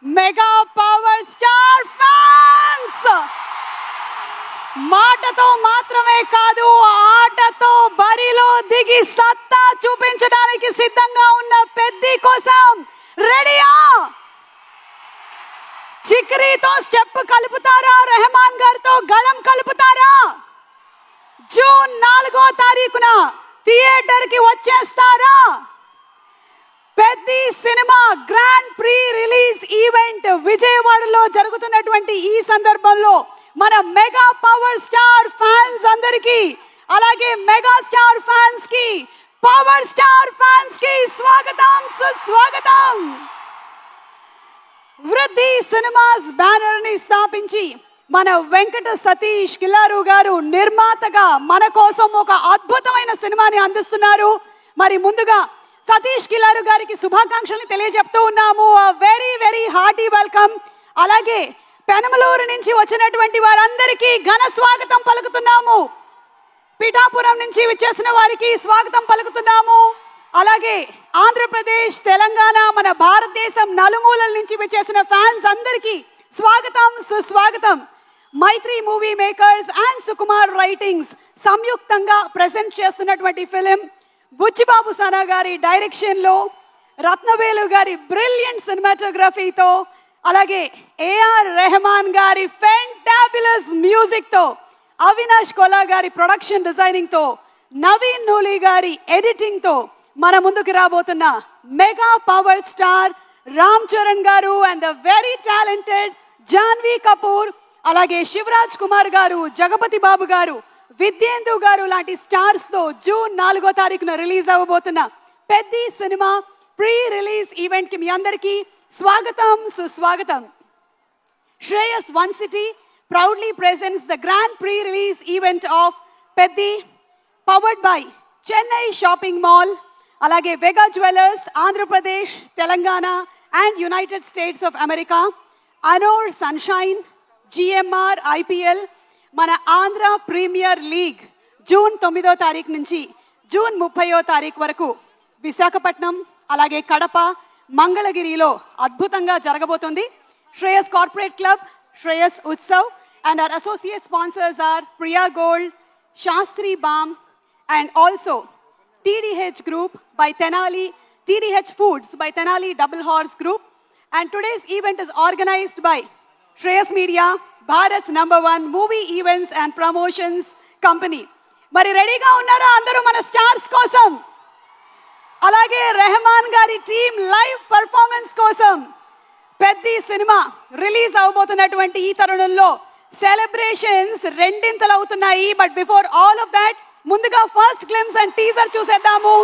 Mega power star fans మాటతో మాత్రమే కాదు ఆటతో బరిలో దిగి సత్తా చూపించడానికి సిద్ధంగా ఉన్న పెద్ది కోసం రెడీయా? చిక్రీతో స్టెప్ కలుపుతారా? రెహమాన్ గారితో గళం కలుపుతారా? జూన్ 4వ తారీఖున థియేటర్ కి వచ్చేస్తారా? Peddi cinema grand pre release event విజయవాడలో జరుగుతున్నటువంటి ఈ సందర్భంలో మన మెగా పవర్ స్టార్ ఫ్యాన్స్ అందరికీ, అలాగే మెగా స్టార్ ఫ్యాన్స్ కి, పవర్ స్టార్ ఫ్యాన్స్ కి స్వాగతం, సుస్వాగతం. వృద్ధి సినిమాస్ బ్యానర్ ని స్థాపించి మన వెంకట సతీష్ కిల్లారు గారు నిర్మాతగా మన కోసం ఒక అద్భుతమైన సినిమాని అందిస్తున్నారు. మరి ముందుగా సతీష్ కిల్లారు గారికి శుభాకాంక్షలు తెలియజెప్తూ ఉన్నాము. Very very hearty welcome. అలాగే పెనమలూరు నుంచి వచ్చినటువంటి వారందరికీ ఘన స్వాగతం పలుకుతున్నాము. పిఠాపురం నుంచి విచ్చేసిన వారికి స్వాగతం పలుకుతున్నాము. అలాగే ఆంధ్రప్రదేశ్, తెలంగాణ, మన భారతదేశం నలుమూలల నుంచి విచ్చేసిన ఫ్యాన్స్ అందరికీ స్వాగతం, సుస్వాగతం. మైత్రి movie makers and Sukumar writings సంయుక్తంగా ప్రెజెంట్ చేస్తున్నటువంటి ఫిలిం బుచ్చిబాబు సనా గారి డైరెక్షన్ లో, రత్నవేలు గారి బ్రిలియంట్ సినిమాటోగ్రఫీతో, అలాగే ఏఆర్ రెహమాన్ గారి ఫెంటాబులస్ మ్యూజిక్ తో, అవినాష్ కోలా గారి ప్రొడక్షన్ డిజైనింగ్ తో, నవీన్ నూలి గారి ఎడిటింగ్ తో మన ముందుకు రాబోతున్న mega power star Ram Charan గారు and the very talented Janhvi Kapoor, అలాగే శివరాజ్ కుమార్ గారు, జగపతి బాబు గారు, విద్యేందు గారు లాంటి స్టార్స్ తో జూన్ 4వ తారీఖున రిలీజ్ అవ్వబోతున్న Peddi cinema pre release event కి మీ అందరికీ స్వాగతం, సుస్వాగతం. Shreyas one city proudly presents the grand pre-release event of Peddi, powered by Chennai Shopping Mall, alage Vega Jewellers, Andhra Pradesh, Telangana and United States of America, Anor Sunshine, GMR IPL, mana Andhra Premier League, June 9వ తారీఖు నుంచి June 30వ తారీఖు వరకు విశాఖపట్నం, అలాగే కడప, మంగళగిరిలో అద్భుతంగా జరగబోతుంది. Shreyas corporate club, Shreyas Utsav, and our associate sponsors are Priya Gold, Shastri Balm, and also TDH Group by Tenali, TDH Foods by Tenali Double Horse Group. And today's event is organized by Shreyas Media, Bharat's #1 movie events and promotions company. Mari ready ga unnara andaru mana stars kosam? Alage Rehman gari team live performance kosam Peddi cinema release అవబోతున్నటువంటి ఈ తరుణంలో celebrations రెండింతలు అవుతున్నాయి. But before all of that ముందుగా first glimpse and teaser చూసేద్దాము.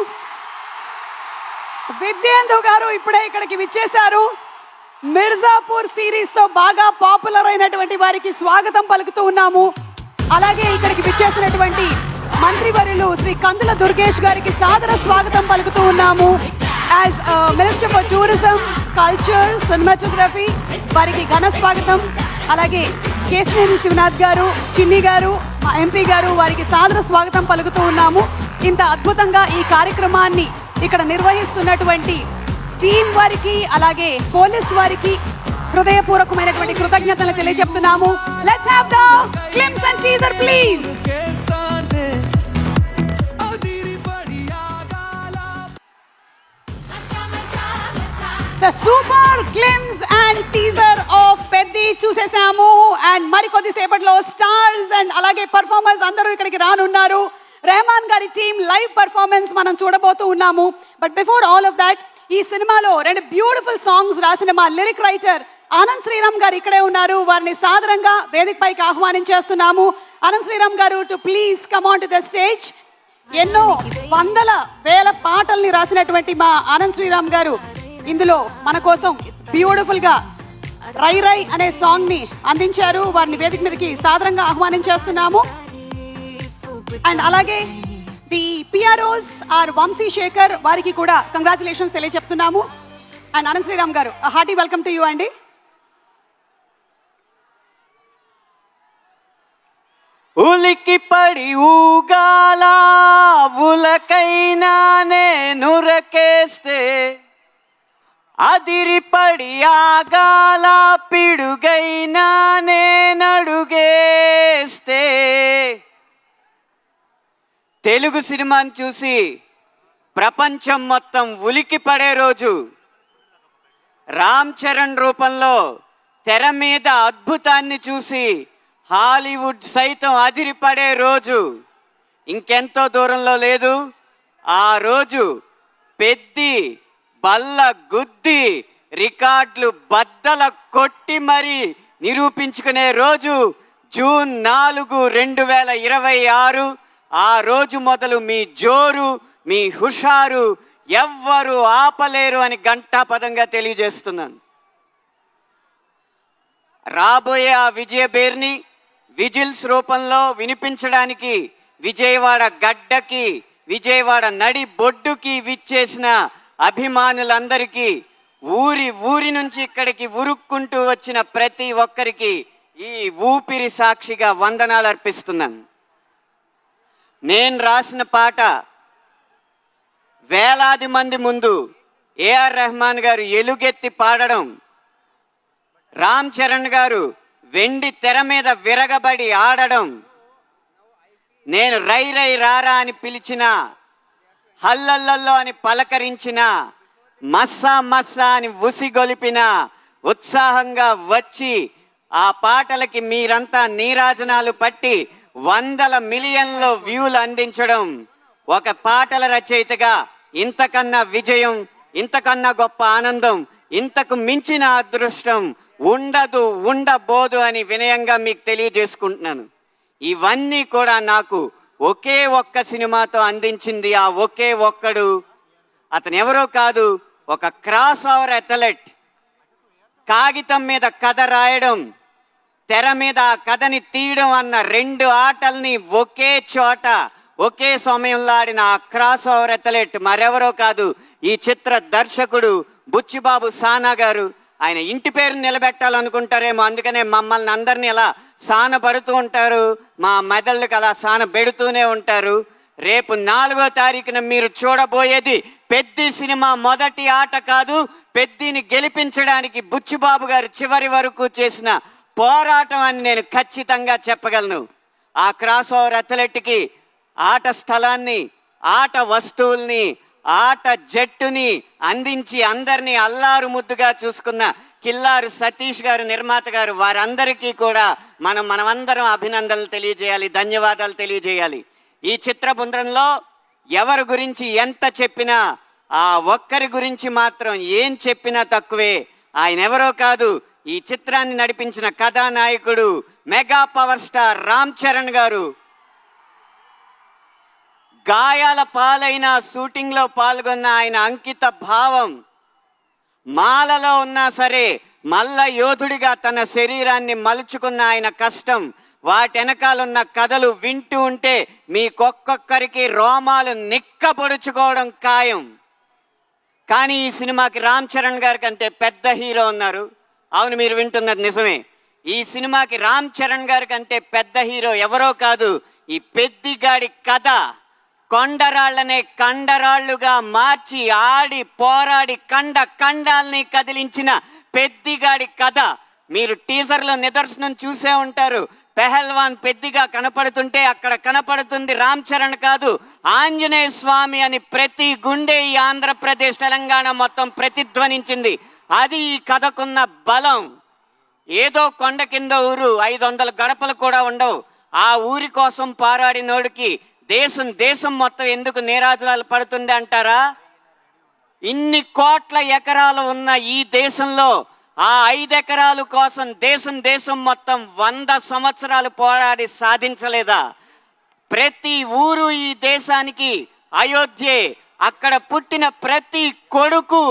విద్యేందు గారు ఇప్పుడే ఇక్కడికి విచ్చేశారు. మిర్జాపూర్ సిరీస్ తో బాగా పాపులర్ అయినటువంటి వారికి స్వాగతం పలుకుతూ ఉన్నాము. అలాగే ఇక్కడికి విచ్చేసినటువంటి మంత్రివర్యులు శ్రీ కందుల దుర్గేష్ గారికి సాదర స్వాగతం పలుకుతూ ఉన్నాము. As minister for tourism, culture, cinematography వారికి ఘన స్వాగతం. అలాగే కేశినేని శివనాథ్ గారు, చిన్ని గారు, మా ఎంపీ గారు వారికి సాదర స్వాగతం పలుకుతూ ఉన్నాము. ఇంత అద్భుతంగా ఈ కార్యక్రమాన్ని ఇక్కడ నిర్వహిస్తున్నటువంటి టీం వారికి, అలాగే పోలీస్ వారికి హృదయపూర్వకమైనటువంటి కృతజ్ఞతలు తెలియజెప్తున్నాము. Let's have the glimpse and teaser please. The super glimpse and teaser of Peddi చూసేసాము. అండ్ మరికొద్ది సేపట్లో స్టార్స్ అండ్ అలాగే పర్ఫార్మర్స్ అందరూ ఇక్కడికి రానున్నారు. రెహమాన్ గారి టీమ్ లైవ్ పర్ఫార్మెన్స్ మనం చూడబోతూ ఉన్నాము. But before all of that ఈ సినిమాలో 2 బ్యూటిఫుల్ సాంగ్స్ రాసిన మా లిరిక్ రైటర్ ఆనంద్ శ్రీరామ్ గారు ఇక్కడే ఉన్నారు. వారిని సాదరంగా వేదికపైకి ఆహ్వానించేస్తున్నాము. Anand Sriram garu to please come on to the stage. ఎన్నో వందల వేల పాటల్ని రాసినటువంటి మా ఆనంద్ శ్రీరామ్ గారు ఇందులో మన కోసం బ్యూటిఫుల్ గా రై రై అనే సాంగ్ ని అందించారు. వారిని వేదిక మీదకి సాదరంగా ఆహ్వానించేస్తున్నాము. అండ్ అలాగే the PROs are Vamsi Shekar వారికి కూడా కంగ్రాచులేషన్స్ తెలియజెప్తున్నాము. And Anand Sriram garu hearty welcome to you అండి. ఉలికి పడి ఊగాల ఉలకైనా నేను రకేస్తే అదిరిపడి ఆగాల పిడుగైనా నేనడుగేస్తే. తెలుగు సినిమాని చూసి ప్రపంచం మొత్తం ఉలికి పడే రోజు, రామ్ చరణ్ రూపంలో తెర మీద అద్భుతాన్ని చూసి హాలీవుడ్ సైతం అదిరిపడే రోజు ఇంకెంతో దూరంలో లేదు. ఆ రోజు పెద్ది బల్ల గుద్ది రికార్డులు బద్దల కొట్టి మరి నిరూపించుకునే రోజు జూన్ 4, 2026. ఆ రోజు మొదలు మీ జోరు, మీ హుషారు ఎవ్వరు ఆపలేరు అని ఘంటాపదంగా తెలియజేస్తున్నాను. రాబోయే ఆ విజయ బేర్ని విజిల్స్ రూపంలో వినిపించడానికి విజయవాడ గడ్డకి, విజయవాడ నడి బొడ్డుకి విచ్చేసిన అభిమానులందరికీ, ఊరి నుంచి ఇక్కడికి ఉరుక్కుంటూ వచ్చిన ప్రతి ఒక్కరికి ఈ ఊపిరి సాక్షిగా వందనాలు అర్పిస్తున్నాను. నేను రాసిన పాట వేలాది మంది ముందు ఏఆర్ రెహమాన్ గారు ఎలుగెత్తి పాడడం, రామ్ చరణ్ గారు వెండి తెర మీద విరగబడి ఆడడం, నేను రై రై రారా అని పిలిచిన, హల్లల్లల్లో అని పలకరించిన, మస్సా మస్సా అని ఉసిగొలిపిన, ఉత్సాహంగా వచ్చి ఆ పాటలకి మీరంతా నీరాజనాలు పట్టి 100 మిలియన్ల వ్యూలు అందించడం, ఒక పాటల రచయితగా ఇంతకన్నా విజయం, ఇంతకన్నా గొప్ప ఆనందం, ఇంతకు మించిన అదృష్టం ఉండదు, ఉండబోదు అని వినయంగా మీకు తెలియజేసుకుంటున్నాను. ఇవన్నీ కూడా నాకు ఒకే ఒక్క సినిమాతో అందించింది ఆ ఒకే ఒక్కడు. అతను ఎవరో కాదు, ఒక క్రాస్ ఓవర్ అథ్లెట్. కాగితం మీద కథ రాయడం, తెర మీద ఆ కథని తీయడం అన్న 2 ఆటల్ని ఒకే చోట ఒకే సమయంలో ఆడిన ఆ క్రాస్ ఓవర్ అథ్లెట్ మరెవరో కాదు, ఈ చిత్ర దర్శకుడు బుచ్చిబాబు సానా గారు. ఆయన ఇంటి పేరు నిలబెట్టాలనుకుంటారేమో, అందుకనే మమ్మల్ని అందరినీ అలా సానపడుతూ ఉంటారు, మా మెదళ్ళకి అలా సాన పెడుతూనే ఉంటారు. రేపు 4వ తారీఖున మీరు చూడబోయేది పెద్ది సినిమా మొదటి ఆట కాదు, పెద్దిని గెలిపించడానికి బుచ్చిబాబు గారు చివరి వరకు చేసిన పోరాటం అని నేను ఖచ్చితంగా చెప్పగలను. ఆ క్రాస్ ఓవర్ అథ్లెట్కి ఆట స్థలాన్ని, ఆట వస్తువుల్ని, ఆట జట్టుని అందించి అందరినీ అల్లారు ముద్దుగా చూసుకున్న కిల్లారు సతీష్ గారు, నిర్మాత గారు, వారందరికీ కూడా మనమందరం అభినందనలు తెలియజేయాలి, ధన్యవాదాలు తెలియజేయాలి. ఈ చిత్ర బృందంలో ఎవరి గురించి ఎంత చెప్పినా, ఆ ఒక్కరి గురించి మాత్రం ఏం చెప్పినా తక్కువే. ఆయన ఎవరో కాదు, ఈ చిత్రాన్ని నడిపించిన కథానాయకుడు mega power star Ram Charan గారు. గాయాల పాలైన షూటింగ్లో పాల్గొన్న ఆయన అంకిత భావం, మాలలో ఉన్నా సరే మల్ల యోధుడిగా తన శరీరాన్ని మలుచుకున్న ఆయన కష్టం, వాటెనకాలన్న కథలు వింటూ ఉంటే మీకొక్కొక్కరికి రోమాలు నిక్కపొడుచుకోవడం ఖాయం. కానీ ఈ సినిమాకి రామ్ చరణ్ గారి కంటే పెద్ద హీరో ఉన్నారు. అవును, మీరు వింటున్నది నిజమే. ఈ సినిమాకి రామ్ చరణ్ గారి కంటే పెద్ద హీరో ఎవరో కాదు, ఈ పెద్దిగాడి కథ కొండరాళ్లనే కండరాళ్లుగా మార్చి ఆడి పోరాడి కండాల్ని కదిలించిన పెద్దిగాడి కథ. మీరు టీజర్లో నిదర్శనం చూసే ఉంటారు. పెహల్వాన్ పెద్దిగా కనపడుతుంటే అక్కడ కనపడుతుంది రామ్ చరణ్ కాదు, ఆంజనేయ స్వామి అని ప్రతి గుండె ఈ ఆంధ్రప్రదేశ్, తెలంగాణ మొత్తం ప్రతిధ్వనించింది. అది ఈ కథకున్న బలం. ఏదో కొండ కింద ఊరు, 500 గడపలు కూడా ఉండవు. ఆ ఊరి కోసం పోరాడినోడికి దేశం మొత్తం ఎందుకు నీరాజనాలు పడుతుంది అంటారా? ఇన్ని కోట్ల ఎకరాలు ఉన్న ఈ దేశంలో ఆ 5 ఎకరాల కోసం దేశం మొత్తం 100 సంవత్సరాలు పోరాడి సాధించలేదా? ప్రతి ఊరు ఈ దేశానికి అయోధ్యే. అక్కడ పుట్టిన ప్రతి కొడుకు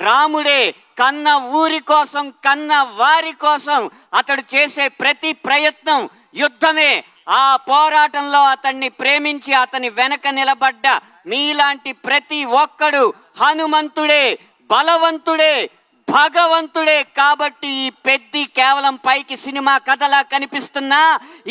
రాముడే. కన్న ఊరి కోసం, కన్న వారి కోసం అతడు చేసే ప్రతి ప్రయత్నం యుద్ధమే. ఆ పోరాటంలో అతన్ని ప్రేమించి అతని వెనక నిలబడ్డ మీలాంటి ప్రతి ఒక్కడు హనుమంతుడే, బలవంతుడే, భగవంతుడే. కాబట్టి ఈ పెద్ది కేవలం పైకి సినిమా కథలా కనిపిస్తున్నా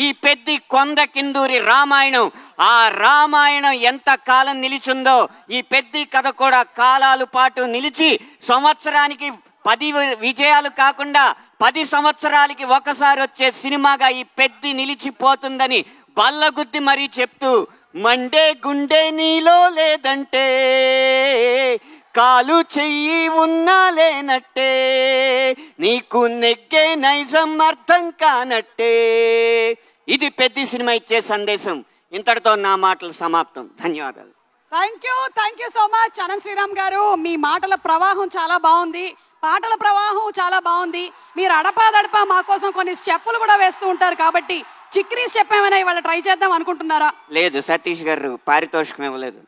ఈ పెద్ది కొండ కిందూరి రామాయణం. ఆ రామాయణం ఎంత కాలం నిలిచిందో ఈ పెద్ది కథ కూడా కాలాల పాటు నిలిచి సంవత్సరానికి 10 విజయాలు కాకుండా 10 సంవత్సరాలకి ఒకసారి వచ్చే సినిమాగా ఈ పెద్ది నిలిచిపోతుందని బల్లగుద్ది మరీ చెప్తూ, మండే గుండె నీలో లేదంటే కాలు చెయ్యి ఉన్నా లేనట్టే, నీకు నెగ్గే నైజం అర్థం కానట్టే. ఇది పెద్ద సినిమా ఇచ్చే సందేశం. ఇంతటితో నా మాటలు సమాప్తం. ధన్యవాదాలు. Thank you so much Anant Sriram garu. మీ మాటల ప్రవాహం చాలా బాగుంది, పాటల ప్రవాహం చాలా బాగుంది. మీరు అడపాదడపా మా కోసం కొన్ని స్టెప్పులు కూడా వేస్తూ ఉంటారు. కాబట్టి చిక్రీ స్టెప్ ఏమైనా ఇవాళ ట్రై చేద్దాం అనుకుంటున్నారా? లేదు, సతీష్ గారు పారితోషికం ఇవ్వలేదు,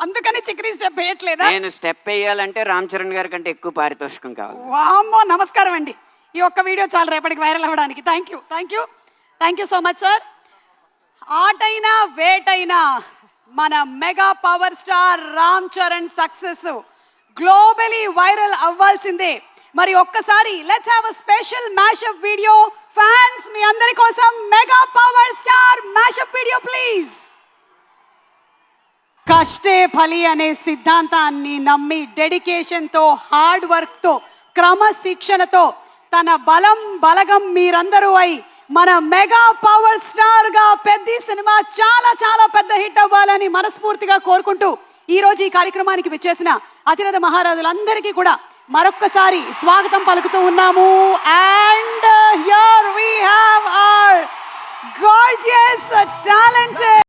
అందుకని చిక్రీ స్టెప్ వేయట్లేదా? నేను స్టెప్ వేయాలంటే రామ్ చరణ్ గారి కంటే ఎక్కువ పారితోషికం కావాలి. వామ్మో, నమస్కారం అండి. ఈ ఒక్క వీడియో చాలా రేపటికి వైరల్ అవ్వడానికి. Thank you so much sir. ఆటైనా వేటైనా మన mega power star Ram Charan success globally viral అవ్వాల్సిందే. మరి ఒక్కసారి let's have a special mashup video. Fans మీ అందరి కోసం mega power star mashup video please. కష్టే ఫలి అనే సిద్ధాంతాన్ని నమ్మి డెడికేషన్తో, హార్డ్ వర్క్తో, క్రమశిక్షణతో తన బలగం మీరందరూ అయి మన మెగా పవర్ స్టార్ గా పెద్ద సినిమా చాలా చాలా పెద్ద హిట్ అవ్వాలని మనస్ఫూర్తిగా కోరుకుంటూ ఈ రోజు ఈ కార్యక్రమానికి విచ్చేసిన అతిరథ మహారాజులందరికీ కూడా మరొక్కసారి స్వాగతం పలుకుతూ ఉన్నాము. And here we have our gorgeous talented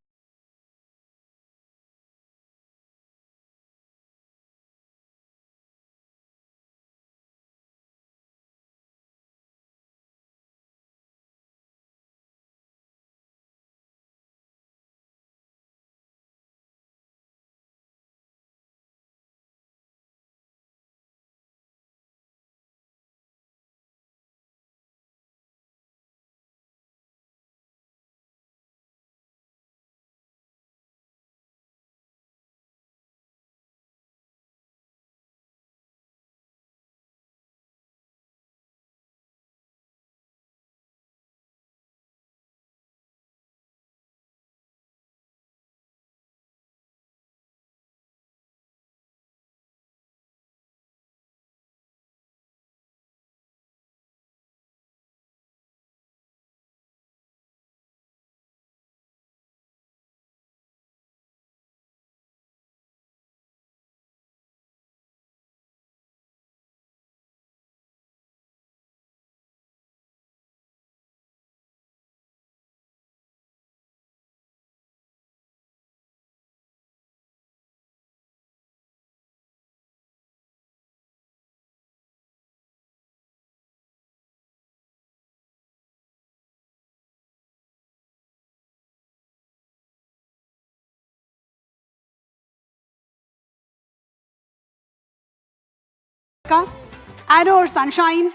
Anor Sunshine,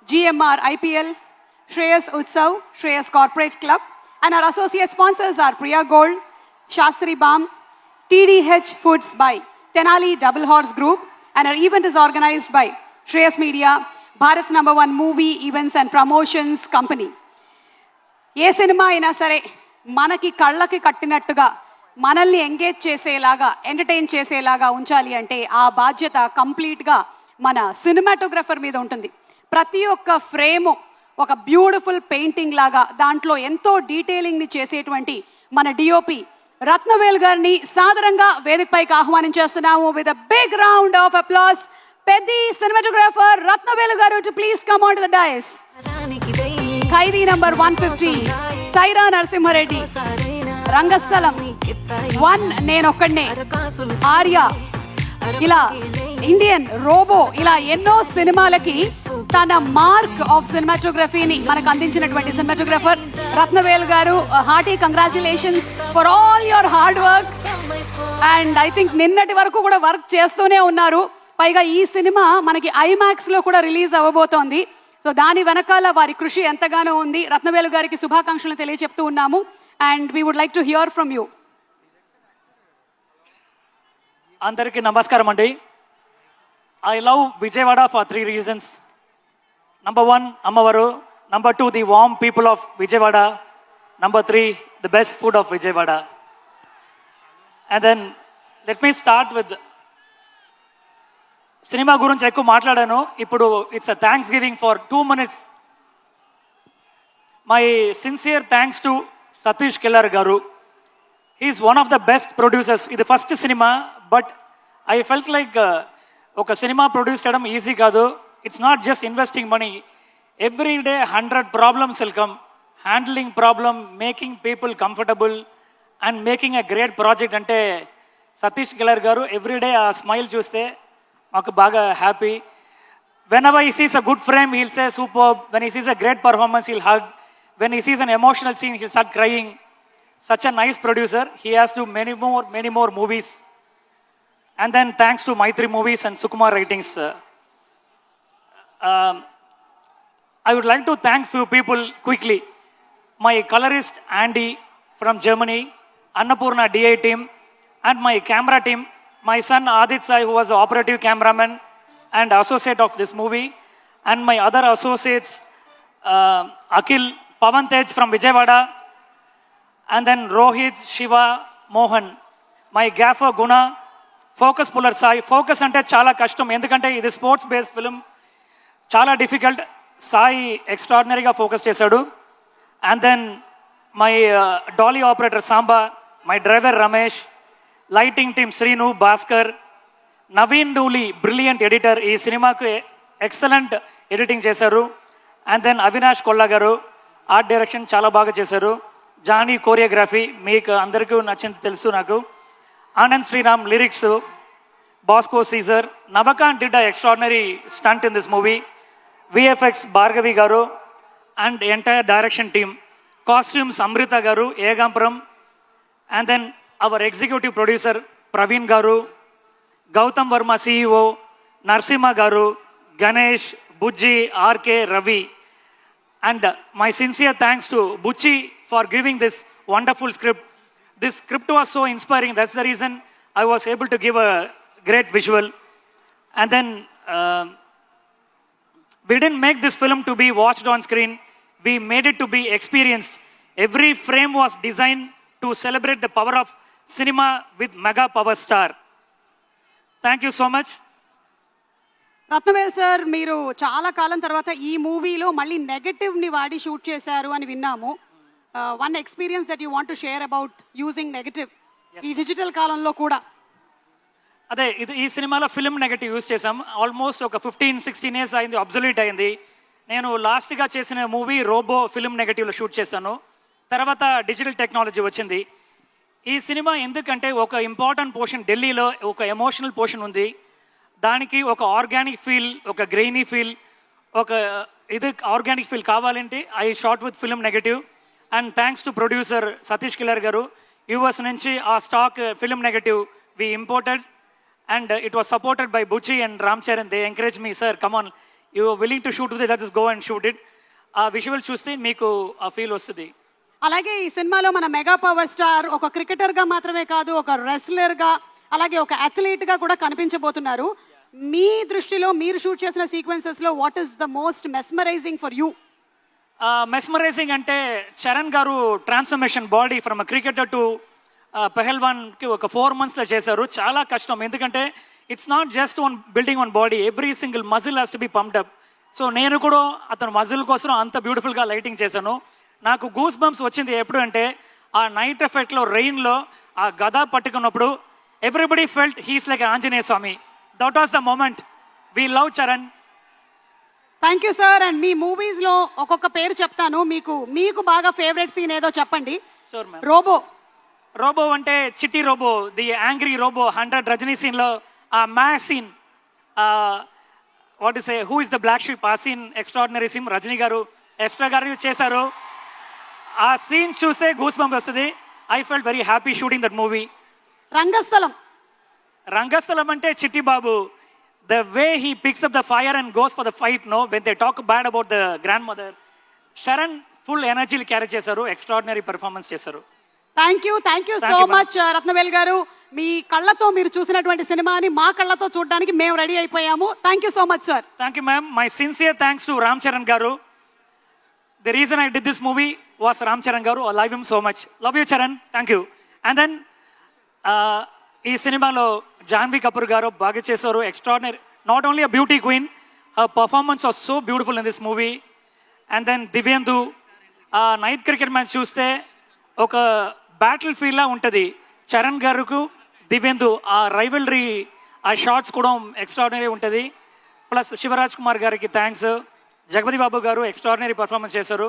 GMR IPL, Shreyas Utsav, Shreyas Corporate Club, and our associate sponsors are Priya Gold, Shastri Balm, TDH Foods by Tenali Double Horse Group, and our event is organized by Shreyas Media, Bharat's #1 movie events and promotions company. A cinema అయినా సరే మనకి కళ్ళకి కట్టినట్టుగా మనల్ని engage చేసేలాగా, entertain చేసేలాగా ఉంచాలి అంటే ఆ బాధ్యత కంప్లీట్గా మన సినిమాటోగ్రఫర్ మీద ఉంటుంది. ప్రతి ఒక్క ఫ్రేము ఒక బ్యూటిఫుల్ పెయింటింగ్ లాగా దాంట్లో ఎంతో డీటెయిలింగ్ని చేసేటువంటి మన డిఓపి రత్నవేల్ గారిని సాదరంగా వేదికపైకి ఆహ్వానించేస్తున్నాము. With a big round of applause Peddi cinematographer Rathnavelu గారు to please come on to the dais. Khaidi number 150 Sye Raa Narasimha Reddy, Rangasthalam 1 Nenokkade, Arya, ఇలా ఇండియన్ రోబో, ఇలా ఎన్నో సినిమాలకి తన మార్క్ ఆఫ్ సినిమాటోగ్రఫీని మనకు అందించినటువంటి సినిమాటోగ్రఫర్ రత్నవేల్ గారు. Hearty congratulations for all your hard work. And I think నిన్నటి వరకు కూడా వర్క్ చేస్తూనే ఉన్నారు. పైగా ఈ సినిమా మనకి ఐమాక్స్ లో కూడా రిలీజ్ అవ్వబోతోంది. సో దాని వెనకాల వారి కృషి ఎంతగానో ఉంది. రత్నవేలు గారికి శుభాకాంక్షలు తెలియజెప్తూ ఉన్నాము. And we would like to hear from you. అందరికీ నమస్కారం అండి. I love Vijayawada for 3 reasons. Number 1, Amavaru. Number 2, the warm people of Vijayawada. Number 3, the best food of Vijayawada. And then let me start with cinema గురించి ఎక్కువ మాట్లాడాను. ఇప్పుడు it's a thanks giving for 2 minutes. My sincere thanks to Satish killer గారు. He's one of the best producers. ఇది first cinema, but I felt like ఒక cinema produce చేయడం easy కాదు. It's not just investing money. Every day 100 problems will come. Handling problem, making people comfortable and making a great project అంటే Satish killer గారు. Everyday ఆ smile చూస్తే మాకు బాగా happy. whenever he sees a good frame, he'll say superb. When he sees a great performance, he'll hug. When he sees an emotional scene, he'll start crying. Such a nice producer. He has to many more movies. And then thanks to Maitri Movies and Sukumar Writings. I would like to thank few people quickly. My colorist Andy from Germany, Annapurna DI team, and my camera team. My son Adit Sai, who was the operative cameraman and associate of this movie, and my other associates, Akhil, Pavan Tej from Vijayawada, and then Rohit, Shiva, Mohan. My gaffer Guna, focus puller Sai. Focus ante chala kashtam, endukante idi sports based film, chala difficult. Sai extraordinary ga focus chesadu. And then my dolly operator Samba, my driver Ramesh, lighting team Srinu, Bhaskar, Naveen Dooli, brilliant editor. ఈ సినిమాకు excellent editing చేశారు. And then Avinash Kolla గారు art direction చాలా బాగా చేశారు. Johnny choreography మీకు అందరికీ నచ్చింది తెలుసు నాకు. Anand Sriram lyrics, Bosco Caesar, Nabakan did a extraordinary stunt in this movie. VFX Bhargavi గారు and entire direction team. Costumes Amrutha గారు, Egampuram. And then our executive producer Praveen గారు, గౌతమ్ వర్మ CEO, నరసింహ గారు, Ganesh, Bujji, RK, Ravi. And my sincere thanks to Buchi for giving this wonderful script. This script was so inspiring. That's the reason I was able to give a great visual. And then we didn't make this film to be watched on screen. We made it to be experienced. Every frame was designed to celebrate the power of cinema with mega power star. Thank you so much. Rathnavel sir, మీరు చాలా కాలం తర్వాత ఈ మూవీలో మళ్ళీ negative ని వాడి shoot చేశారు అని విన్నాము. One experience that you want to share about using negative ఈ డిజిటల్ కాలంలో కూడా. అదే ఈ సినిమాలో ఫిల్మ్ నెగటివ్ యూజ్ చేసాం. ఆల్మోస్ట్ ఒక 15-16 years అయింది, అబ్జల్యూట్ అయింది. నేను లాస్ట్గా చేసిన మూవీ రోబో ఫిల్మ్ నెగటివ్లో షూట్ చేశాను. తర్వాత డిజిటల్ టెక్నాలజీ వచ్చింది. ఈ సినిమా ఎందుకంటే ఒక ఇంపార్టెంట్ పోర్షన్ ఢిల్లీలో ఒక ఎమోషనల్ పోర్షన్ ఉంది. దానికి ఒక ఆర్గానిక్ ఫీల్, ఒక గ్రెయినీ ఫీల్, ఒక ఇది ఆర్గానిక్ ఫీల్ కావాలంటే I shot with film negative. And thanks to producer Satish killer garu. US నుంచి ఆ stock film negative we imported and it was supported by Buchi and Ram Charan. They encouraged me, sir, come on, you are willing to shoot with it, let's just go and shoot it. Visual చూస్తే మీకు ఆ feel వస్తుంది. అలాగే ఈ సినిమాలో మన mega power star ఒక cricketer గా మాత్రమే కాదు, ఒక రెస్లర్ గా, అలాగే ఒక అథ్లీట్ గా కూడా కనిపించబోతున్నారు. మీ దృష్టిలో మీరు షూట్ చేసిన సీక్వెన్సెస్ లో what is the most mesmerizing for you? Mesmerizing అంటే చరణ్ గారు transformation body from a cricketer to పెహల్వాన్కి ఒక 4 monthsలో చేశారు. చాలా కష్టం, ఎందుకంటే it's not just one building one body, every single muscle has to be pumped up. So నేను కూడా అతను మజిల్ కోసం అంత బ్యూటిఫుల్గా లైటింగ్ చేశాను. నాకు గూస్ బంప్స్ వచ్చింది ఎప్పుడు అంటే ఆ నైట్ ఎఫెక్ట్లో రెయిన్లో ఆ గద పట్టుకున్నప్పుడు everybody felt he's like Anjaneya Swamy. That was the moment. We love Charan. Thank you sir. And మీ మూవీస్లో ఒక్కొక్క పేరు చెప్తాను, మీకు బాగా ఫేవరెట్ సీన్ ఏదో చెప్పండి. Sure ma'am. రోబో అంటే Chitti robo, the angry robo 100 Rajini సీన్లో ఆ math scene, what is a who is the black sheep, ఆ సీన్ ఎక్స్ట్రాడినరీ సీన్. రజనీ గారు ఎక్స్ట్రా గారు చేశారు. ఆ సీన్ చూస్తే గూస్ బంప్ వస్తుంది. I felt very happy shooting that movie. Rangasthalam అంటే Chitti Babu, the way he picks up the fire and goes for the fight, no when they talk bad about the grandmother. Sharan full ఎనర్జీలు carry చేశారు, extraordinary performance చేశారు. Thank you so much Rathnavel గారు. మీ కళ్ళతో మీరు చూసినటువంటి సినిమాని మా కళ్ళతో చూడడానికి మేము రెడీ అయిపోయాము. Thank you so much sir. Thank you ma'am. My sincere thanks to Ram Charan గారు. The reason I did this movie was Ram Charan గారు. I love him so much. Love you Charan. Thank you. And then ఈ సినిమాలో జాన్వీ కపూర్ గారు బాగా చేశారు. Extraordinary, not only a beauty queen, her performance was so beautiful in this movie. And then Divyendu, ఆ night cricket match చూస్తే ఒక battle ఫీల్లా ఉంటుంది. చరణ్ గారుకు దివ్యేందు ఆ రైవల్రీ, ఆ షార్ట్స్ కూడా ఎక్స్ట్రాడినరీ ఉంటుంది. ప్లస్ శివరాజ్ కుమార్ గారికి థ్యాంక్స్. జగపతి బాబు గారు ఎక్స్ట్రాడినరీ పర్ఫార్మెన్స్ చేశారు.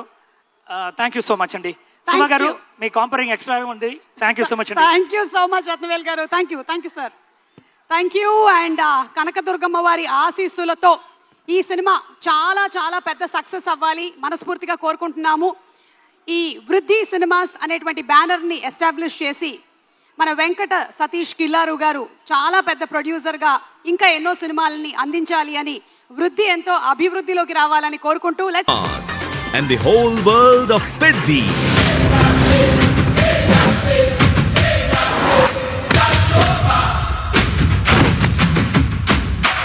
థ్యాంక్ యూ సో మచ్ అండి. సుమా గారు మీ కాంపరింగ్ ఎక్స్ట్రా ఉంది. థ్యాంక్ యూ సో మచ్ అండి. Thank you so much Rathnavel గారు. Thank you sir. Thank you. And Kanakadurgamma వారి ఆశీస్సులతో ఈ సినిమా చాలా చాలా పెద్ద సక్సెస్ అవ్వాలి మనస్ఫూర్తిగా కోరుకుంటున్నాము. ఈ వృద్ధి సినిమాస్ అనేటువంటి బ్యానర్ని ఎస్టాబ్లిష్ చేసి మన వెంకట సతీష్ కిల్లారు గారు చాలా పెద్ద ప్రొడ్యూసర్గా ఇంకా ఎన్నో సినిమాలని అందించాలి అని, వృద్ధి ఎంతో అభివృద్ధిలోకి రావాలని కోరుకుంటూ let's and the whole world of Peddi.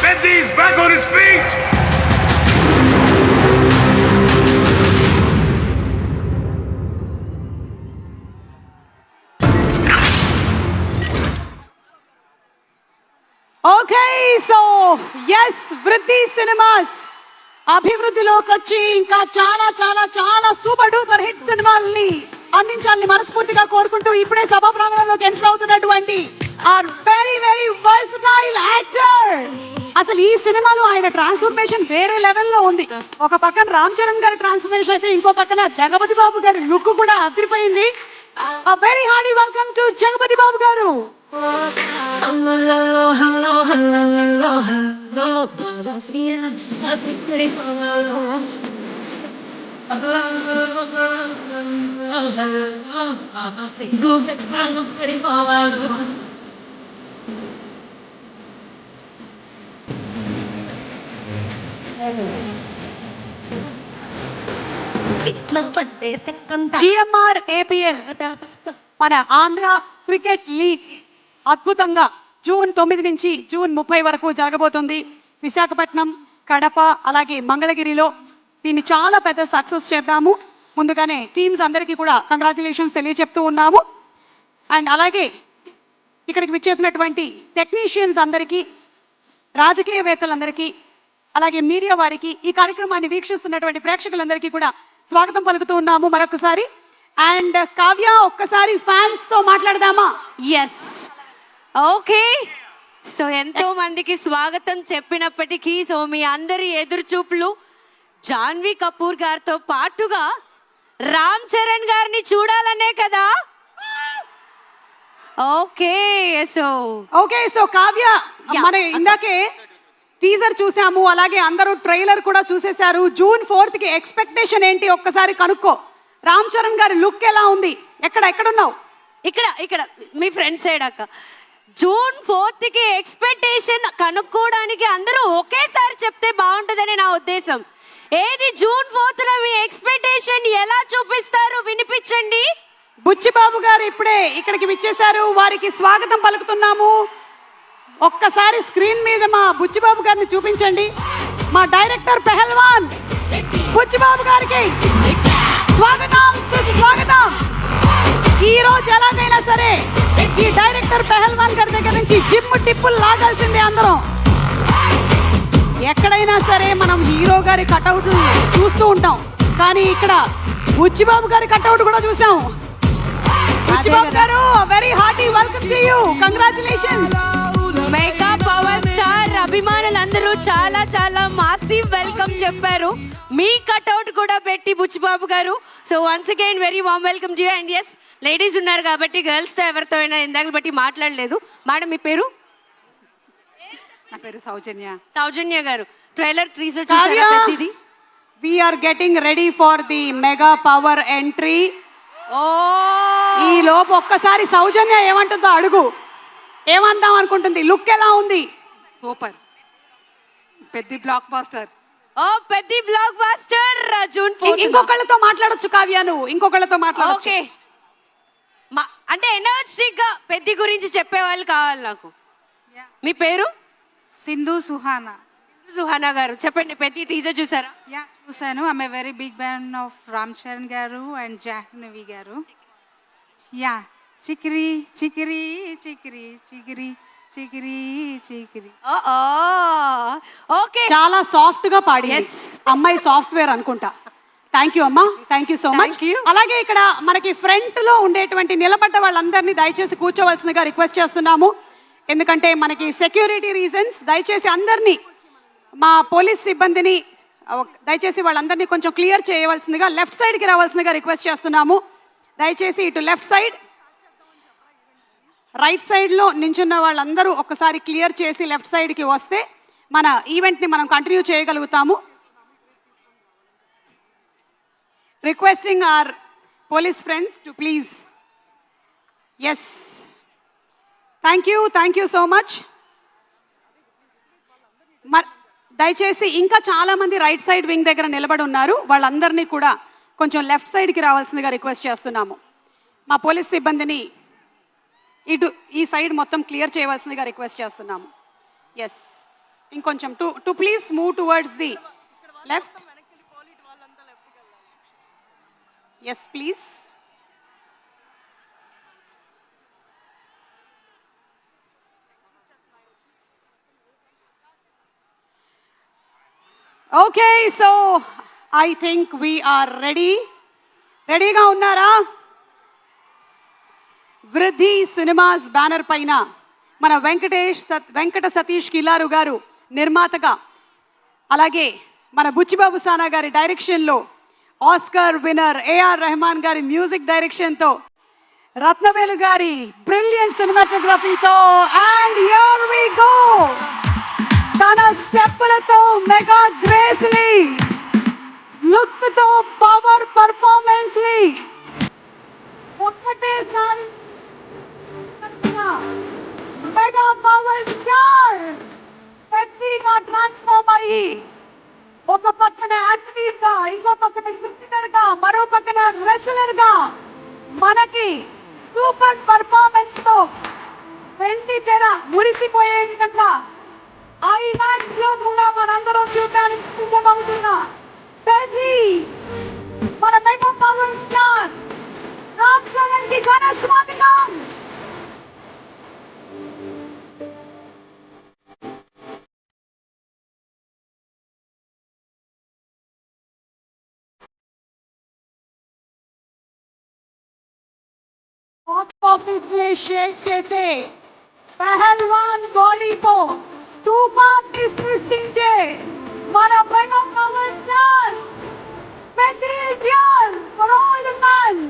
Peddi's back on his feet! Okay, so yes, Vriddhi Cinemas అభివృద్ధిలోకి వచ్చి ఇంకా చాలా చాలా చాలా సూపర్ డూపర్ హిట్ సినిమాల్ని అందించాలని మనస్ఫూర్తిగా కోరుకుంటూ ఇప్పుడే సభా ప్రాంగణంలోకి ఎంటర్ అవుతున్నటువంటి our very very versatile actor. అసలు ఈ సినిమాలో ఆయన ట్రాన్స్ఫర్మేషన్ వేరే లెవెల్లో ఉంది. ఒక పక్కన రామ్ చరణ్ గారి ట్రాన్స్ఫర్మేషన్ అయితే ఇంకో పక్కన జగపతి బాబు గారి లుక్ కూడా అదిరిపోయింది. Very hardy welcome to Jagapathi Babu గారు. GMR APL మన ఆంధ్ర క్రికెట్ లీగ్ అద్భుతంగా జూన్ 9 నుంచి జూన్ 30 వరకు జరగబోతుంది. విశాఖపట్నం, కడప, అలాగే మంగళగిరిలో దీన్ని చాలా పెద్ద సక్సెస్ చేద్దాము. ముందుగానే టీమ్స్ అందరికీ కూడా కంగ్రాచులేషన్స్ తెలియజెప్తూ ఉన్నాము. అండ్ అలాగే ఇక్కడికి విచ్చేసినటువంటి టెక్నీషియన్స్ అందరికీ, రాజకీయవేత్తలందరికీ, అలాగే మీడియా వారికి, ఈ కార్యక్రమాన్ని వీక్షిస్తున్నటువంటి ప్రేక్షకులందరికీ కూడా స్వాగతం పలుకుతూ ఉన్నాము మరొకసారి. అండ్ కావ్య, ఒక్కసారి ఫ్యాన్స్ తో మాట్లాడదామా? Yes, okay. సో ఎంతో మందికి స్వాగతం చెప్పినప్పటికీ, సో మీ అందరి ఎదురు చూపులు జాన్వీ కపూర్ గారితో పాటుగా రామ్ చరణ్ గారిని చూడాలనే కదా. ఓకే, సో కావ్య, మన ఇందాకే టీజర్ చూసాము, అలాగే అందరూ ట్రైలర్ కూడా చూసేశారు. జూన్ 4th కి ఎక్స్పెక్టేషన్ ఏంటి ఒక్కసారి కనుక్కో. రామ్ చరణ్ గారి లుక్ ఎలా ఉంది? ఎక్కడున్నావు? ఇక్కడ మీ ఫ్రెండ్ సైడ్ అక్క. జూన్ 4th కి ఎక్స్పెక్టేషన్ కనుక్కోవడానికి అందరూ ఒకేసారి చెప్తే బాగుంటుందని నా ఉద్దేశం. ఏది జూన్ 4th మీ ఎక్స్పెక్టేషన్ ఎలా చూపిస్తారు వినిపించండి. బుచ్చిబాబు గారు ఇప్పుడే ఇక్కడికి విచ్చేశారు, వారికి స్వాగతం పలుకుతున్నాము. ఒక్కసారి స్క్రీన్ మీద మా బుచ్చిబాబు గారిని చూపించండి. మా డైరెక్టర్ పెహల్వాన్ బుచ్చిబాబు గారికి స్వాగతం, సుస్వాగతం. ఈ రోజు ఎలాగైనా సరే ఈ డైరెక్టర్ పెహల్వాన్ గారి దగ్గర నుంచి జిమ్ టిప్పులు లాగాల్సిందే అందరం. ఎక్కడైనా సరే మనం హీరో గారి కటౌట్ చూస్తూ ఉంటాం, కానీ ఇక్కడ బుచ్చిబాబు గారి కటౌట్ కూడా చూసాం. బుచ్చిబాబు గారు, very hearty welcome to you. Congratulations. Mega power star అభిమానులందరూ చాలా చాలా మాసివ్ వెల్కమ్ చెప్పారు. మీ కట్అవుట్ కూడా పెట్టి Buchibabu garu. So once again very warm welcome to you. And yes, ladies ఉన్నారు కాబట్టి గర్ల్స్తో ఎవరితో అయినా ఇందాక బట్టి మాట్లాడలేదు. మేడం, మీ పేరు? నా పేరు సౌజన్య. సౌజన్య గారు, ట్రైలర్ టీజర్ చూసారా ప్రతిదీ? We are getting ready for the mega power entry. ఈ లోపు ఒక్కసారి సౌజన్య ఏమంటుందో అడుగు. ఏమందాం అనుకుంటుంది? లుక్ ఎలా ఉంది? సూపర్, పెద్ద బ్లాక్ బాస్టర్. పెద్ద బ్లాక్ బాస్టర్ జూన్ 4. ఇంకొకళ్ళతో మాట్లాడొచ్చు కావ్య, నువ్వు ఇంకొకళ్ళతో మాట్లాడొచ్చు. ఓకే. అంటే ఎనర్జెటిక్ గా పెద్ద గురించి చెప్పేవాళ్ళు కావాలి నాకు. మీ పేరు? సింధు సుహానా. సుహానా గారు చెప్పండి, పెద్ద టీజర్ చూసారా? యా చూసాను. I'm a very big fan of Ram Charan గారు అండ్ జాహ్నవి గారు. యా చికిరి చికిరి చికిరి చికిరి చికిరి చికిరి. ఓకే, చాలా సాఫ్ట్ గా పాడి. Yes. అమ్మాయి సాఫ్ట్వేర్ అనుకుంటా. థ్యాంక్ యూ అమ్మా, thank you so much. Thank you. అలాగే ఇక్కడ మనకి ఫ్రంట్ లో ఉండేటువంటి నిలబడ్డ వాళ్ళందరినీ దయచేసి కూర్చోవలసిందిగా రిక్వెస్ట్ చేస్తున్నాము. ఎందుకంటే మనకి సెక్యూరిటీ రీజన్స్, దయచేసి అందరినీ మా పోలీస్ సిబ్బందిని దయచేసి వాళ్ళందరినీ కొంచెం క్లియర్ చేయవలసిందిగా లెఫ్ట్ సైడ్కి రావాల్సిందిగా రిక్వెస్ట్ చేస్తున్నాము. దయచేసి ఇటు లెఫ్ట్ సైడ్, రైట్ సైడ్లో నించున్న వాళ్ళందరూ ఒక్కసారి క్లియర్ చేసి లెఫ్ట్ సైడ్కి వస్తే మన ఈవెంట్ని మనం కంటిన్యూ చేయగలుగుతాము. Requesting our police friends to please. Yes, thank you so much. దయచేసి ఇంకా చాలా మంది రైట్ సైడ్ వింగ్ దగ్గర నిలబడి ఉన్నారు, వాళ్ళందరినీ కూడా కొంచెం లెఫ్ట్ సైడ్కి రావాల్సిందిగా రిక్వెస్ట్ చేస్తున్నాము. మా పోలీస్ సిబ్బందిని ఇటు ఈ సైడ్ మొత్తం క్లియర్ చేయవలసిందిగా రిక్వెస్ట్ చేస్తున్నాము. ఎస్, ఇంకొంచెం to please move towards the left. Yes please. Okay, so I think we are రెడీగా ఉన్నారా? వృద్ధి సినిమాస్ బ్యానర్ పైన మన వెంకట సతీష్ కిలారు గారు నిర్మాతగా, అలాగే మన బుచ్చిబాబు సానా గారి డైరెక్షన్లో, ఆస్కర్ విన్నర్ ఏఆర్ రెహమాన్ గారి మ్యూజిక్ డైరెక్షన్తో, రత్నవేలు గారి బ్రిలియంట్ సినిమాటోగ్రఫీతో, అండ్ హియర్ వి గో. తన స్టెప్పులతో మెగా గ్రేస్ ని, లుక్ తో పవర్ పర్ఫార్మెన్స్ ని ఒక్కటేసారి మెగా పవర్ స్టార్ పెద్దగా ట్రాన్స్ఫార్మ్ అయ్యి ఒక పక్కన యాక్టివ్ గా, ఇంకో పక్కన క్రికెటర్ గా, మరో పక్కన రెస్లర్ గా మనకి సూపర్ పర్ఫార్మెన్స్ తో వెండి తెర మురిసిపోయే విధంగా ఐమాక్స్ లో కూడా మనందరం చూడడానికి సిద్ధమవుతున్నా పెద్ది మన mega power star Ram Charan కి ఘన స్వాగతం. బాక్స్ ఆఫీస్ में शेक చేసే పహల్వాన్ గోలీతో తుఫాన్ని సృష్టించే మన mega power star Peddi here for all the man.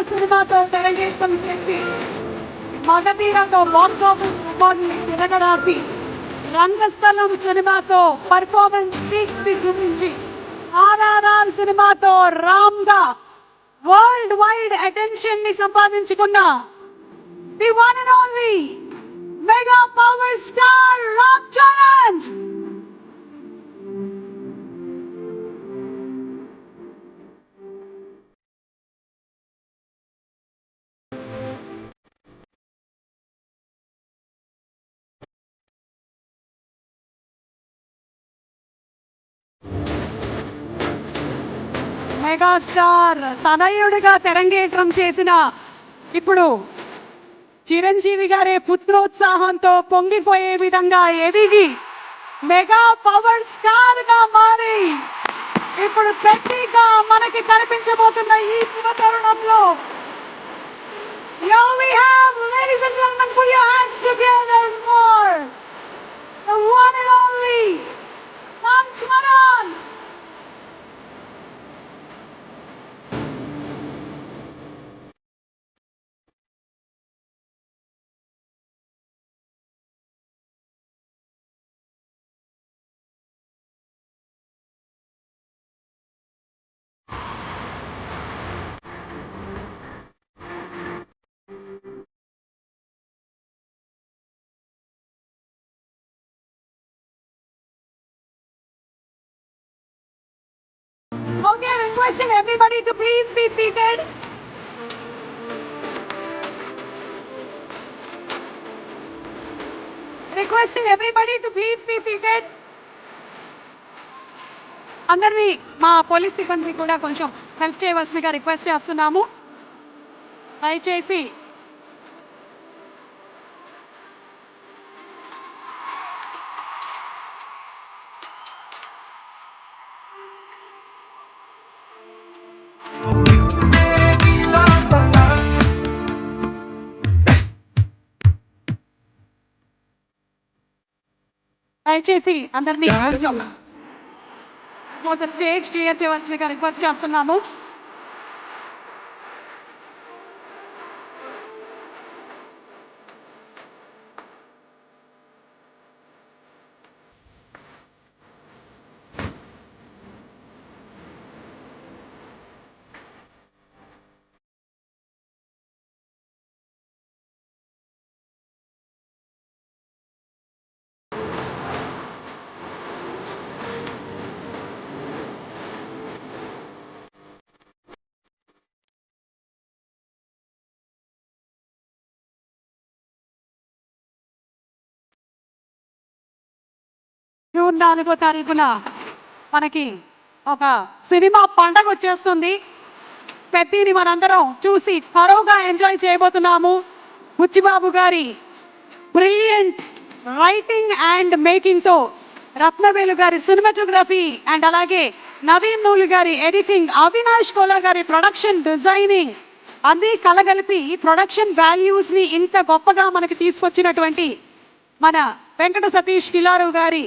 సినిమాతో తెరగేతం చేసి మగధీరతో బాక్స్ ఆఫీస్ రికార్డుని తిరగరాసి, రంగస్థలం సినిమాతో పర్ఫార్మెన్స్ పీక్స్ ని చూపించి, ఆర్ఆర్ఆర్ సినిమాతో రామ్ గా వరల్డ్ వైడ్ అటెన్షన్ ని సంపాదించుకున్న the one and only mega power star Ram Charan. Megastar తనయుడిగా తెరంగేట్రం చేసిన, ఇప్పుడు చిరంజీవి గారే పుత్రోత్సాహంతో పొంగిపోయే విధంగా ఎదిగి మెగా పవర్ స్టార్ గా మారి ఇప్పుడు పెద్దగా మనకి కనిపించబోతున్న ఈ శుభ తరుణంలో, here we have, ladies and gentlemen, put your hands together for the one and only Ram Charan. Requesting everybody to please be seated. Requesting everybody to please be seated. అందరినీ మా పోలీస్ సిబ్బంది కూడా కొంచెం హెల్ప్ చేయవలసిందిగా request చేస్తున్నాము. దయచేసి అందరినీ stage clear చేయవలసిందిగా రిక్వెస్ట్ చేస్తున్నాము. జూన్ 4వ తారీఖున మనకి ఒక సినిమా పండగ వచ్చేస్తుంది. పెద్దిని మనందరం చూసి త్వరగా ఎంజాయ్ చేయబోతున్నాము. బుచ్చిబాబు గారి బ్రిలియంట్ రైటింగ్ అండ్ మేకింగ్తో, రత్నవేలు గారి సినిమాటోగ్రఫీ అండ్ అలాగే నవీన్ నూలి గారి ఎడిటింగ్, అవినాష్ కోలా గారి ప్రొడక్షన్ డిజైనింగ్ అన్నీ కలగలిపి ప్రొడక్షన్ వాల్యూస్ని ఇంత గొప్పగా మనకి తీసుకొచ్చినటువంటి మన వెంకట సతీష్ కిలారు గారి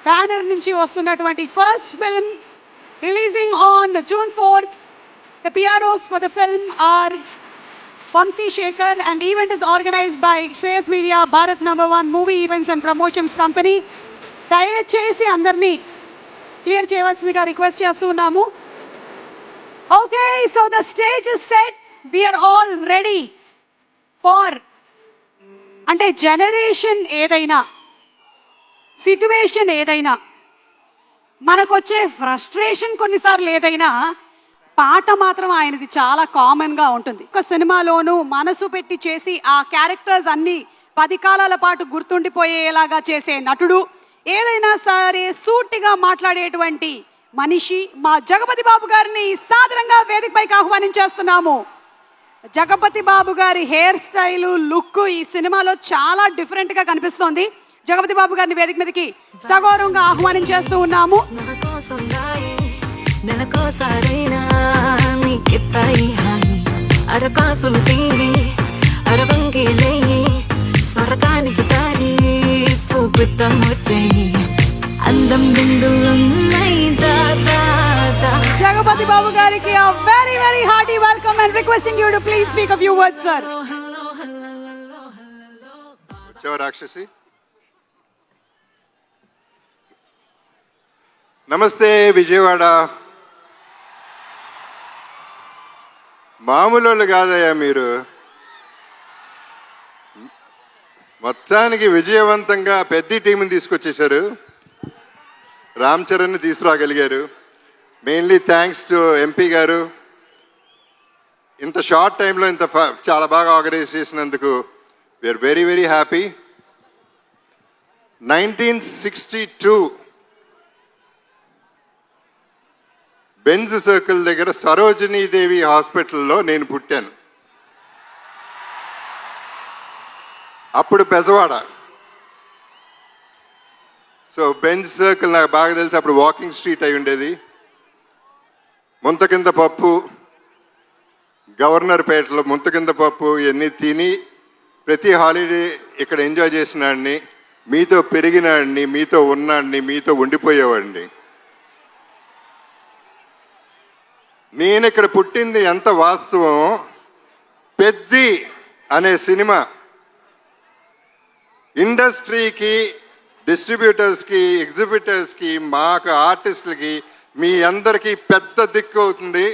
బ్యానర్ నుంచి వస్తున్నటువంటి first film releasing on June 4th. The PROs for the film are Vamsi Shekhar and event is organized by Shreyas Media, Bharat's #1 movie events and promotions company. దయచేసి అందరినీ క్లియర్ చేయవలసిందిగా రిక్వెస్ట్ చేస్తున్నాము. Okay, so the stage is set. We are all ready for, అంటే generation ఏదైనా, situation ఏదైనా, మనకొచ్చే frustration కొన్నిసార్లు ఏదైనా, పాట మాత్రం ఆయనది చాలా కామన్గా ఉంటుంది. ఒక సినిమాలోనూ మనసు పెట్టి చేసి ఆ క్యారెక్టర్స్ అన్ని 10 కాలాల పాటు గుర్తుండిపోయేలాగా చేసే నటుడు, ఏదైనా సరే సూటిగా మాట్లాడేటువంటి మనిషి మా జగపతి బాబు గారిని సాదరంగా వేదికపైకి ఆహ్వానించేస్తున్నాము. జగపతి బాబు గారి హెయిర్ స్టైలు, లుక్ ఈ సినిమాలో చాలా డిఫరెంట్గా కనిపిస్తోంది. జగపతి బాబు గారిని వేదిక మీదకి సగౌరవంగా ఆహ్వానించేస్తూ ఉన్నాము. నెలకోసారైనా నీకెత్తాయి హాయి, అరకాసులు తీరి అరవంగిలేయి, స్వర్గానికి దారి చూపిద్దాం వచ్చేయి, అందం బిందులున్నాయి దాదా. జగపతి బాబు గారికి a very very hearty welcome and requesting you to please speak a few words, sir. వచ్చావా రాక్షసి? నమస్తే విజయవాడ. మామూలు కాదయ్యా మీరు. మొత్తానికి విజయవంతంగా పెద్ద టీంని తీసుకొచ్చేశారు. రామ్ చరణ్ని తీసుకురాగలిగారు. మెయిన్లీ థ్యాంక్స్ టు ఎంపీ గారు. ఇంత షార్ట్ టైంలో ఇంత చాలా బాగా ఆర్గనైజ్ చేసినందుకు we're very very happy. 1962 Benz circle దగ్గర సరోజినీదేవి హాస్పిటల్లో నేను పుట్టాను. అప్పుడు పెజవాడ. సో బెంజ్ సర్కిల్ నాకు బాగా తెలిసి అప్పుడు వాకింగ్ స్ట్రీట్ అయి ఉండేది. ముంతకింద పప్పు, గవర్నర్ పేటలో ముంతకింద పప్పు ఇవన్నీ తిని ప్రతి హాలిడే ఇక్కడ ఎంజాయ్ చేసినాడిని, మీతో పెరిగినాడిని, మీతో ఉన్నాడిని, మీతో ఉండిపోయేవాడిని. నేను ఇక్కడ పుట్టింది ఎంత వాస్తవం. పెద్ది అనే సినిమా ఇండస్ట్రీకి, డిస్ట్రిబ్యూటర్స్కి, ఎగ్జిబిటర్స్కి, మాకు ఆర్టిస్టులకి, మీ అందరికీ పెద్ద దిక్కు అవుతుంది.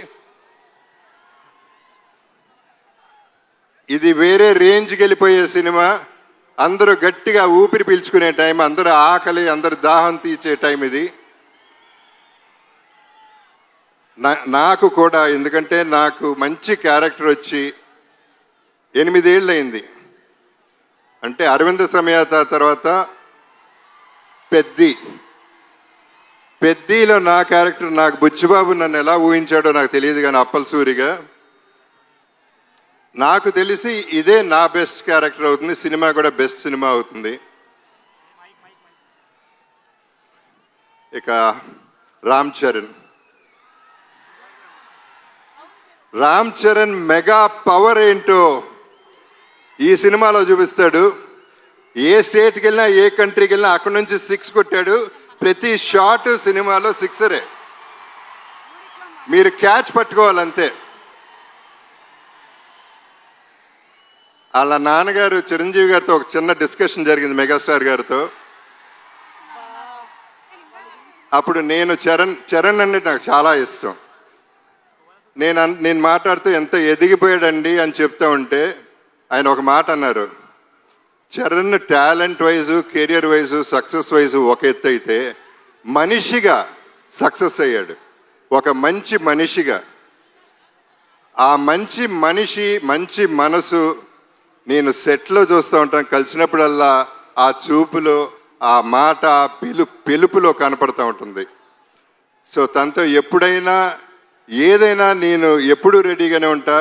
ఇది వేరే రేంజ్కి వెళ్ళిపోయే సినిమా. అందరూ గట్టిగా ఊపిరి పీల్చుకునే టైం, అందరూ ఆకలి, అందరు దాహం తీర్చే టైం ఇది. నాకు కూడా, ఎందుకంటే నాకు మంచి క్యారెక్టర్ వచ్చి 8 ఏళ్ళు అయింది. అంటే అరవింద సమేత తర్వాత పెద్దిలో నా క్యారెక్టర్, నాకు బుచ్చిబాబు నన్ను ఎలా ఊహించాడో నాకు తెలియదు, కానీ అప్పలసూరిగా నాకు తెలిసి ఇదే నా బెస్ట్ క్యారెక్టర్ అవుతుంది, సినిమా కూడా బెస్ట్ సినిమా అవుతుంది. ఇక రామ్ చరణ్ మెగా పవర్ ఏంటో ఈ సినిమాలో చూపిస్తాడు. ఏ స్టేట్కి వెళ్ళినా, ఏ కంట్రీకి వెళ్ళినా అక్కడి నుంచి 6 కొట్టాడు. ప్రతి షాట్ సినిమాలో 6రే, మీరు క్యాచ్ పట్టుకోవాలంతే. వాళ్ళ నాన్నగారు చిరంజీవి గారితో ఒక చిన్న డిస్కషన్ జరిగింది, మెగాస్టార్ గారితో. అప్పుడు నేను చరణ్ అంటే నాకు చాలా ఇష్టం. నేను మాట్లాడుతూ ఎంత ఎదిగిపోయాడండి అని చెప్తా ఉంటే ఆయన ఒక మాట అన్నారు, Charan talent wise, career wise, success wise ఒక ఎత్తు అయితే మనిషిగా సక్సెస్ అయ్యాడు. ఒక మంచి మనిషిగా, ఆ మంచి మనిషి, మంచి మనసు నేను సెట్లో చూస్తూ ఉంటాను. కలిసినప్పుడల్లా ఆ చూపులో, ఆ మాట, ఆ పిలుపులో కనపడుతూ ఉంటుంది. సో తనతో ఎప్పుడైనా ఏదైనా నేను ఎప్పుడూ రెడీగానే ఉంటా,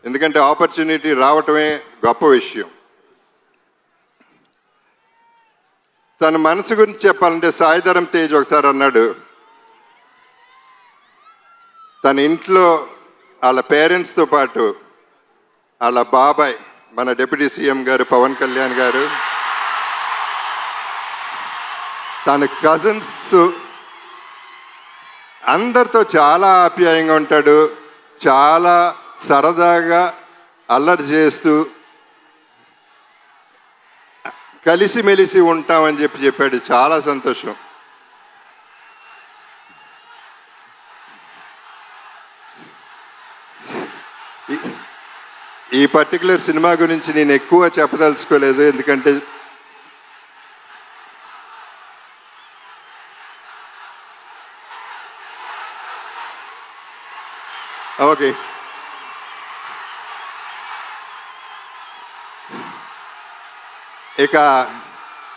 ఎందుకంటే ఆపర్చునిటీ రావటమే గొప్ప విషయం. తన మనసు గురించి చెప్పాలంటే సాయిధరం తేజ్ ఒకసారి అన్నాడు, తన ఇంట్లో వాళ్ళ పేరెంట్స్తో పాటు వాళ్ళ బాబాయ్ మన డిప్యూటీ సీఎం గారు పవన్ కళ్యాణ్ గారు, తన కజిన్స్ అందరితో చాలా ఆప్యాయంగా ఉంటాడు. చాలా సరదాగా అల్లరి చేస్తూ కలిసిమెలిసి ఉంటామని చెప్పాడు. చాలా సంతోషం. ఈ పర్టికులర్ సినిమా గురించి నేను ఎక్కువ చెప్పదలుచుకోలేదు, ఎందుకంటే ఓకే, ఇక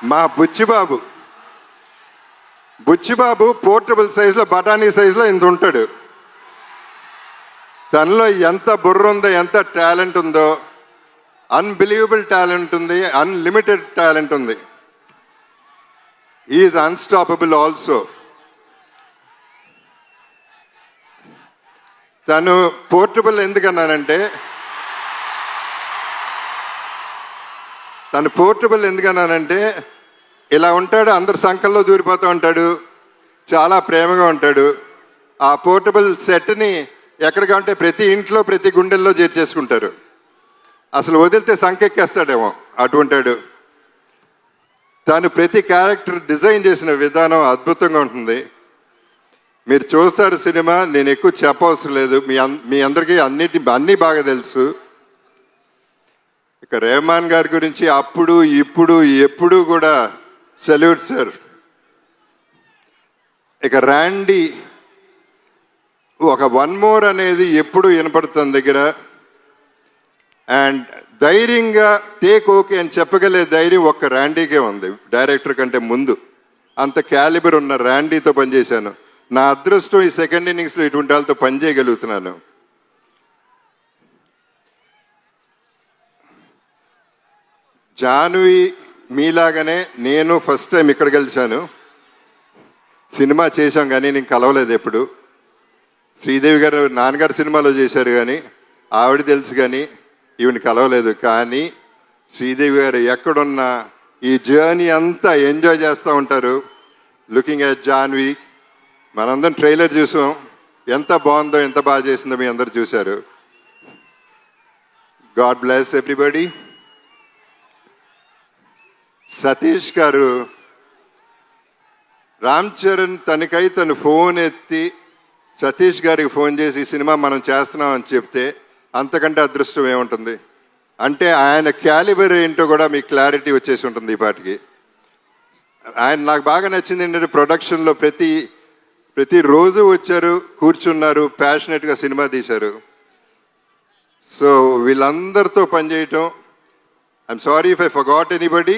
మా బుచ్చిబాబు పోర్టబుల్ సైజులో, బఠానీ సైజులో ఇంత ఉంటాడు. తనలో ఎంత బుర్ర ఉందో, ఎంత టాలెంట్ ఉందో, అన్బిలీవబుల్ టాలెంట్ ఉంది, అన్లిమిటెడ్ టాలెంట్ ఉంది. Is unstoppable also. తను పోర్టబుల్ ఎందుకన్నానంటే, ఇలా ఉంటాడు, అందరు సంకల్లో దూరిపోతూ ఉంటాడు, చాలా ప్రేమగా ఉంటాడు. ఆ పోర్టబుల్ సెట్ని ఎక్కడికంటే ప్రతి ఇంట్లో, ప్రతి గుండెల్లో చేర్చేసుకుంటారు. అసలు వదిలితే సంకెక్కేస్తాడేమో అటువంటాడు. తాను ప్రతి క్యారెక్టర్ డిజైన్ చేసిన విధానం అద్భుతంగా ఉంటుంది. మీరు చూస్తారు సినిమా, నేను ఎక్కువ చెప్పవసరం లేదు, మీ అందరికీ అన్నీ బాగా తెలుసు. ఇక రెహమాన్ గారి గురించి అప్పుడు, ఇప్పుడు, ఎప్పుడు కూడా సెల్యూట్ సార్. ఇక ర్యాండీ ఒక వన్ మోర్ అనేది ఎప్పుడు వినపడుతుంది దగ్గర. అండ్ ధైర్యంగా టేక్ ఓకే అని చెప్పగలే ధైర్యం ఒక్క ర్యాండీకే ఉంది. డైరెక్టర్ కంటే ముందు అంత క్యాలిబర్ ఉన్న ర్యాండీతో పనిచేశాను. నా అదృష్టం ఈ సెకండ్ ఇన్నింగ్స్లో ఇటువంటి వాళ్ళతో పనిచేయగలుగుతున్నాను. జాన్వి మీలాగానే నేను ఫస్ట్ టైం ఇక్కడ కలిశాను. సినిమా చేశాం కానీ నేను కలవలేదు ఎప్పుడు. శ్రీదేవి గారు నాన్నగారు సినిమాలో చేశారు కానీ ఆవిడ తెలుసు, కానీ ఈవిని కలవలేదు. కానీ శ్రీదేవి గారు ఎక్కడున్నా ఈ జర్నీ అంతా ఎంజాయ్ చేస్తూ ఉంటారు. లుకింగ్ అట్ జాన్వి, మనందరం ట్రైలర్ చూసాం, ఎంత బాగుందో, ఎంత బాగా చేసిందో మీ అందరు చూశారు. God bless everybody. సతీష్ గారు, రామ్ చరణ్ తనకై తను ఫోన్ ఎత్తి సతీష్ గారికి ఫోన్ చేసి ఈ సినిమా మనం చేస్తున్నాం అని చెప్తే అంతకంటే అదృష్టం ఏముంటుంది. అంటే ఆయన క్యాలిబర్ ఏంటో కూడా మీకు క్లారిటీ వచ్చేసి ఉంటుంది ఈ పాటికి. ఆయన నాకు బాగా నచ్చింది ఏంటంటే ప్రొడక్షన్లో ప్రతిరోజు వచ్చారు, కూర్చున్నారు, ప్యాషనెట్గా సినిమా తీశారు. సో వీళ్ళందరితో పనిచేయటం, I'm sorry if I forgot anybody.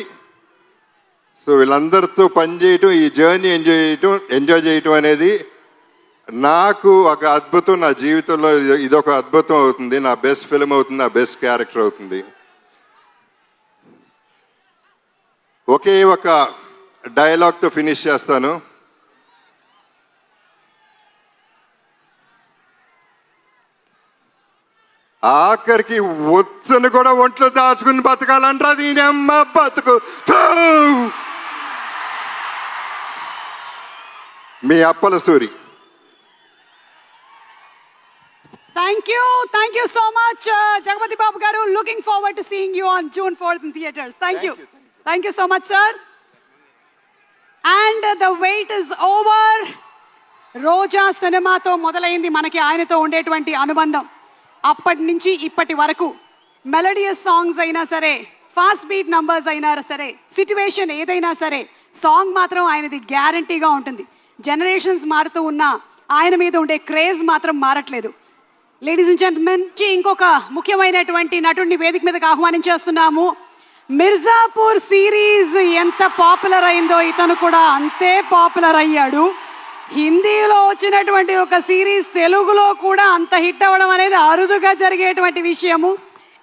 So వీళ్ళందరితో పనిచేయటం, ఈ జర్నీ ఎంజాయ్ చేయటం అనేది నాకు ఒక అద్భుతం. నా జీవితంలో ఇదొక అద్భుతం అవుతుంది. నా బెస్ట్ ఫిల్మ్ అవుతుంది, నా బెస్ట్ క్యారెక్టర్ అవుతుంది. ఒకే ఒక డైలాగ్తో ఫినిష్ చేస్తాను. ఆఖరికి వచ్చను కూడా ఒంట్లో దాచుకుని బతకాలంటారా దీని అమ్మ బతుకు. మీ Appala Suri. Thank you so much, Jagapati Babu Garu. Looking forward to seeing you on June 4th in theaters. Thank you so much, sir. And the wait is over. రోజా సినిమాతో మొదలైంది మనకి ఆయనతో ఉండేటువంటి అనుబంధం. అప్పటి నుంచి ఇప్పటి వరకు మెలోడియస్ సాంగ్స్ అయినా సరే, ఫాస్ట్ బీట్ నంబర్స్ అయినా సరే, సిచ్యువేషన్ ఏదైనా సరే, సాంగ్ మాత్రం ఆయనది గ్యారంటీగా ఉంటుంది. జనరేషన్స్ మారుతూ ఉన్నా ఆయన మీద ఉండే క్రేజ్ మాత్రం మారట్లేదు. లేడీస్ అండ్ జెంట్మెన్, ఇంకొక ముఖ్యమైనటువంటి నటుడిని వేదిక మీదకి ఆహ్వానించేస్తున్నాము. మిర్జాపూర్ సిరీస్ ఎంత పాపులర్ అయిందో ఇతను కూడా అంతే పాపులర్ అయ్యాడు. హిందీలో వచ్చినటువంటి ఒక సిరీస్ తెలుగులో కూడా అంత హిట్ అవ్వడం అనేది అరుదుగా జరిగేటువంటి విషయము.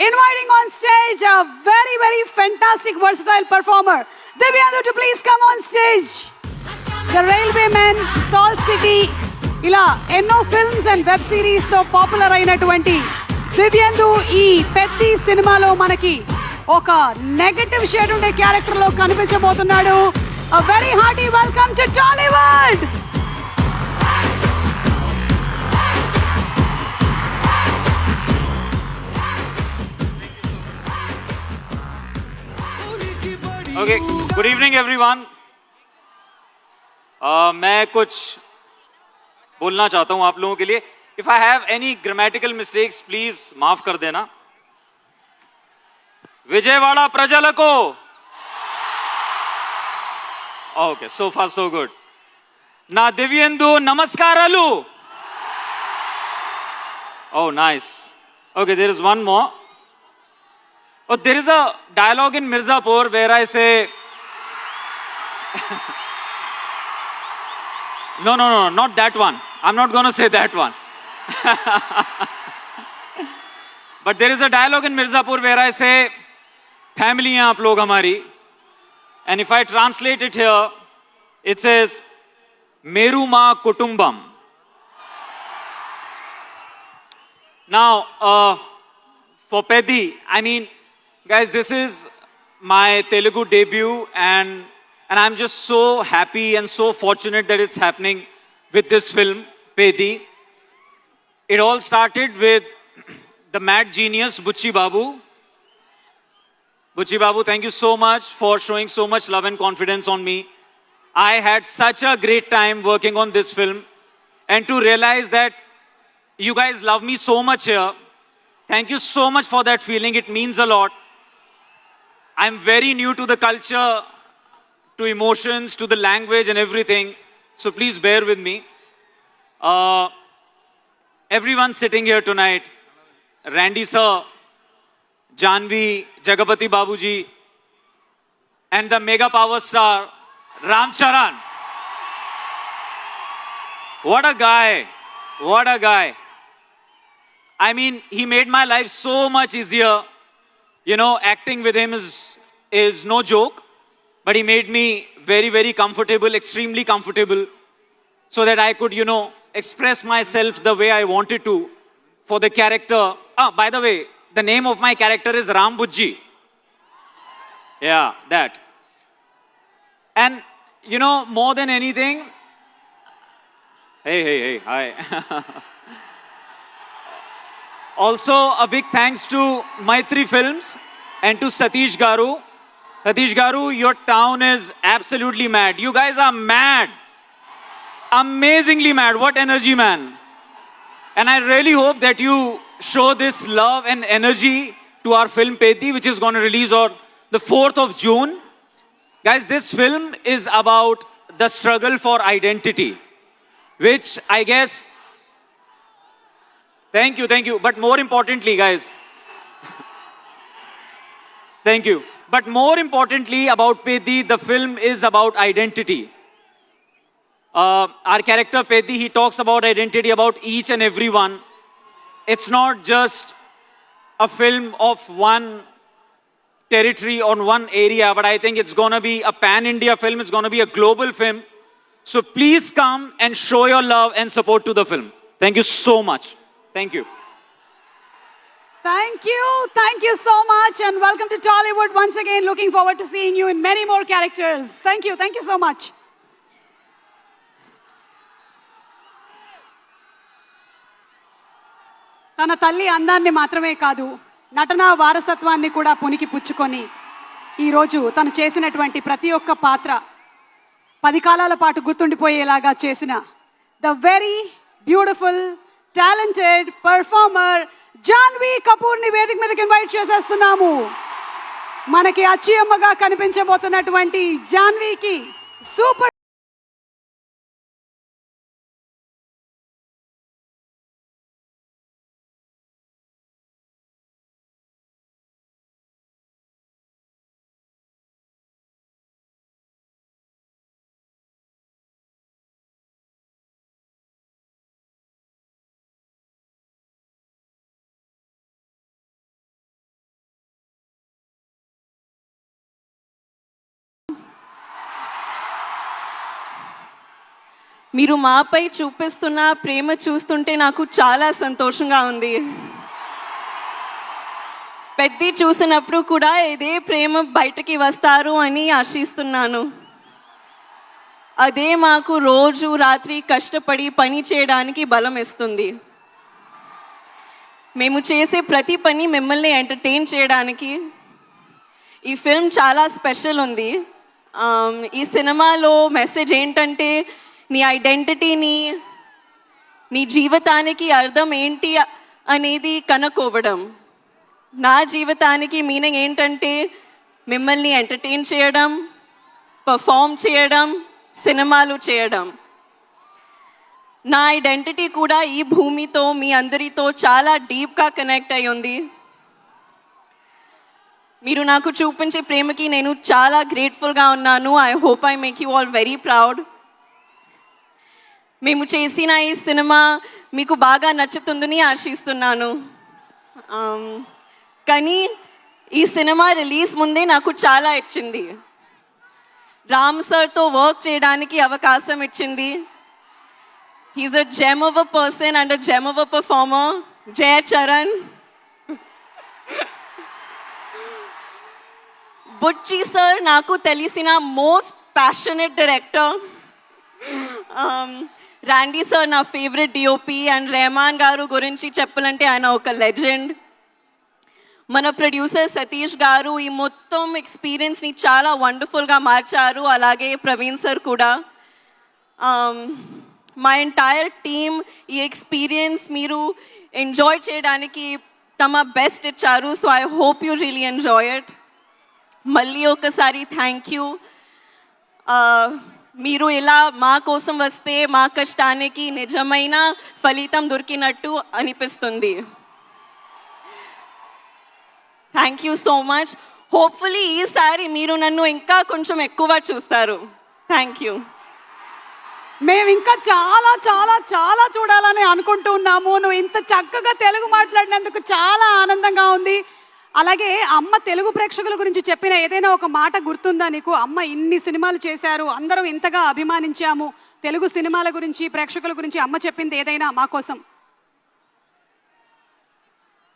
Inviting on stage a very fantastic versatile performer, Divyendu, to please come on stage. The Railwayman, Salt City, ఇలా ఎన్నో ఫిల్మ్స్ అండ్ వెబ్ సిరీస్ తో పాపులర్ అయినటువంటి దివ్యందు ఈ పెద్ది సినిమాలో మనకి ఒక నెగటివ్ షేడ్ ఉండే క్యారెక్టర్ లో కనిపించబోతున్నాడు. A very hearty welcome to Tollywood. Okay, good evening everyone. मैं कुछ बोलना चाहता हूं आप लोगों के लिए. If I have any grammatical mistakes please माफ कर देना. विजयवाड़ा प्रजलको. Okay, so far so good. ना Dibyendu नमस्कारालु. Oh, nice. Okay, there is one more. Oh, there is a dialogue in Mirzapur where I say no, not that one. I'm not going to say that one. But there is a dialogue in Mirzapur where I say, family hain aap log hamari. And if I translate it here, it says, Meru ma kutumbam. Now, for Peddi, I mean, guys, this is my Telugu debut and I'm just so happy and so fortunate that it's happening with this film, Peddi. It all started with the mad genius, Bucci Babu. Bucci Babu, thank you so much for showing so much love and confidence on me. I had such a great time working on this film, and to realize that you guys love me so much here, thank you so much for that feeling. It means a lot. I'm very new to the culture, to emotions, to the language and everything. So please bear with me. Everyone sitting here tonight, Randy sir, Janvi, Jagapati Babuji, and the mega power star, Ram Charan. What a guy. What a guy. I mean, he made my life so much easier. You know, acting with him is no joke. But he made me very comfortable, extremely comfortable, so that I could, you know, express myself the way I wanted to for the character. By the way, the name of my character is Ram Bujji. Yeah, that. And, you know, more than anything, hey, hi. Also, a big thanks to Maitri Films and to Satish Garu. Satish Garu, your town is absolutely mad. You guys are mad. Amazingly mad. What energy, man. And I really hope that you show this love and energy to our film Peddi, which is going to release on the 4th of June. Guys, this film is about the struggle for identity. which I guess. Thank you. But more importantly, guys, thank you. But more importantly about Peddi, the film is about identity. Our character Peddi, he talks about identity about each and every one. It's not just a film of one territory on one area, but I think it's going to be a pan-India film. It's going to be a global film. So please come and show your love and support to the film. Thank you so much. Thank you. Thank you so much, and welcome to Tollywood once again. Looking forward to seeing you in many more characters. Thank you so much. తన తల్లి అందాన్ని మాత్రమే కాదు, నటనా వారసత్వాన్ని కూడా పునికి పుచ్చుకొని ఈరోజు తను చేసినటువంటి ప్రతి ఒక్క పాత్ర 10 కాలాల పాటు గుర్తుండిపోయేలాగా చేసిన the very beautiful talented performer Janhvi కపూర్ని వేదిక మీదకి ఇన్వైట్ చేసేస్తున్నాము. మనకి అచ్చి అమ్మగా కనిపించబోతున్నటువంటి జాన్వీకి సూపర్ మీరు మాపై చూపిస్తున్న ప్రేమ చూస్తుంటే నాకు చాలా సంతోషంగా ఉంది. పెద్ది చూసినప్పుడు కూడా ఇదే ప్రేమ బయటకి వస్తారు అని ఆశిస్తున్నాను. అదే మాకు రోజు రాత్రి కష్టపడి పని చేయడానికి బలం ఇస్తుంది. మేము చేసే ప్రతి పని మిమ్మల్ని ఎంటర్టైన్ చేయడానికి. ఈ ఫిల్మ్ చాలా స్పెషల్ ఉంది. ఈ సినిమాలో మెసేజ్ ఏంటంటే నీ ఐడెంటిటీని, నీ జీవితానికి అర్థం ఏంటి అనేది కనుక్కోవడం. నా జీవితానికి మీనింగ్ ఏంటంటే మిమ్మల్ని ఎంటర్టైన్ చేయడం, పర్ఫామ్ చేయడం, సినిమాలు చేయడం. నా ఐడెంటిటీ కూడా ఈ భూమితో, మీ అందరితో చాలా డీప్గా కనెక్ట్ అయి ఉంది. మీరు నాకు చూపించే ప్రేమకి నేను చాలా గ్రేట్ఫుల్గా ఉన్నాను. I hope I make you all very proud. మేము చేసిన ఈ సినిమా మీకు బాగా నచ్చుతుందని ఆశిస్తున్నాను. కానీ ఈ సినిమా రిలీజ్ ముందే నాకు చాలా ఇచ్చింది. రామ్ సార్తో వర్క్ చేయడానికి అవకాశం ఇచ్చింది. He is a gem of a person and a gem of a performer. Jaya Charan. Buchi sir నాకు తెలిసిన most passionate director. Randy sir నా favourite DOP. And Rahman garu గురించి చెప్పాలంటే ఆయన ఒక లెజెండ్. మన ప్రొడ్యూసర్ సతీష్ గారు ఈ మొత్తం ఎక్స్పీరియన్స్ని చాలా వండర్ఫుల్గా మార్చారు. అలాగే ప్రవీణ్ సార్ కూడా. మా ఎంటైర్ టీమ్ ఈ ఎక్స్పీరియన్స్ మీరు ఎంజాయ్ చేయడానికి తమ బెస్ట్ ఇచ్చారు. So I hope you really enjoy it. మళ్ళీ ఒకసారి థ్యాంక్ యూ. మీరు ఇలా మా కోసం వస్తే మా కష్టానికి నిజమైన ఫలితం దొరికినట్టు అనిపిస్తుంది. Thank you so much. Hopefully ఈసారి మీరు నన్ను ఇంకా కొంచెం ఎక్కువ చూస్తారు. Thank you. మేము ఇంకా చాలా చాలా చాలా చూడాలని అనుకుంటూ ఉన్నాము. నువ్వు ఇంత చక్కగా తెలుగు మాట్లాడినందుకు చాలా ఆనందంగా ఉంది. అలాగే అమ్మ తెలుగు ప్రేక్షకుల గురించి చెప్పిన ఏదైనా ఒక మాట గుర్తుందా నీకు? అమ్మ ఇన్ని సినిమాలు చేశారు, అందరం ఇంతగా అభిమానించాము, తెలుగు సినిమాల గురించి, ప్రేక్షకుల గురించి అమ్మ చెప్పింది ఏదైనా మా కోసం?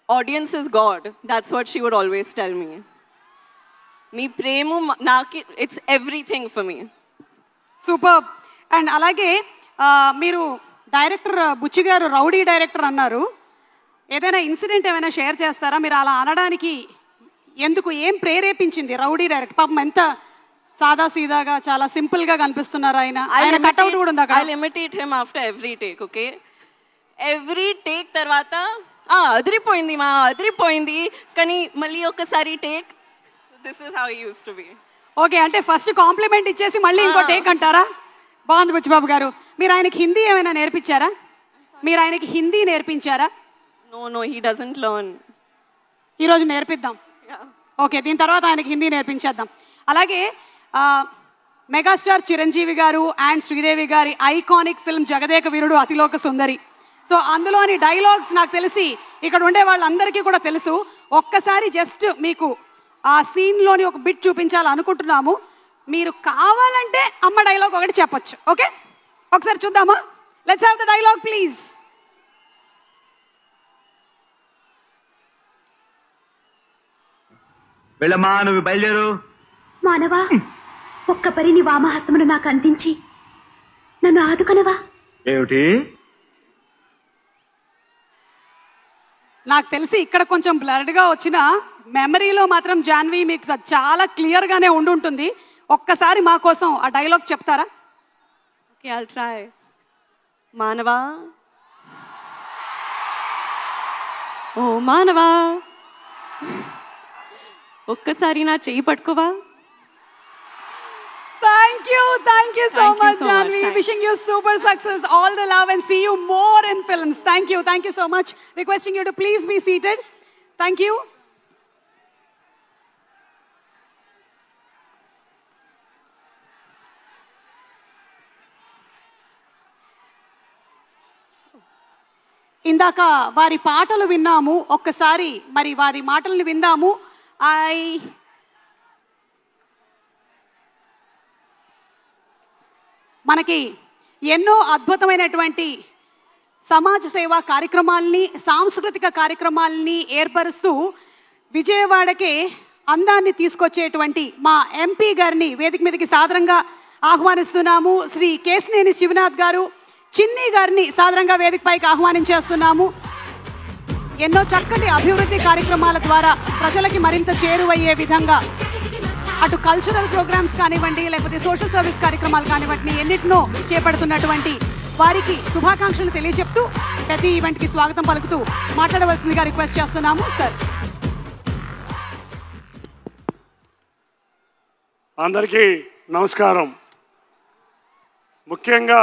Audience is god. That's what she would always tell me. మీ ప్రేమ నాకు it's everything for me. Super. And అలాగే మీరు డైరెక్టర్ బుచ్చి గారు రౌడీ డైరెక్టర్ అన్నారు. ఏదైనా ఇన్సిడెంట్ ఏమైనా షేర్ చేస్తారా? మీరు అలా అనడానికి ఎందుకు, ఏం ప్రేరేపించింది? రౌడీ డైరెక్టర్ పాపం ఎంత సాదా సీదాగా చాలా సింపుల్ గా కనిపిస్తున్నారు. ఆయన కట్అవుట్ కూడా ఉంది అక్కడ. I imitate him after every take. Okay, every take తర్వాత అదిరిపోయింది అదిరిపోయింది, కానీ మళ్ళీ ఒకసారి take. This is how he used to be. Okay, అంటే ఫస్ట్ కాంప్లిమెంట్ ఇచ్చేసి మళ్ళీ ఇంకో టేక్ అంటారా? బాగుంది బుచ్చిబాబు గారు. మీరు ఆయనకి హిందీ ఏమైనా నేర్పించారా? మీరు ఆయనకి Hindi నేర్పించారా? No, he doesn't learn. ఈరోజు నేర్పిద్దాం. ఓకే, దీని తర్వాత ఆయనకి హిందీ నేర్పించేద్దాం. అలాగే మెగాస్టార్ చిరంజీవి గారు అండ్ శ్రీదేవి గారి iconic film Jagadeka Veerudu Athiloka Sundari. So అందులోని డైలాగ్స్ నాకు తెలిసి ఇక్కడ ఉండే వాళ్ళందరికీ కూడా తెలుసు. ఒక్కసారి జస్ట్ మీకు ఆ సీన్లోని ఒక బిట్ చూపించాలనుకుంటున్నాము. మీరు కావాలంటే అమ్మ డైలాగ్ ఒకటి చెప్పొచ్చు. ఓకే, ఒకసారి చూద్దామా? Let's have the dialogue please. వెళ్ళమ్మా, నువ్వు బయలుదేరు. మానవా, ఒక్క పరిని వామహస్తమును నాకు అందించి నన్ను ఆదుకనవా? ఏమిటి? నాకు తెలిసి ఇక్కడ కొంచెం బ్లర్డ్గా వచ్చిన మెమరీలో మాత్రం జాన్వి మీకు చాలా క్లియర్గానే ఉండుంటుంది. ఒక్కసారి మా కోసం ఆ డైలాగ్ చెప్తారా? Okay, I'll try. మానవా, ఓ మానవా, ఒక్కసారి నా చెయ్యి పట్టుకోవా? Thank you so Thank you much, so Janvi. much. Wishing you super success, all the love, and see you more in films. Thank you so much. Requesting you to please be seated. Thank you. ఇందాక వారి పాటలు విన్నాము. ఒక్కసారి మరి వారి మాటలను విందాము. మనకి ఎన్నో అద్భుతమైనటువంటి సమాజ సేవా కార్యక్రమాలని, సాంస్కృతిక కార్యక్రమాలని ఏర్పరుస్తూ విజయవాడకే అందాన్ని తీసుకొచ్చేటువంటి మా ఎంపీ గారిని వేదిక మీదకి సాదరంగా ఆహ్వానిస్తున్నాము. శ్రీ కేశినేని శివనాథ్ గారు, చిన్ని గారిని సాదరంగా వేదికపైకి ఆహ్వానించేస్తున్నాము. ఎన్నో చక్కటి అభివృద్ధి కార్యక్రమాల ద్వారా ప్రజలకి మరింత చేరువయ్యే విధంగా అటు కల్చరల్ ప్రోగ్రామ్స్ కానివ్వండి, లేకపోతే సోషల్ సర్వీస్ కార్యక్రమాలు కానివ్వండి, ఎన్నిటినో చేపడుతున్నటువంటి వారికి శుభాకాంక్షలు తెలియజెప్తూ ప్రతి ఈవెంట్కి స్వాగతం పలుకుతూ మాట్లాడవలసిందిగా రిక్వెస్ట్ చేస్తున్నాము. సార్, అందరికీ నమస్కారం. ముఖ్యంగా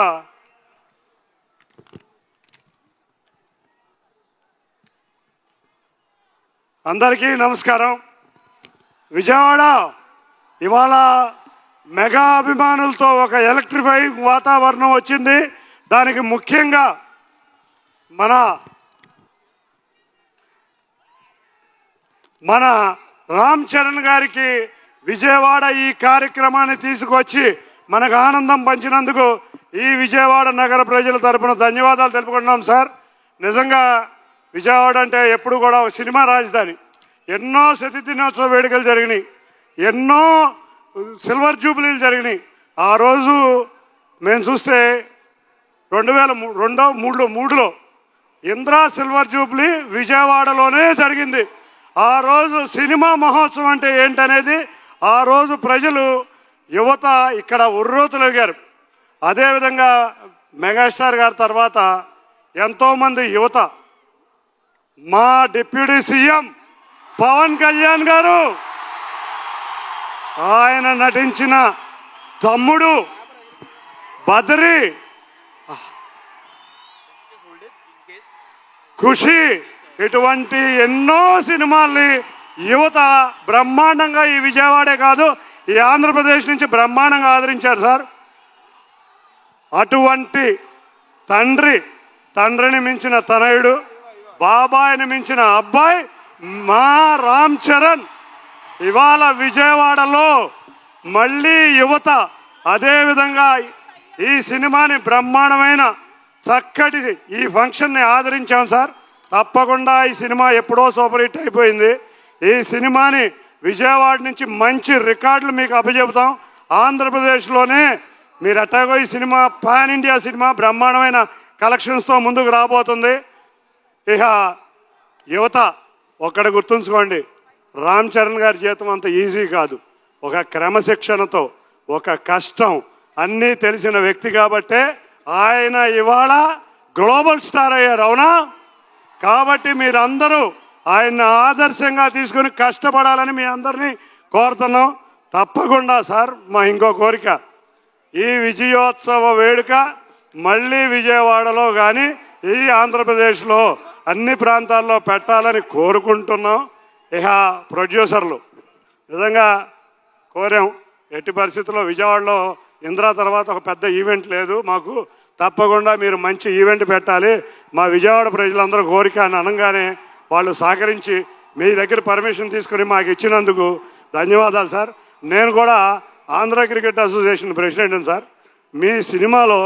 అందరికీ నమస్కారం. విజయవాడ ఇవాళ మెగా అభిమానులతో ఒక ఎలక్ట్రిఫైయింగ్ వాతావరణం వచ్చింది. దానికి ముఖ్యంగా మన రామ్ చరణ్ గారికి విజయవాడ ఈ కార్యక్రమాన్ని తీసుకొచ్చి మనకు ఆనందం పంచినందుకు ఈ విజయవాడ నగర ప్రజల తరపున ధన్యవాదాలు తెలుపుకుంటున్నాం సార్. నిజంగా విజయవాడ అంటే ఎప్పుడు కూడా ఒక సినిమా రాజధాని. ఎన్నో శత దినోత్సవ వేడుకలు జరిగినాయి, ఎన్నో సిల్వర్ జూబిలీలు జరిగినాయి. ఆ రోజు మేము చూస్తే 2003లో ఇంద్రా సిల్వర్ జూబ్లీ విజయవాడలోనే జరిగింది. ఆ రోజు సినిమా మహోత్సవం అంటే ఏంటనేది ఆ రోజు ప్రజలు, యువత ఇక్కడ ఉర్రూతలగారు. అదేవిధంగా మెగాస్టార్ గారి తర్వాత ఎంతోమంది యువత, మా డిప్యూటీ సీఎం పవన్ కళ్యాణ్ గారు, ఆయన నటించిన తమ్ముడు, బద్రి, ఖుషి, ఇటువంటి ఎన్నో సినిమాల్ని యువత బ్రహ్మాండంగా ఈ విజయవాడే కాదు ఈ ఆంధ్రప్రదేశ్ నుంచి బ్రహ్మాండంగా ఆదరించారు సార్. అటువంటి తండ్రిని మించిన తనయుడు, బాబాయిని మించిన అబ్బాయి మా రామ్ చరణ్ ఇవాళ విజయవాడలో మళ్ళీ యువత, అదేవిధంగా ఈ సినిమాని బ్రహ్మాండమైన చక్కటి ఈ ఫంక్షన్ని ఆదరించాం సార్. తప్పకుండా ఈ సినిమా ఎప్పుడో సూపర్ హిట్ అయిపోయింది. ఈ సినిమాని విజయవాడ నుంచి మంచి రికార్డులు మీకు అప్పచెబుతాం. ఆంధ్రప్రదేశ్లోనే మీరు ఎట్టాగో ఈ సినిమా పాన్ ఇండియా సినిమా బ్రహ్మాండమైన కలెక్షన్స్తో ముందుకు రాబోతుంది. ఇక యువత ఒక్కటి గుర్తుంచుకోండి, రామ్ చరణ్ గారి జీవితం అంత ఈజీ కాదు. ఒక క్రమశిక్షణతో, ఒక కష్టం అన్నీ తెలిసిన వ్యక్తి కాబట్టే ఆయన ఇవాళ గ్లోబల్ స్టార్ అయ్యారు, అవునా? కాబట్టి మీరందరూ ఆయన్ని ఆదర్శంగా తీసుకుని కష్టపడాలని మీ అందరినీ కోరుతున్నాం. తప్పకుండా సార్, మా ఇంకో కోరిక, ఈ విజయోత్సవ వేడుక మళ్ళీ విజయవాడలో కానీ ఈ ఆంధ్రప్రదేశ్లో అన్ని ప్రాంతాల్లో పెట్టాలని కోరుకుంటున్నాం. ఇక ప్రొడ్యూసర్లు నిజంగా కోరాం, ఎట్టి పరిస్థితుల్లో విజయవాడలో ఇందిరా తర్వాత ఒక పెద్ద ఈవెంట్ లేదు మాకు, తప్పకుండా మీరు మంచి ఈవెంట్ పెట్టాలి మా విజయవాడ ప్రజలందరూ కోరిక అని అనగానే వాళ్ళు సహకరించి మీ దగ్గర పర్మిషన్ తీసుకుని మాకు ఇచ్చినందుకు ధన్యవాదాలు సార్. నేను కూడా ఆంధ్ర క్రికెట్ అసోసియేషన్ ప్రెసిడెంట్ని సార్. మీ సినిమాలో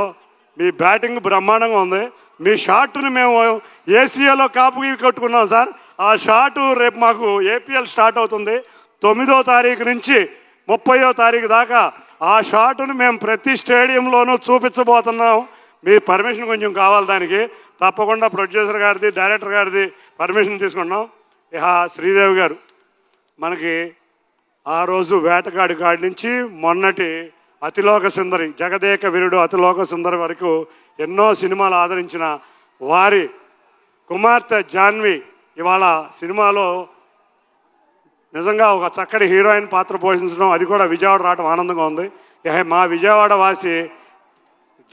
మీ బ్యాటింగ్ బ్రహ్మాండంగా ఉంది. మీ షాట్ని మేము ఏసీఏలో కాపుకి కట్టుకున్నాం సార్. ఆ షాటు రేపు మాకు ఏపీఎల్ స్టార్ట్ అవుతుంది 9వ తారీఖు నుంచి 30వ తారీఖు దాకా. ఆ షాటును మేము ప్రతి స్టేడియంలోనూ చూపించబోతున్నాం. మీ పర్మిషన్ కొంచెం కావాలి దానికి. తప్పకుండా ప్రొడ్యూసర్ గారిది డైరెక్టర్ గారిది పర్మిషన్ తీసుకున్నాం. ఇక శ్రీదేవి గారు మనకి ఆ రోజు వేటగాడి కాడి నుంచి మొన్నటి అతిలోక సుందరి, జగదేక వీరుడు అతిలోక సుందరి వరకు ఎన్నో సినిమాలు ఆదరించిన వారి కుమార్తె జాన్వి ఇవాళ సినిమాలో నిజంగా ఒక చక్కటి హీరోయిన్ పాత్ర పోషించడం, అది కూడా విజయవాడ రావడం ఆనందంగా ఉంది. మా విజయవాడ వాసి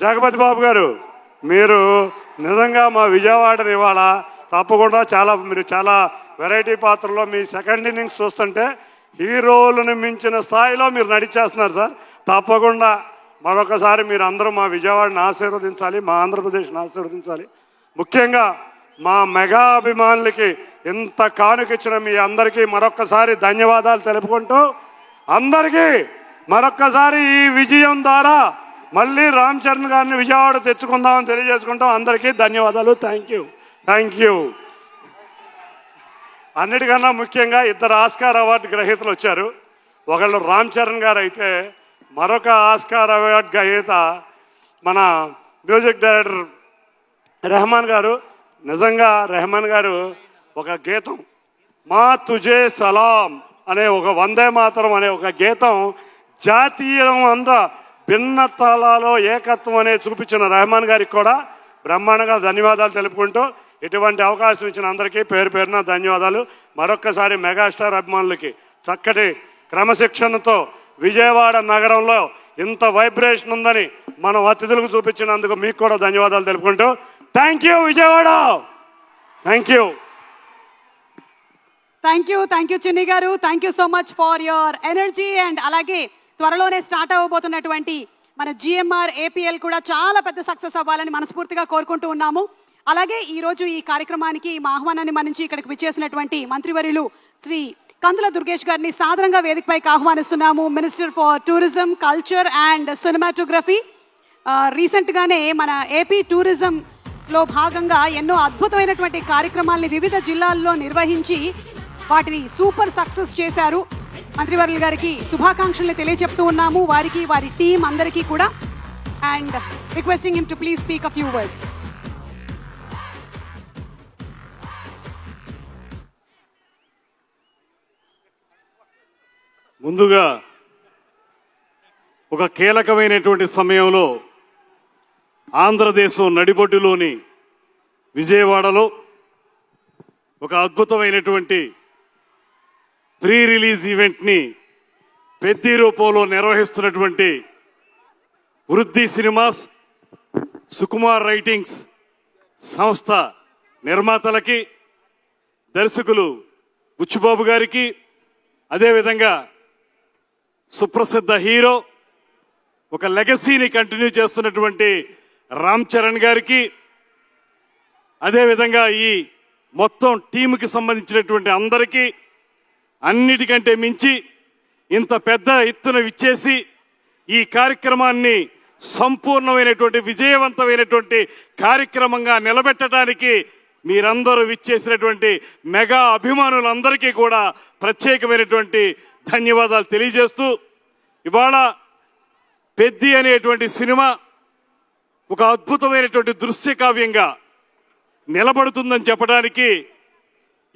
జగపతి బాబు గారు, మీరు నిజంగా మా విజయవాడని ఇవాళ తప్పకుండా మీరు చాలా వెరైటీ పాత్రలో మీ సెకండ్ ఇన్నింగ్స్ చూస్తుంటే హీరోలను మించిన స్థాయిలో మీరు నడిచేస్తున్నారు సార్. తప్పకుండా మరొకసారి మీరు అందరూ మా విజయవాడని ఆశీర్వదించాలి, మా ఆంధ్రప్రదేశ్ని ఆశీర్వదించాలి. ముఖ్యంగా మా మెగా అభిమానులకి ఇంత కానుకిచ్చిన మీ అందరికీ మరొక్కసారి ధన్యవాదాలు తెలుపుకుంటూ, అందరికీ మరొక్కసారి ఈ విజయం ద్వారా మళ్ళీ రామ్ చరణ్ గారిని విజయవాడ తెచ్చుకుందామని తెలియజేసుకుంటాం. అందరికీ ధన్యవాదాలు. Thank you. అన్నిటికన్నా ముఖ్యంగా 2 ఆస్కార్ అవార్డు గ్రహీతలు వచ్చారు. ఒకళ్ళు రామ్ చరణ్ గారు అయితే మరొక ఆస్కార్ అవార్డు గ్రహీత మన మ్యూజిక్ డైరెక్టర్ రెహమాన్ గారు. నిజంగా రెహమాన్ గారు ఒక గీతం మా తుజే సలాం అనే ఒక వందే మాతరం అనే ఒక గీతం జాతీయం అంతా భిన్నతలలో ఏకత్వం అనే చూపించిన రెహమాన్ గారికి కూడా బ్రహ్మాండంగా ధన్యవాదాలు తెలుపుకుంటూ, ఇటువంటి అవకాశం ఇచ్చిన అందరికీ పేరు పేరున ధన్యవాదాలు. మరొక్కసారి మెగాస్టార్ అభిమానులకి చక్కటి క్రమశిక్షణతో విజయవాడ నగరంలో ఇంత వైబ్రేషన్ ఉందని మనం అతిథులకు చూపించినందుకు మీకు కూడా ధన్యవాదాలు తెలుపుకుంటూ, thank you Vijayawada. Thank you చిన్ని గారు. Thank you so much for your energy. And అలాగే త్వరలోనే స్టార్ట్ అవ్వబోతున్నటువంటి మన జిఎంఆర్ ఏపీఎల్ కూడా చాలా పెద్ద సక్సెస్ అవ్వాలని మనస్ఫూర్తిగా కోరుకుంటూ ఉన్నాము. అలాగే ఈరోజు ఈ కార్యక్రమానికి మా ఆహ్వానాన్ని మన్నించి ఇక్కడికి విచ్చేసినటువంటి మంత్రివర్యులు శ్రీ కందుల దుర్గేష్ గారిని సాదరంగా వేదికపైకి ఆహ్వానిస్తున్నాము. Minister for tourism, culture and cinematography. రీసెంట్గానే మన ఏపీ టూరిజంలో భాగంగా ఎన్నో అద్భుతమైనటువంటి కార్యక్రమాల్ని వివిధ జిల్లాల్లో నిర్వహించి వాటిని సూపర్ సక్సెస్ చేశారు. మంత్రివర్యులు గారికి శుభాకాంక్షలు తెలియజెప్తూ ఉన్నాము, వారికి వారి టీం అందరికీ కూడా. And requesting him to please speak a few words. ముందుగా ఒక కీలకమైనటువంటి సమయంలో ఆంధ్రదేశం నడిబొడ్డులోని విజయవాడలో ఒక అద్భుతమైనటువంటి ప్రీ రిలీజ్ ఈవెంట్ని పెద్ద రూపంలో నిర్వహిస్తున్నటువంటి వృద్ధి సినిమాస్, సుకుమార్ రైటింగ్స్ సంస్థ నిర్మాతలకి, దర్శకులు బుచ్చిబాబు గారికి, అదేవిధంగా సుప్రసిద్ధ హీరో ఒక లెగసీని కంటిన్యూ చేస్తున్నటువంటి రామ్ చరణ్ గారికి, అదేవిధంగా ఈ మొత్తం టీముకి సంబంధించినటువంటి అందరికీ, అన్నిటికంటే మించి ఇంత పెద్ద ఎత్తున విచ్చేసి ఈ కార్యక్రమాన్ని సంపూర్ణమైనటువంటి విజయవంతమైనటువంటి కార్యక్రమంగా నిలబెట్టడానికి మీరందరూ విచ్చేసినటువంటి మెగా అభిమానులందరికీ కూడా ప్రత్యేకమైనటువంటి ధన్యవాదాలు తెలియజేస్తూ, ఇవాళ పెద్ది అనేటువంటి సినిమా ఒక అద్భుతమైనటువంటి దృశ్య కావ్యంగా నిలబడుతుందని చెప్పడానికి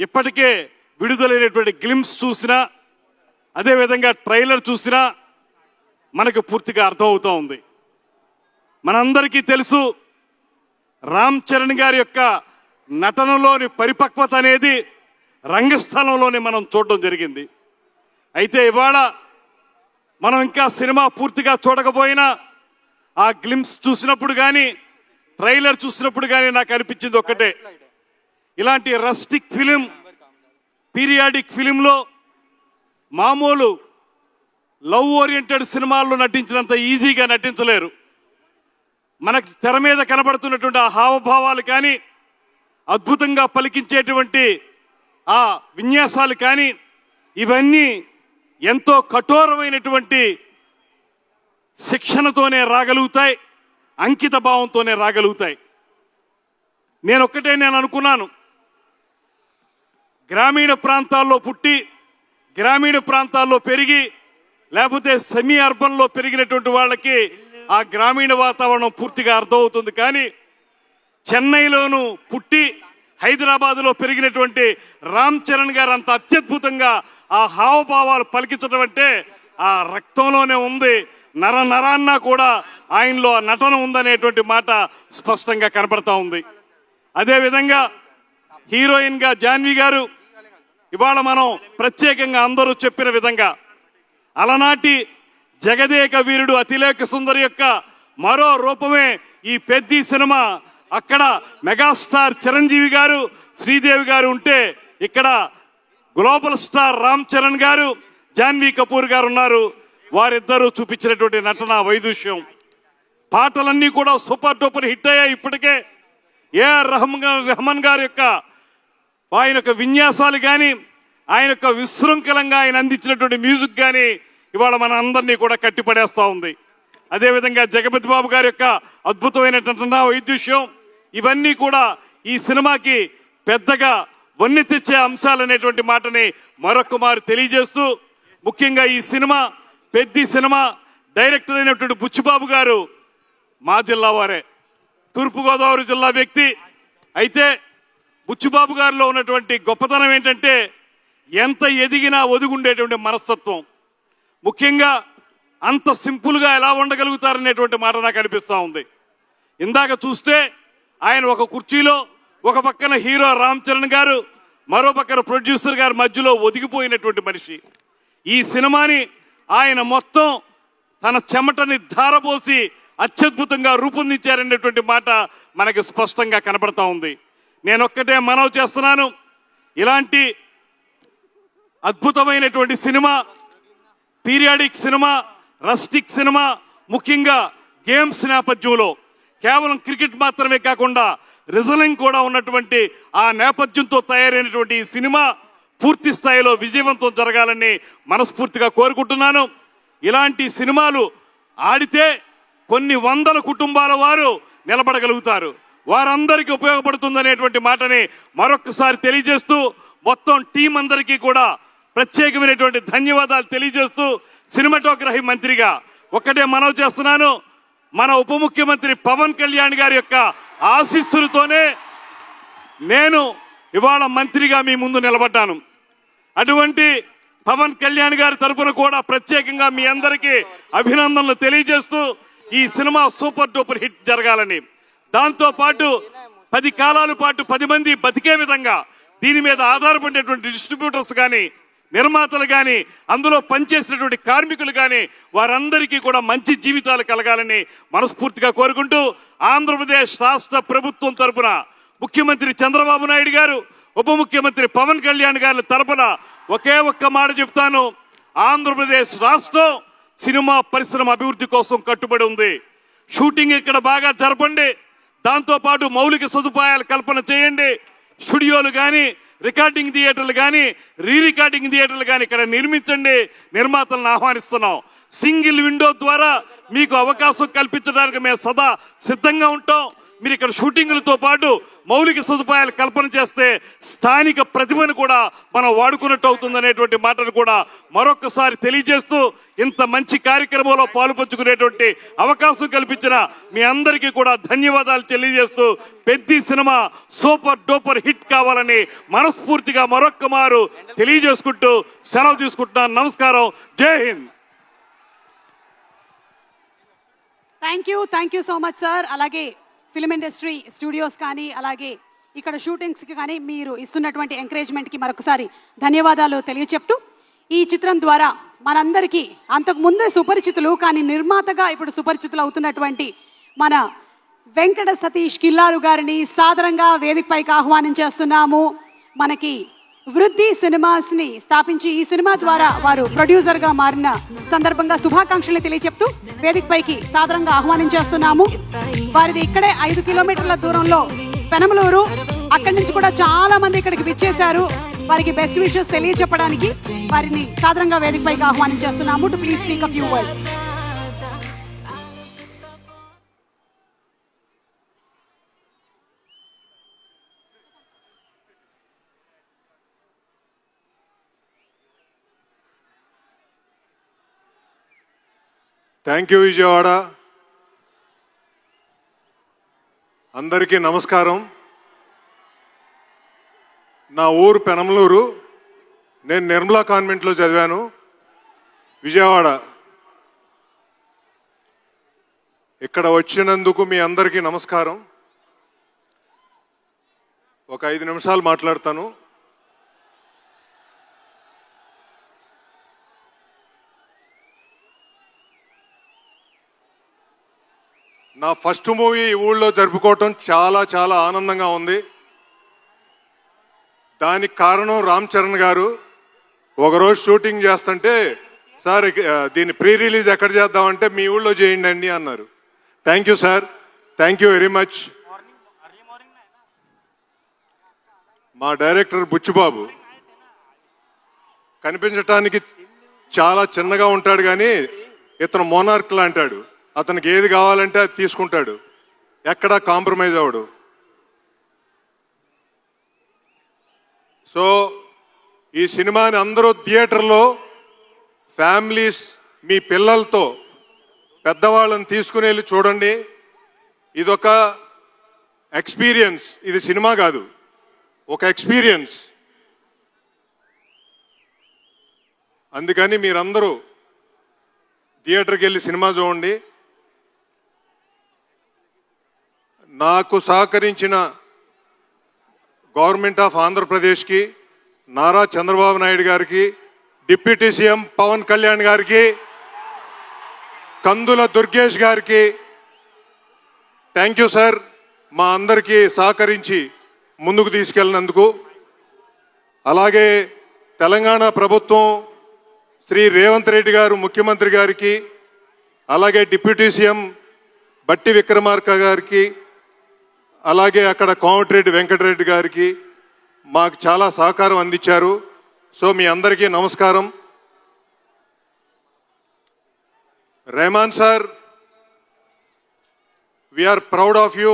ఇప్పటికే విడుదలైనటువంటి గ్లిమ్స్ చూసినా, అదేవిధంగా ట్రైలర్ చూసినా మనకు పూర్తిగా అర్థమవుతూ ఉంది. మనందరికీ తెలుసు రామ్ చరణ్ గారి యొక్క నటనలోని పరిపక్వత అనేది రంగస్థలంలోనే మనం చూడడం జరిగింది. అయితే ఇవాళ మనం ఇంకా సినిమా పూర్తిగా చూడకపోయినా ఆ గ్లిమ్స్ చూసినప్పుడు కానీ ట్రైలర్ చూసినప్పుడు కానీ నాకు అనిపించింది ఒక్కటే, ఇలాంటి రస్టిక్ ఫిలిం, పీరియాడిక్ ఫిలింలో మామూలు లవ్ ఓరియంటెడ్ సినిమాల్లో నటించినంత ఈజీగా నటించలేరు. మనకు తెర మీద కనబడుతున్నటువంటి ఆ హావభావాలు కానీ, అద్భుతంగా పలికించేటువంటి ఆ విన్యాసాలు కానీ, ఇవన్నీ ఎంతో కఠోరమైనటువంటి శిక్షణతోనే రాగలుగుతాయి, అంకిత భావంతోనే రాగలుగుతాయి. నేను అనుకున్నాను, గ్రామీణ ప్రాంతాల్లో పుట్టి గ్రామీణ ప్రాంతాల్లో పెరిగి లేకపోతే సెమీ అర్బన్లో పెరిగినటువంటి వాళ్ళకి ఆ గ్రామీణ వాతావరణం పూర్తిగా అర్థమవుతుంది. కానీ చెన్నైలోను పుట్టి హైదరాబాదులో పెరిగినటువంటి రామ్ చరణ్ గారు అంత అత్యద్భుతంగా ఆ హావభావాలు పలికించడం అంటే ఆ రక్తంలోనే ఉంది, నరాన్న కూడా ఆయనలో నటన ఉందనేటువంటి మాట స్పష్టంగా కనపడతా ఉంది. అదేవిధంగా హీరోయిన్గా జాన్వి గారు ఇవాళ మనం ప్రత్యేకంగా అందరూ చెప్పిన విధంగా అలనాటి జగదేక వీరుడు అతిలేక సుందరి యొక్క మరో రూపమే ఈ పెద్ది సినిమా. అక్కడ మెగాస్టార్ చిరంజీవి గారు, శ్రీదేవి గారు ఉంటే ఇక్కడ గ్లోబల్ స్టార్ రామ్ చరణ్ గారు, జాన్వీ కపూర్ గారు ఉన్నారు. వారిద్దరూ చూపించినటువంటి నటన వైదుష్యం, పాటలన్నీ కూడా సూపర్ డూపర్ హిట్ అయ్యాయి. ఇప్పటికే ఏఆర్ రెహమాన్ గారి యొక్క ఆయన యొక్క విన్యాసాలు కానీ, ఆయన యొక్క విశృంఖలంగా ఆయన అందించినటువంటి మ్యూజిక్ కానీ ఇవాళ మన అందరినీ కూడా కట్టిపడేస్తూ ఉంది. అదేవిధంగా జగపతి బాబు గారి యొక్క అద్భుతమైనటువంటి వైద్యుష్యం, ఇవన్నీ కూడా ఈ సినిమాకి పెద్దగా వన్నె తెచ్చే అంశాలు అనేటువంటి మాటని మరొక మారు తెలియజేస్తూ, ముఖ్యంగా ఈ సినిమా పెద్ది సినిమా డైరెక్టర్ అయినటువంటి బుచ్చిబాబు గారు మా జిల్లా వారే, తూర్పుగోదావరి జిల్లా వ్యక్తి. అయితే బుచ్చిబాబు గారిలో ఉన్నటువంటి గొప్పతనం ఏంటంటే ఎంత ఎదిగినా ఒదుగుండేటువంటి మనస్తత్వం. ముఖ్యంగా అంత సింపుల్గా ఎలా ఉండగలుగుతారనేటువంటి మాట నాకు అనిపిస్తూ ఉంది. ఇందాక చూస్తే ఆయన ఒక కుర్చీలో ఒక పక్కన హీరో రామ్ చరణ్ గారు, మరో పక్కన ప్రొడ్యూసర్ గారు మధ్యలో ఒదిగిపోయినటువంటి మనిషి. ఈ సినిమాని ఆయన మొత్తం తన చెమటని ధారపోసి అత్యద్భుతంగా రూపొందించారనేటువంటి మాట మనకి స్పష్టంగా కనబడతా ఉంది. నేనొక్కటే మనవి చేస్తున్నాను, ఇలాంటి అద్భుతమైనటువంటి cinema, periodic cinema, rustic cinema, ముఖ్యంగా గేమ్స్ నేపథ్యంలో కేవలం క్రికెట్ మాత్రమే కాకుండా రిజలింగ్ కూడా ఉన్నటువంటి ఆ నేపథ్యంతో తయారైనటువంటి ఈ సినిమా పూర్తి స్థాయిలో విజయవంతం జరగాలని మనస్ఫూర్తిగా కోరుకుంటున్నాను. ఇలాంటి సినిమాలు ఆడితే కొన్ని వందల కుటుంబాల వారు నిలబడగలుగుతారు, వారందరికీ ఉపయోగపడుతుందనేటువంటి మాటని మరొకసారి తెలియజేస్తూ, మొత్తం టీం అందరికీ కూడా ప్రత్యేకమైనటువంటి ధన్యవాదాలు తెలియజేస్తూ, సినిమాటోగ్రఫీ మంత్రిగా ఒకటే మనవి చేస్తున్నాను, మన ఉప ముఖ్యమంత్రి పవన్ కళ్యాణ్ గారి యొక్క ఆశీస్సులతోనే నేను ఇవాళ మంత్రిగా మీ ముందు నిలబడ్డాను. అటువంటి పవన్ కళ్యాణ్ గారి తరపున కూడా ప్రత్యేకంగా మీ అందరికీ అభినందనలు తెలియజేస్తూ, ఈ సినిమా సూపర్ డూపర్ హిట్ జరగాలని, దాంతో పాటు 10 కాలాల పాటు 10 మంది బతికే విధంగా దీని మీద ఆధారపడేటువంటి డిస్ట్రిబ్యూటర్స్ కానీ, నిర్మాతలు కానీ, అందులో పనిచేసినటువంటి కార్మికులు కానీ వారందరికీ కూడా మంచి జీవితాలు కలగాలని మనస్ఫూర్తిగా కోరుకుంటూ, ఆంధ్రప్రదేశ్ రాష్ట్ర ప్రభుత్వం తరపున ముఖ్యమంత్రి చంద్రబాబు నాయుడు గారు, ఉప ముఖ్యమంత్రి పవన్ కళ్యాణ్ గారి తరపున ఒకే ఒక్క మాట చెప్తాను, ఆంధ్రప్రదేశ్ రాష్ట్రం సినిమా పరిశ్రమ అభివృద్ధి కోసం కట్టుబడి ఉంది. షూటింగ్ ఇక్కడ బాగా జరపండి, దాంతోపాటు మౌలిక సదుపాయాలు కల్పన చేయండి. స్టూడియోలు కానీ, రికార్డింగ్ థియేటర్లు కానీ, రికార్డింగ్ థియేటర్లు కానీ ఇక్కడ నిర్మించండి. నిర్మాతలను ఆహ్వానిస్తున్నాం. సింగిల్ విండో ద్వారా మీకు అవకాశం కల్పించడానికి మేము సదా సిద్ధంగా ఉంటాం. మీరు ఇక్కడ షూటింగ్లతో పాటు మౌలిక సదుపాయాలు కల్పన చేస్తే స్థానిక ప్రతిభను కూడా మనం వాడుకున్నట్టు అవుతుందనేటువంటి మాటను కూడా మరొకసారి తెలియజేస్తూ, ఇంత మంచి కార్యక్రమంలో పాలుపంచుకునేటువంటి అవకాశం కల్పించిన మీ అందరికీ కూడా ధన్యవాదాలు తెలియజేస్తూ, Peddi cinema super duper hit కావాలని మనస్ఫూర్తిగా మరొక్క మారు తెలియజేసుకుంటూ సెలవు తీసుకుంటున్నాను. నమస్కారం. జై Hind. Thank you so much sir. అలాగే ఫిల్మ్ ఇండస్ట్రీ స్టూడియోస్ కానీ, అలాగే ఇక్కడ షూటింగ్స్కి కానీ మీరు ఇస్తున్నటువంటి ఎంకరేజ్మెంట్కి మరొకసారి ధన్యవాదాలు తెలియచెప్తూ, ఈ చిత్రం ద్వారా మనందరికీ అంతకు ముందే సుపరిచితులు, కానీ నిర్మాతగా ఇప్పుడు సుపరిచితులు అవుతున్నటువంటి మన వెంకట సతీష్ కిల్లారు గారిని సాదరంగా వేదికపైకి ఆహ్వానించేస్తున్నాము. మనకి వృద్ధి సినిమాస్ని స్థాపించి ఈ సినిమా ద్వారా వారు ప్రొడ్యూసర్గా మారిన సందర్భంగా శుభాకాంక్షలు తెలియచెప్తూ వేదికపైకి సాదరంగా ఆహ్వానించేస్తున్నాము. వారిది ఇక్కడే 5 కిలోమీటర్ల దూరంలో పెనమలూరు. అక్కడి నుంచి కూడా చాలా మంది ఇక్కడికి విచ్చేశారు. వారికి బెస్ట్ విషెస్ తెలియచెప్పడానికి వారిని సాదరంగా వేదికపైకి ఆహ్వానించేస్తున్నాము. To please speak a few words. Thank you Vijayawada. అందరికీ నమస్కారం. నా ఊరు పెనమలూరు. నేను నిర్మలా కాన్వెంట్లో చదివాను, విజయవాడ. ఇక్కడ వచ్చినందుకు మీ అందరికీ నమస్కారం. ఒక 5 నిమిషాలు మాట్లాడతాను. నా ఫస్ట్ మూవీ ఈ ఊళ్ళో జరుపుకోవటం చాలా చాలా ఆనందంగా ఉంది. దానికి కారణం రామ్ చరణ్ గారు. ఒకరోజు షూటింగ్ చేస్తుంటే, సార్ దీన్ని ప్రీ రిలీజ్ ఎక్కడ చేద్దామంటే మీ ఊళ్ళో చేయండి అండి అన్నారు. Thank you sir, thank you very much. మా డైరెక్టర్ బుచ్చిబాబు కనిపించటానికి చాలా చిన్నగా ఉంటాడు, కానీ ఇతను మోనార్క్ లాంటాడు. అతనికి ఏది కావాలంటే అది తీసుకుంటాడు, ఎక్కడా కాంప్రమైజ్ అవ్వడు. సో ఈ సినిమాని అందరూ థియేటర్లో ఫ్యామిలీస్ మీ పిల్లలతో పెద్దవాళ్ళని తీసుకుని వెళ్ళి చూడండి. ఇదొక ఎక్స్పీరియన్స్, ఇది సినిమా కాదు, ఒక ఎక్స్పీరియన్స్. అందుకని మీరందరూ థియేటర్కి వెళ్ళి సినిమా చూడండి. నాకు సహకరించిన గవర్నమెంట్ ఆఫ్ ఆంధ్రప్రదేశ్కి, నారా చంద్రబాబు నాయుడు గారికి, డిప్యూటీ సీఎం పవన్ కళ్యాణ్ గారికి, కందుల దుర్గేష్ గారికి థ్యాంక్ యూ సార్. మా అందరికీ సహకరించి ముందుకు తీసుకెళ్ళినందుకు. అలాగే తెలంగాణ ప్రభుత్వం, శ్రీ రేవంత్ రెడ్డి గారు ముఖ్యమంత్రి గారికి, అలాగే డిప్యూటీ సీఎం బట్టి విక్రమార్క గారికి, అలాగే అక్కడ కోమటిరెడ్డి వెంకటరెడ్డి గారికి మాకు చాలా సహకారం అందించారు. సో మీ అందరికీ నమస్కారం. Rahman sir, we are proud of you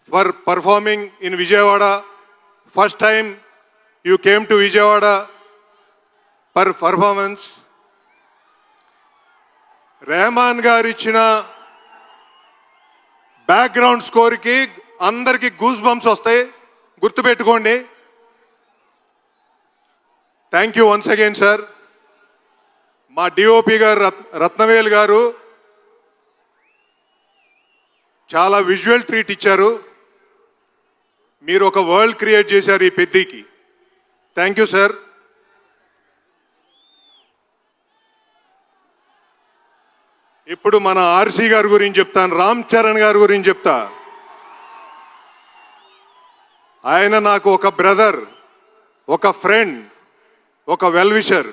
for performing in Vijayawada. First time you came to Vijayawada for performance. Rahman garu ఇచ్చిన బ్యాక్గ్రౌండ్ స్కోర్కి అందరికీ గూస్ బంప్స్ వస్తాయి, గుర్తుపెట్టుకోండి. Thank you once again sir. మా డిఓపి గారు రత్నవేల్ గారు చాలా విజువల్ ట్రీట్ ఇచ్చారు. మీరు ఒక వరల్డ్ క్రియేట్ చేశారు ఈ పెద్దికి. Thank you sir. ఇప్పుడు మన ఆర్సీ గారి గురించి చెప్తాను, రామ్ చరణ్ గారి గురించి చెప్తా. ఆయన నాకు ఒక బ్రదర్, ఒక ఫ్రెండ్, ఒక వెల్ విషర్.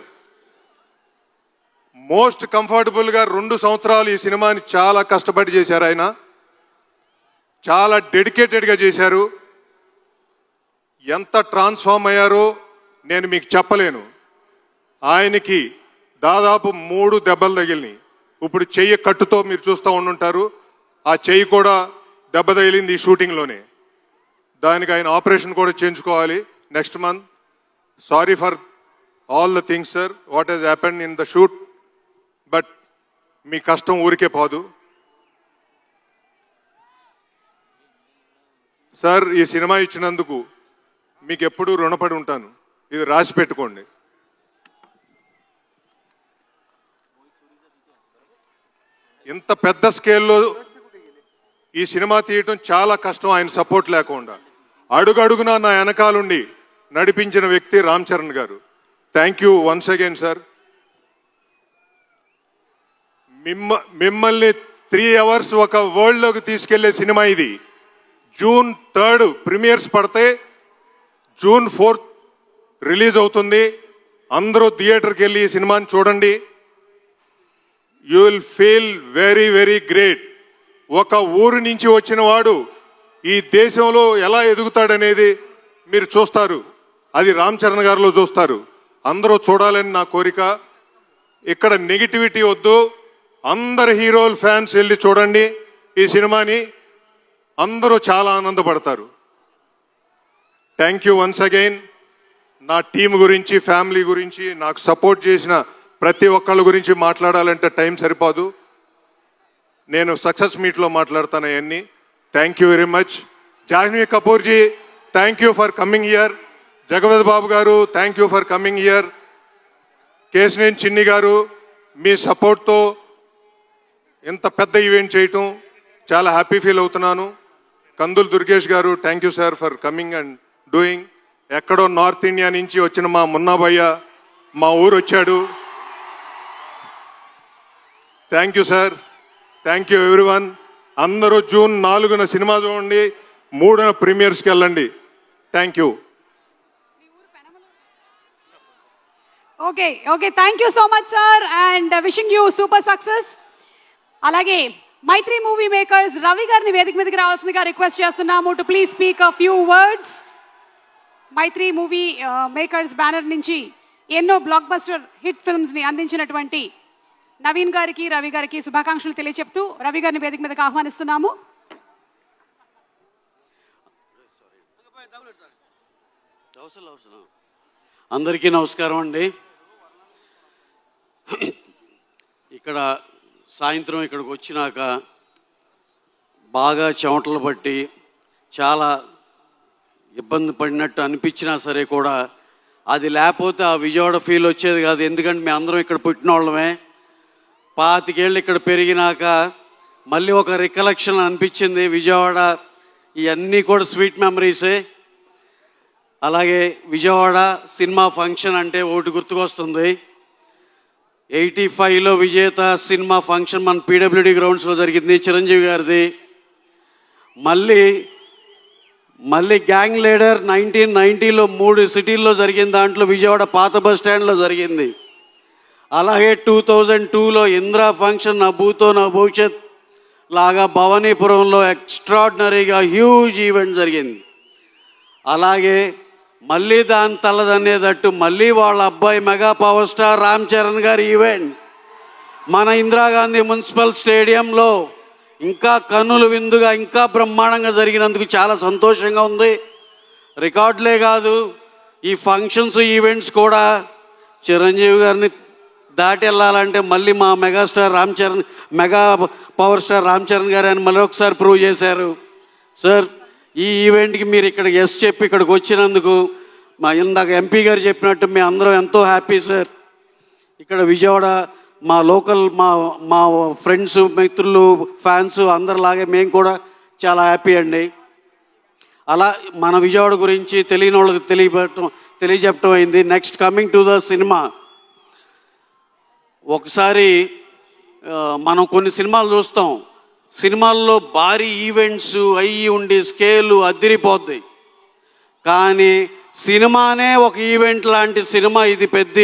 మోస్ట్ కంఫర్టబుల్గా 2 సంవత్సరాలు ఈ సినిమాని చాలా కష్టపడి చేశారు. ఆయన చాలా డెడికేటెడ్గా చేశారు. ఎంత ట్రాన్స్ఫార్మ్ అయ్యారో నేను మీకు చెప్పలేను. ఆయనకి దాదాపు 3 దెబ్బలు తగిలినాయి. ఇప్పుడు చెయ్యి కట్టుతో మీరు చూస్తూ ఉండుంటారు, ఆ చెయ్యి కూడా దెబ్బ తగిలింది ఈ షూటింగ్లోనే. దానికి ఆయన ఆపరేషన్ కూడా చేయించుకోవాలి next month. Sorry for all the things sir, what he's happened in the shoot. But మీ కష్టం ఊరికే పోదు సార్. ఈ సినిమా ఇచ్చినందుకు మీకు ఎప్పుడూ రుణపడి ఉంటాను, ఇది రాసి పెట్టుకోండి. ఇంత పెద్ద స్కేల్లో ఈ సినిమా తీయటం చాలా కష్టం, ఆయన సపోర్ట్ లేకుండా. అడుగడుగునా నా వెనకాలుండి నడిపించిన వ్యక్తి రామ్ చరణ్ గారు. Thank you once again sir. మిమ్మల్ని 3 అవర్స్ ఒక వరల్డ్లోకి తీసుకెళ్లే సినిమా ఇది. June 3 ప్రీమియర్స్ పడితే June 4 రిలీజ్ అవుతుంది. అందరూ థియేటర్కి వెళ్ళి ఈ సినిమాని చూడండి. You will feel very very great. ఒక ఊరు నుంచి వచ్చిన వాడు ఈ దేశంలో ఎలా ఎదుగుతాడనేది మీరు చూస్తారు. అది రామ్ చరణ్ గారిలో చూస్తారు. అందరూ చూడాలని నా కోరిక. ఇక్కడ నెగిటివిటీ వద్దు. అందరు హీరోల ఫ్యాన్స్ వెళ్ళి చూడండి ఈ సినిమాని. అందరూ చాలా ఆనందపడతారు. Thank you once again. నా టీం గురించి, ఫ్యామిలీ గురించి, నాకు సపోర్ట్ చేసిన ప్రతి ఒక్కళ్ళ గురించి మాట్లాడాలంటే టైం సరిపోదు. నేను సక్సెస్ మీట్లో మాట్లాడతాను అవన్నీ. Thank you very much. Jahnavi Kapoor ji, thank you for coming here. Jagapathi Babu గారు, thank you for coming here. Kesineni Chinni గారు, మీ సపోర్ట్తో ఇంత పెద్ద ఈవెంట్ చేయటం చాలా హ్యాపీ ఫీల్ అవుతున్నాను. కందులు దుర్గేష్ గారు, thank you sir for coming and doing. ఎక్కడో నార్త్ ఇండియా నుంచి వచ్చిన మా మున్నాభయ్య మా ఊరు వచ్చాడు. Thank you sir. Thank you everyone. అందరూ June 4న సినిమా చూడండి, 3న ప్రీమియర్స్కి వెళ్ళండి. Thank you. Okay okay, thank you so much sir and wishing you super success. అలాగే మైత్రి మూవీ మేకర్స్ రవి గారిని వేదిక మీదకి రావాల్సిందిగా రిక్వెస్ట్ చేస్తున్నాము to please speak a few words. Mythri movie makers banner నుంచి ఎన్నో బ్లాక్ బస్టర్ హిట్ ఫిల్మ్స్ని అందించినటువంటి నవీన్ గారికి, రవి గారికి శుభాకాంక్షలు తెలియచెప్తూ రవి గారిని వేదిక మీదకి ఆహ్వానిస్తున్నాము. అందరికీ నమస్కారం అండి. ఇక్కడ సాయంత్రం ఇక్కడికి వచ్చినాక బాగా చెమటలు పట్టి చాలా ఇబ్బంది పడినట్టు అనిపించినా సరే కూడా అది లేకపోతే ఆ విజయవాడ ఫీల్ వచ్చేది కాదు. ఎందుకంటే మేము అందరం ఇక్కడ పుట్టిన వాళ్ళమే. 25 ఏళ్ళు ఇక్కడ పెరిగినాక మళ్ళీ ఒక రికలెక్షన్ అనిపించింది విజయవాడ. ఇవన్నీ కూడా స్వీట్ మెమరీసే. అలాగే విజయవాడ సినిమా ఫంక్షన్ అంటే ఒకటి గుర్తుకొస్తుంది. 85లో విజేత సినిమా ఫంక్షన్ మన పీడబ్ల్యూడి గ్రౌండ్స్లో జరిగింది, చిరంజీవి గారిది. మళ్ళీ గ్యాంగ్ లీడర్ 1990లో 3 సిటీల్లో జరిగింది. దాంట్లో విజయవాడ పాత బస్ స్టాండ్లో జరిగింది. అలాగే 2002లో ఇందిరా ఫంక్షన్ నా భూతో నా భవిష్యత్ లాగా భవానీపురంలో ఎక్స్ట్రాడినరీగా హ్యూజ్ ఈవెంట్ జరిగింది. అలాగే మళ్ళీ దాని తలదనేటట్టు మళ్ళీ వాళ్ళ అబ్బాయి mega power star Ram Charan గారి ఈవెంట్ మన ఇందిరాగాంధీ మున్సిపల్ స్టేడియంలో ఇంకా కన్నుల విందుగా ఇంకా బ్రహ్మాండంగా జరిగినందుకు చాలా సంతోషంగా ఉంది. రికార్డులే కాదు, ఈ ఫంక్షన్స్ ఈవెంట్స్ కూడా చిరంజీవి గారిని దాటి వెళ్ళాలంటే మళ్ళీ మా megastar Ram Charan, mega power star Ram Charan గారు అని మళ్ళీ ఒకసారి ప్రూవ్ చేశారు. సార్, ఈ ఈవెంట్కి మీరు ఇక్కడ ఎస్ చెప్పి ఇక్కడికి వచ్చినందుకు మా ఇందాక ఎంపీ గారు చెప్పినట్టు మేము అందరం ఎంతో హ్యాపీ సార్. ఇక్కడ విజయవాడ మా లోకల్ మా ఫ్రెండ్స్, మిత్రులు, ఫ్యాన్స్ అందరిలాగే మేము కూడా చాలా హ్యాపీ అండి. అలా మన విజయవాడ గురించి తెలియని వాళ్ళకి తెలియజెప్పడం అయింది. Next coming to the cinema. ఒకసారి మనం కొన్ని సినిమాలు చూస్తాం, సినిమాల్లో భారీ ఈవెంట్స్ అయ్యి ఉండి స్కేలు అదిరిపోద్ది. కానీ సినిమానే ఒక ఈవెంట్ లాంటి సినిమా ఇది. పెద్ద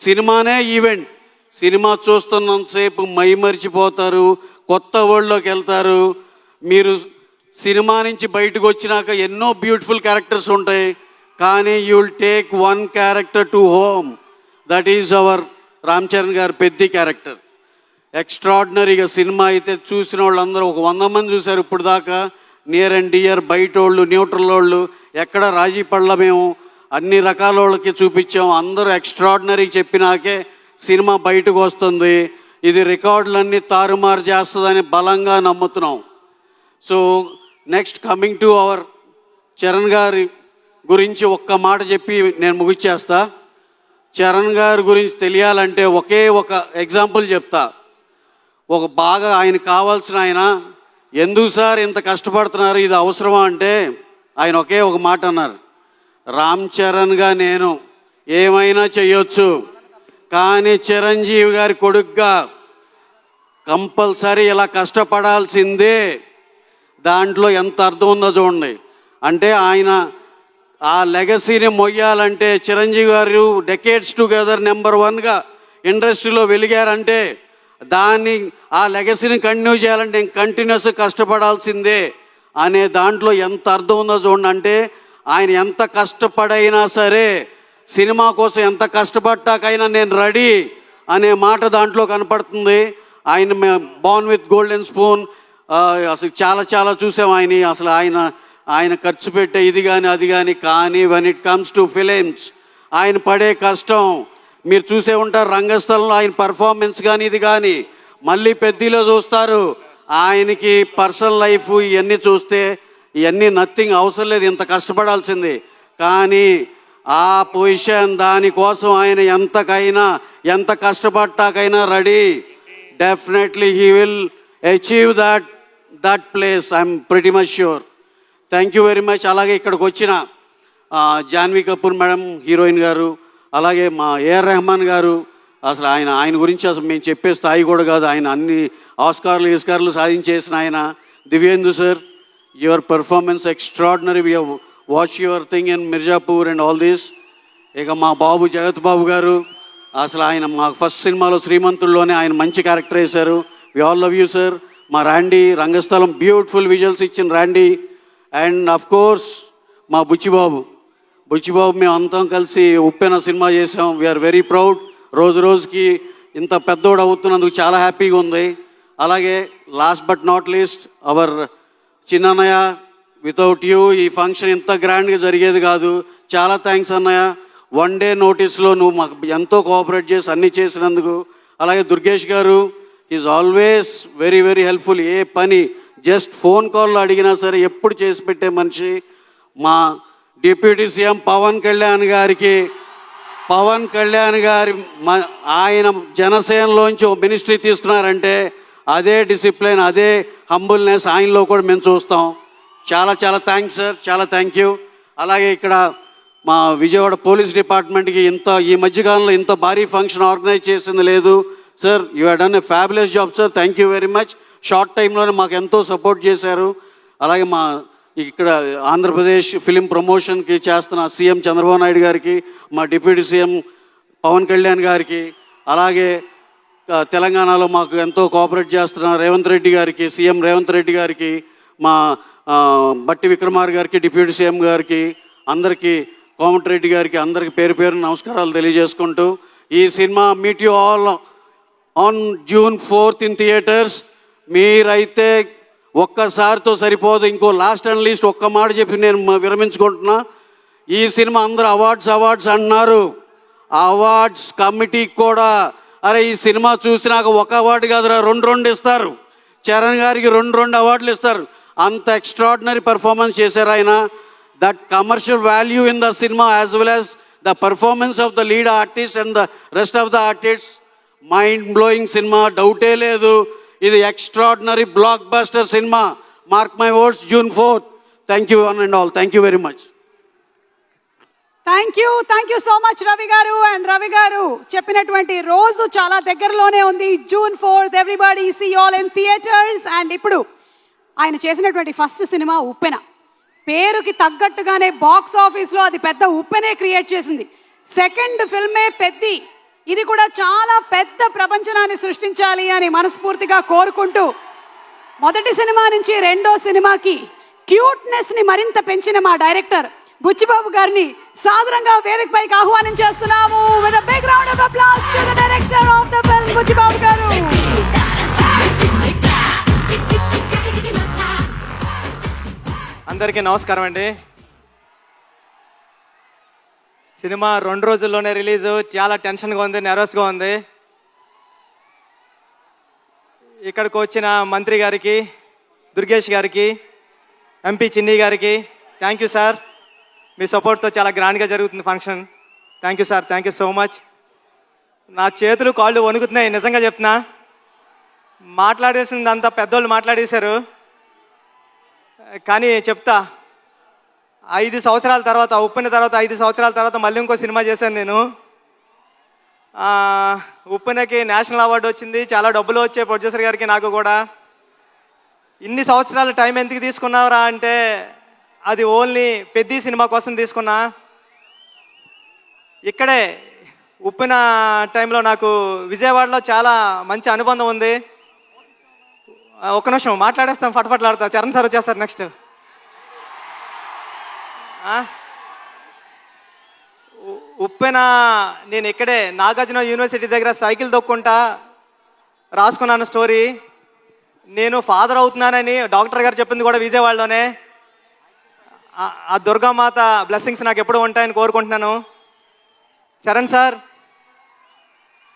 సినిమానే ఈవెంట్. సినిమా చూస్తున్నంతసేపు మైమరిచిపోతారు, కొత్త వరల్డ్లోకి వెళ్తారు. మీరు సినిమా నుంచి బయటకు వచ్చినాక ఎన్నో బ్యూటిఫుల్ క్యారెక్టర్స్ ఉంటాయి, కానీ you will take one character to home. That is our Ram Charan గారు పెద్ద క్యారెక్టర్. ఎక్స్ట్రాడినరీగా సినిమా అయితే చూసిన వాళ్ళందరూ ఒక 100 మంది చూశారు ఇప్పుడు దాకా. నియర్ అండ్ డియర్, బయట వాళ్ళు, న్యూట్రల్ వాళ్ళు, ఎక్కడ రాజీ పడల. మేము అన్ని రకాల వాళ్ళకి చూపించాం. అందరూ ఎక్స్ట్రాడినరీ చెప్పినాకే సినిమా బయటకు వస్తుంది. ఇది రికార్డులన్నీ తారుమారు చేస్తుందని బలంగా నమ్ముతున్నాం. So next coming to our Charan గారి గురించి ఒక్క మాట చెప్పి నేను ముగిచ్చేస్తా. చరణ్ గారి గురించి తెలియాలంటే ఒకే ఒక ఎగ్జాంపుల్ చెప్తా. ఒక బాగా ఆయన కావాల్సిన ఆయన, ఎందుకు సార్ ఇంత కష్టపడుతున్నారు, ఇది అవసరమా అంటే ఆయన ఒకే ఒక మాట అన్నారు, రామ్ చరణ్గా నేను ఏమైనా చేయొచ్చు. కానీ చిరంజీవి గారి కొడుగ్గా కంపల్సరీ ఇలా కష్టపడాల్సిందే. దాంట్లో ఎంత అర్థం ఉందో చూడండి. అంటే ఆయన ఆ లెగసీని మొయ్యాలంటే చిరంజీవి గారు డెకేడ్స్ టుగెదర్ నెంబర్ 1గా ఇండస్ట్రీలో వెలిగారంటే దాన్ని ఆ లెగసీని కంటిన్యూ చేయాలంటే కంటిన్యూస్ కష్టపడాల్సిందే అనే దాంట్లో ఎంత అర్థం ఉందో చూడండి. అంటే ఆయన ఎంత కష్టపడైనా సరే సినిమా కోసం ఎంత కష్టపడ్డాకైనా నేను రెడీ అనే మాట దాంట్లో కనపడుతుంది. ఆయన బోర్న్ విత్ గోల్డెన్ స్పూన్ అసలు చాలా చాలా చూసాం ఆయన. అసలు ఆయన ఖర్చు పెట్టే ఇది కానీ అది కానీ when it comes to films ఆయన పడే కష్టం మీరు చూసే ఉంటారు. రంగస్థలంలో ఆయన పర్ఫార్మెన్స్ కానీ ఇది కానీ మళ్ళీ పెద్దలో చూస్తారు. ఆయనకి పర్సనల్ లైఫ్ ఇవన్నీ చూస్తే ఇవన్నీ నథింగ్, అవసరం లేదు, ఇంత కష్టపడాల్సింది. కానీ ఆ పొజిషన్ దానికోసం ఆయన ఎంత కష్టపడ్డాకైనా ready. Definitely he will achieve that place, I'm pretty much sure. Thank you very much. అలాగే ఇక్కడికి వచ్చిన జాన్వీ కపూర్ మేడం హీరోయిన్ గారు, అలాగే మా ఏఆర్ రెహమాన్ గారు, అసలు ఆయన గురించి అసలు మేము చెప్పే స్థాయి కూడా కాదు. ఆయన అన్ని ఆస్కార్లు సాధించేసిన ఆయన. Divyendu sir, your performance extraordinary. We have watch your thing in Mirzapur and all this. ఇక మా బాబు జగత్ బాబు గారు, అసలు ఆయన మా ఫస్ట్ సినిమాలో శ్రీమంతుల్లోనే ఆయన మంచి క్యారెక్టర్ వేశారు. We all love you sir. మా ర్యాండీ రంగస్థలం బ్యూటిఫుల్ విజువల్స్ ఇచ్చిన ర్యాండీ. అండ్ అఫ్ కోర్స్ మా బుచ్చిబాబు మేము అంతం కలిసి ఉప్పెన సినిమా చేసాం. We're very proud. రోజుకి ఇంత పెద్దోడు అవుతున్నందుకు చాలా హ్యాపీగా ఉంది. అలాగే last but not least our చిన్నన్నయ్య, వితౌట్ యూ ఈ ఫంక్షన్ ఇంత గ్రాండ్గా జరిగేది కాదు. చాలా థ్యాంక్స్ అన్నయ్య. 1 డే నోటీస్లో నువ్వు మాకు ఎంతో కోఆపరేట్ చేసి అన్నీ చేసినందుకు. అలాగే దుర్గేష్ గారు is always very very helpful. ఏ పని జస్ట్ ఫోన్ కాల్లో అడిగినా సరే ఎప్పుడు చేసి పెట్టే మనిషి. మా డిప్యూటీ సీఎం పవన్ కళ్యాణ్ గారి ఆయన జనసేనలోంచి ఒక మినిస్ట్రీ తీసుకున్నారంటే అదే డిసిప్లిన్, అదే హంబుల్నెస్ ఆయనలో కూడా మేము చూస్తాం. చాలా చాలా థ్యాంక్స్ సార్, చాలా థ్యాంక్ యూ. అలాగే ఇక్కడ మా విజయవాడ పోలీస్ డిపార్ట్మెంట్కి ఈ మధ్యకాలంలో ఇంత భారీ ఫంక్షన్ ఆర్గనైజ్ చేసింది లేదు sir. You have done a fabulous job sir. Thank you very much. Short టైంలోనే మాకు ఎంతో సపోర్ట్ చేశారు. అలాగే మా ఇక్కడ ఆంధ్రప్రదేశ్ ఫిలిం ప్రమోషన్కి చేస్తున్న సీఎం చంద్రబాబు నాయుడు గారికి, మా డిప్యూటీ సీఎం పవన్ కళ్యాణ్ గారికి, అలాగే తెలంగాణలో మాకు ఎంతో కోఆపరేట్ చేస్తున్న రేవంత్ రెడ్డి గారికి, సీఎం రేవంత్ రెడ్డి గారికి, మా బట్టి విక్రమార్ గారికి, డిప్యూటీ సీఎం గారికి, అందరికీ కోమటిరెడ్డి గారికి, అందరికి పేరు పేరు నమస్కారాలు తెలియజేసుకుంటూ ఈ cinema meet you all on June 4th in theatres. మీరైతే ఒక్కసారితో సరిపోదు. ఇంకో లాస్ట్ అండ్ లీస్ట్ ఒక్క మాట చెప్పి నేను విరమించుకుంటున్నా. ఈ సినిమా అందరూ అవార్డ్స్ అన్నారు. అవార్డ్స్ కమిటీకి కూడా అరే ఈ సినిమా చూసి నాకు ఒక అవార్డు కాదురా 2 ఇస్తారు. చరణ్ గారికి 2 అవార్డులు ఇస్తారు. అంత ఎక్స్ట్రాడినరీ పర్ఫార్మెన్స్ చేశారు ఆయన. That commercial value in the cinema as well as the performance of the lead artist and the rest of the artist, mind blowing cinema, డౌటే లేదు. ఇది extraordinary block buster cinema. Mark my words, June 4th. Thank you one and all. Thank you very much. Thank you so much Ravi గారు. And Ravi గారు చెప్పినటువంటి రోజు చాలా దగ్గరలోనే ఉంది, June 4th. Everybody see all in theatres. And ఇప్పుడు ఆయన చేసినటువంటి ఫస్ట్ సినిమా ఉప్పెన. పేరుకి తగ్గట్టుగానే బాక్స్ ఆఫీస్లో అది పెద్ద ఉప్పెనే క్రియేట్ చేసింది. సెకండ్ ఫిల్మే పెద్ది. ఇది కూడా చాలా పెద్ద ప్రపంచనాన్ని సృష్టించాలి అని మనస్ఫూర్తిగా కోరుకుంటూ మొదటి సినిమా నుంచి రెండో సినిమాకి క్యూట్నెస్ని మరింత పెంచిన మా డైరెక్టర్ బుచ్చిబాబు గారిని సాదరంగా వేదికపైకి ఆహ్వానం చేస్తున్నాము. With a big round of applause to the director of the film Buchibabu garu. అందరికీ నమస్కారం అండి. సినిమా 2 రోజుల్లోనే రిలీజు. చాలా టెన్షన్గా ఉంది, నెర్వస్గా ఉంది. ఇక్కడికి వచ్చిన మంత్రి గారికి, దుర్గేష్ గారికి, ఎంపీ చిన్ని గారికి థ్యాంక్ యూ సార్. మీ సపోర్ట్తో చాలా గ్రాండ్గా జరుగుతుంది function. Thank you sir, thank you so much. నా చేతులు కాళ్ళు వణుకుతున్నాయి, నిజంగా చెప్తున్నా. మాట్లాడేసిందంతా పెద్దోళ్ళు మాట్లాడేశారు. కానీ చెప్తా, 5 సంవత్సరాల తర్వాత, ఉప్పెన తర్వాత 5 సంవత్సరాల తర్వాత మళ్ళీ ఇంకో సినిమా చేశాను నేను. ఉప్పెనకి నేషనల్ అవార్డు వచ్చింది, చాలా డబ్బులు వచ్చాయి ప్రొడ్యూసర్ గారికి నాకు కూడా. ఇన్ని సంవత్సరాల టైం ఎందుకు తీసుకున్నావురా అంటే అది ఓన్లీ పెద్ద సినిమా కోసం తీసుకున్నా. ఇక్కడే ఉప్పెన టైంలో నాకు విజయవాడలో చాలా మంచి అనుబంధం ఉంది. ఒక్క నిమిషం మాట్లాడేస్తాం, ఫటఫట్లాడతాం. చరణ్ సార్ వచ్చేస్తారు నెక్స్ట్. ఉప్పెన నేను ఇక్కడే నాగార్జున యూనివర్సిటీ దగ్గర సైకిల్ దొక్కుంటా రాసుకున్నాను స్టోరీ. నేను ఫాదర్ అవుతున్నానని డాక్టర్ గారు చెప్పింది కూడా విజయవాడలోనే. ఆ దుర్గామాత బ్లెస్సింగ్స్ నాకు ఎప్పుడు ఉంటాయని కోరుకుంటున్నాను. చరణ్ సార్,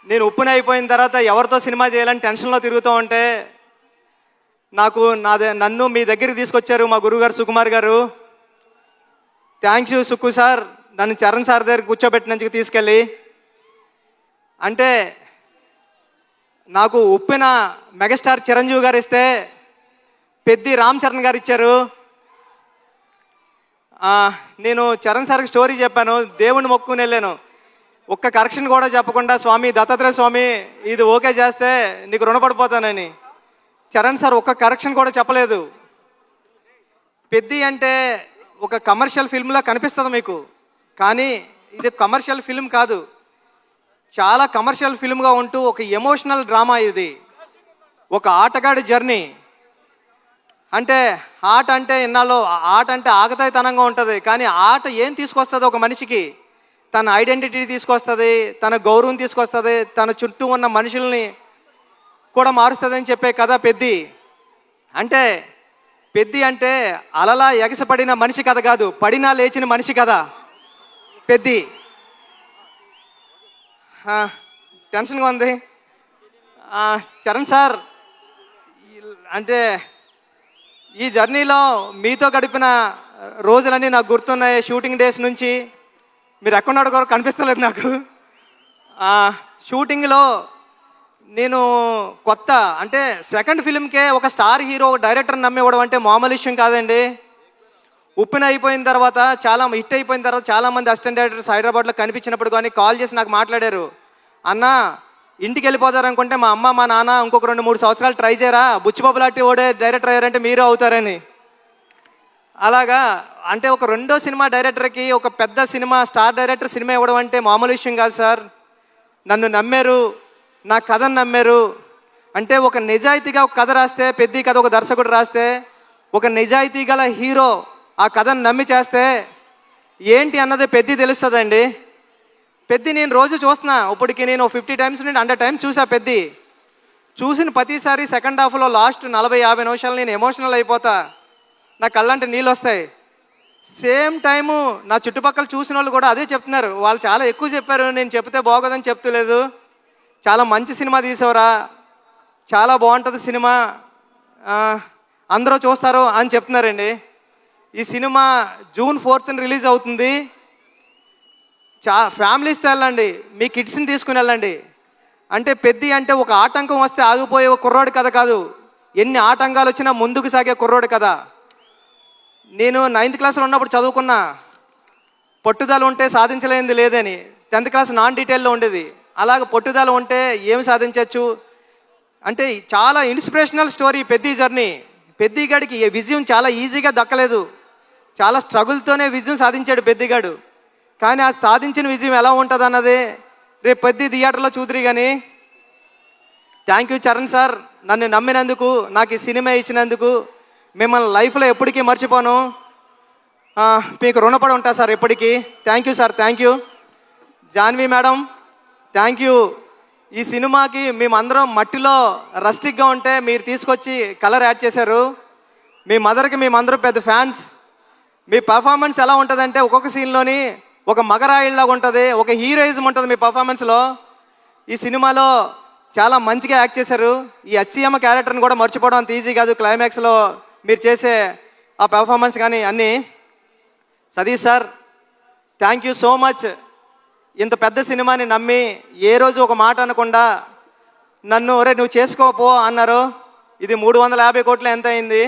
నేను ఉప్పెన అయిపోయిన తర్వాత ఎవరితో సినిమా చేయాలని టెన్షన్లో తిరుగుతూ ఉంటే నన్ను మీ దగ్గరికి తీసుకొచ్చారు మా గురువుగారు సుకుమార్ గారు. థ్యాంక్ యూ సుక్కు సార్, నన్ను చరణ్ సార్ దగ్గర కూర్చోబెట్టినందుకు తీసుకెళ్ళి. అంటే నాకు ఉప్పెన మెగాస్టార్ చిరంజీవి గారు ఇస్తే పెద్ది రామ్ చరణ్ గారు ఇచ్చారు. నేను చరణ్ సార్కి స్టోరీ చెప్పాను, దేవుణ్ణి మొక్కుని వెళ్ళాను. ఒక్క కరెక్షన్ కూడా చెప్పకుండా, స్వామి దత్తాత్రేయ స్వామి ఇది ఓకే చేస్తే నీకు రుణపడిపోతానని. చరణ్ సార్ ఒక్క కరెక్షన్ కూడా చెప్పలేదు. పెద్ది అంటే ఒక కమర్షియల్ ఫిల్మ్లా కనిపిస్తుంది మీకు, కానీ ఇది కమర్షియల్ ఫిల్మ్ కాదు. చాలా కమర్షియల్ ఫిల్మ్గా ఉంటూ ఒక ఎమోషనల్ డ్రామా ఇది. ఒక ఆటగాడి జర్నీ. అంటే ఆట అంటే ఇన్నాళ్ళు ఆట అంటే ఆగతాయితనంగా ఉంటుంది, కానీ ఆట ఏం తీసుకొస్తుంది ఒక మనిషికి? తన ఐడెంటిటీ తీసుకొస్తుంది, తన గౌరవం తీసుకొస్తుంది, తన చుట్టూ ఉన్న మనుషుల్ని కూడా మారుస్తుందని చెప్పే కథ పెద్ది. అంటే పెద్ది అంటే అలలా ఎగసపడిన మనిషి కథ కాదు, పడినా లేచిన మనిషి కథ పెద్ది. టెన్షన్గా ఉంది. చరణ్ సార్, అంటే ఈ జర్నీలో మీతో గడిపిన రోజులన్నీ నాకు గుర్తున్నాయి. షూటింగ్ డేస్ నుంచి మీరు ఎక్కడున్నాడు కూడా కనిపిస్తలేదు నాకు. షూటింగ్లో నేను కొత్త, అంటే సెకండ్ ఫిల్మ్కే ఒక స్టార్ హీరో డైరెక్టర్ నమ్మివ్వడం అంటే మామూలు విషయం కాదండి. ఉప్పెన అయిపోయిన తర్వాత, చాలా హిట్ అయిపోయిన తర్వాత చాలామంది అసిస్టెంట్ డైరెక్టర్స్ హైదరాబాద్లో కనిపించినప్పుడు కానీ కాల్ చేసి నాకు మాట్లాడారు, అన్న ఇంటికి వెళ్ళిపోతారనుకుంటే మా అమ్మ మా నాన్న ఇంకొక 2-3 సంవత్సరాలు ట్రై చేయరా, బుచ్చిబాబు లాంటి ఓడే డైరెక్టర్ అయ్యారంటే మీరు అవుతారని. అలాగా అంటే ఒక రెండో సినిమా డైరెక్టర్కి ఒక పెద్ద సినిమా స్టార్ డైరెక్టర్ సినిమా ఇవ్వడం అంటే మామూలు విషయం కాదు సార్. నన్ను నమ్మారు, నా కథను నమ్మారు. అంటే ఒక నిజాయితీగా ఒక కథ రాస్తే, పెద్ద కథ ఒక దర్శకుడు రాస్తే, ఒక నిజాయితీ గల హీరో ఆ కథను నమ్మి చేస్తే ఏంటి అన్నది పెద్ద తెలుస్తుందండి. పెద్ద నేను రోజు చూస్తున్నా, ఇప్పటికి నేను 50 టైమ్స్ నుండి 100 టైమ్స్ చూసా. పెద్ద చూసిన ప్రతిసారి సెకండ్ హాఫ్లో లాస్ట్ 40-50 నిమిషాలు నేను ఎమోషనల్ అయిపోతా, నా కళ్ళంటే నీళ్ళు వస్తాయి. సేమ్ టైము నా చుట్టుపక్కల చూసిన వాళ్ళు కూడా అదే చెప్తున్నారు. వాళ్ళు చాలా ఎక్కువ చెప్పారు, నేను చెప్తే బాగోదని చెప్తలేదు. చాలా మంచి సినిమా తీసావురా, చాలా బాగుంటుంది సినిమా, అందరూ చూస్తారు అని చెప్తున్నారండి. ఈ సినిమా జూన్ 4th రిలీజ్ అవుతుంది. ఫ్యామిలీస్తో వెళ్ళండి, మీ కిడ్స్ని తీసుకుని వెళ్ళండి. అంటే పెద్ద అంటే ఒక ఆటంకం వస్తే ఆగిపోయే ఒక కుర్రోడి కథ కాదు, ఎన్ని ఆటంకాలు వచ్చినా ముందుకు సాగే కుర్రోడి కథ. నేను 9th క్లాస్లో ఉన్నప్పుడు చదువుకున్నా, పట్టుదల ఉంటే సాధించలేనిది లేదని. 10th క్లాస్ నాన్ డీటెయిల్లో ఉండేది. అలాగ పట్టుదల ఉంటే ఏమి సాధించవచ్చు అంటే చాలా ఇన్స్పిరేషనల్ స్టోరీ పెద్ద జర్నీ. పెద్దిగాడికి విజయం చాలా ఈజీగా దక్కలేదు, చాలా స్ట్రగుల్తోనే విజయం సాధించాడు పెద్దిగాడు. కానీ ఆ సాధించిన విజయం ఎలా ఉంటుంది అన్నది రేపు పెద్ద థియేటర్లో చూద్దరు. కానీ థ్యాంక్ యూ చరణ్ సార్, నన్ను నమ్మినందుకు, నాకు ఈ సినిమా ఇచ్చినందుకు మిమ్మల్ని లైఫ్లో ఎప్పటికీ మర్చిపోను, మీకు రుణపడి ఉంటా సార్ ఎప్పటికీ. Thank you sir, thank you. Janhvi madam, thank you. ఈ సినిమాకి మేమందరం మట్టిలో రస్టిక్గా ఉంటే మీరు తీసుకొచ్చి కలర్ యాడ్ చేశారు. మీ మదర్కి మేమందరం పెద్ద ఫ్యాన్స్. మీ పర్ఫార్మెన్స్ ఎలా ఉంటుందంటే ఒక్కొక్క సీన్లోని ఒక మగరాయిల్లాగా ఉంటుంది, ఒక హీరోయిజం ఉంటుంది మీ పర్ఫార్మెన్స్లో. ఈ సినిమాలో చాలా మంచిగా యాక్ట్ చేశారు. ఈ అచ్చియమ్మ క్యారెక్టర్ని కూడా మర్చిపోవడం అంత ఈజీ కాదు. క్లైమాక్స్లో మీరు చేసే ఆ పెర్ఫార్మెన్స్ కానీ అన్నీ. Satish sir, thank you so much. ఇంత పెద్ద సినిమాని నమ్మి ఏ రోజు ఒక మాట అనకుండా నన్ను ఒరే నువ్వు చేసుకోపో అన్నారు. ఇది 350 కోట్లు ఎంత అయింది,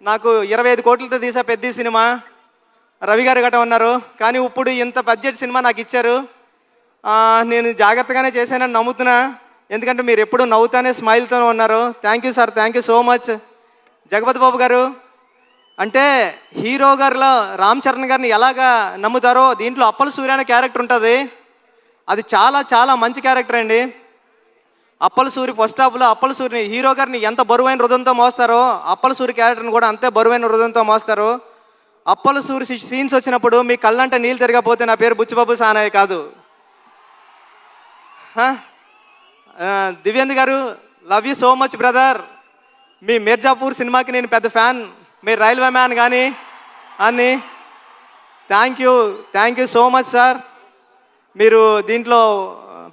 నాకు 25 కోట్లతో తీసా పెద్ద సినిమా. రవి గారు గట్రా ఉన్నారు. కానీ ఇప్పుడు ఇంత బడ్జెట్ సినిమా నాకు ఇచ్చారు. నేను జాగ్రత్తగానే చేశానని నమ్ముతున్నా, ఎందుకంటే మీరు ఎప్పుడు నవ్వుతానే స్మైల్తోనే ఉన్నారు. Thank you sir, thank you so much. Jagapathi Babu గారు, అంటే హీరో గారిలో రామ్ చరణ్ గారిని ఎలాగా నమ్ముతారో దీంట్లో అప్పల సూర్య అనే క్యారెక్టర్ ఉంటుంది. అది చాలా చాలా మంచి క్యారెక్టర్ అండి. అప్పల సూరి ఫస్ట్ హాఫ్లో అప్పల సూరిని హీరో గారిని ఎంత బరువైన హృదయంతో మోస్తారో అప్పల సూరి క్యారెక్టర్ని కూడా అంతే బరువైన హృదయంతో మోస్తారు. అప్పల సూరి సీన్స్ వచ్చినప్పుడు మీ కళ్ళంటే నీళ్ళు తిరగకపోతే నా పేరు బుచ్చిబాబు సానాయ్ కాదు. దివ్యేంద్ర గారు, love you so much brother. మీ మిర్జాపూర్ సినిమాకి నేను పెద్ద ఫ్యాన్. మీరు రైల్వే మ్యాన్ కానీ అని thank you so much sir. మీరు దీంట్లో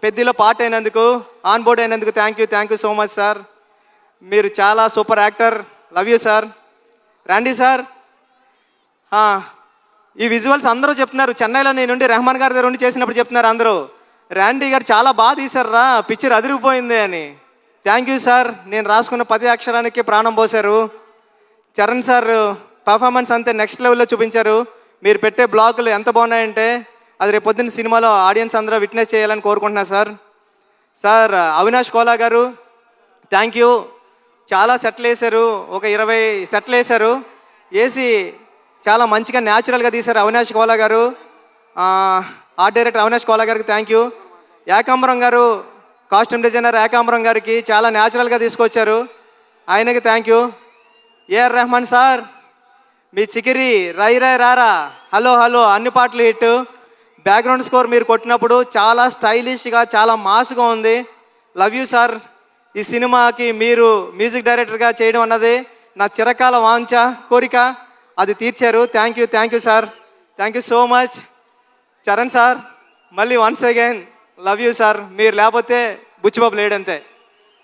పెద్దలో పార్ట్ అయినందుకు, ఆన్ బోర్డ్ అయినందుకు thank you so much sir. మీరు చాలా super actor. Love you sir. రండి సార్. ఈ విజువల్స్ అందరూ చెప్తున్నారు. చెన్నైలో నేను ఉండి రెహమాన్ గారి దగ్గర ఉండి చేసినప్పుడు చెప్తున్నారు అందరూ, ర్యాండీ గారు చాలా బాగా తీశారా, పిక్చర్ అదిరిపోయింది అని. Thank you sir. నేను రాసుకున్న 10 అక్షరానికి ప్రాణం పోశారు. చరణ్ సార్ పర్ఫార్మెన్స్ అంతే నెక్స్ట్ లెవెల్లో చూపించారు. మీరు పెట్టే బ్లాగులు ఎంత బాగున్నాయంటే అది రేపు పొద్దున్న సినిమాలో ఆడియన్స్ అందరూ విట్నెస్ చేయాలని కోరుకుంటున్నా సార్. సార్ అవినాష్ కోలా గారు, థ్యాంక్ యూ. చాలా సెట్లు వేశారు, ఒక 20 సెట్లు వేశారు. వేసి చాలా మంచిగా న్యాచురల్గా తీశారు అవినాష్ కోలా గారు. ఆర్ట్ డైరెక్టర్ అవినాష్ కోలా గారికి థ్యాంక్ యూ. ఏకాంబరం గారు, కాస్ట్యూమ్ డిజైనర్ ఏకాంబరం గారికి చాలా న్యాచురల్గా తీసుకొచ్చారు, ఆయనకి thank you. AR Rahman sir, మీ చికిరి రై రై రారా, హలో హలో అన్ని పాటలు హిట్. బ్యాక్గ్రౌండ్ స్కోర్ మీరు కొట్టినప్పుడు చాలా స్టైలిష్గా చాలా మాస్గా ఉంది. Love you sir. ఈ సినిమాకి మీరు మ్యూజిక్ డైరెక్టర్గా చేయడం అన్నది నా చిరకాల వాంఛ కోరిక, అది తీర్చారు. Thank you sir. Thank you so much. Charan sir, మళ్ళీ once again love you sir. మీరు లేకపోతే బుచ్చిబాబు లేడంతే.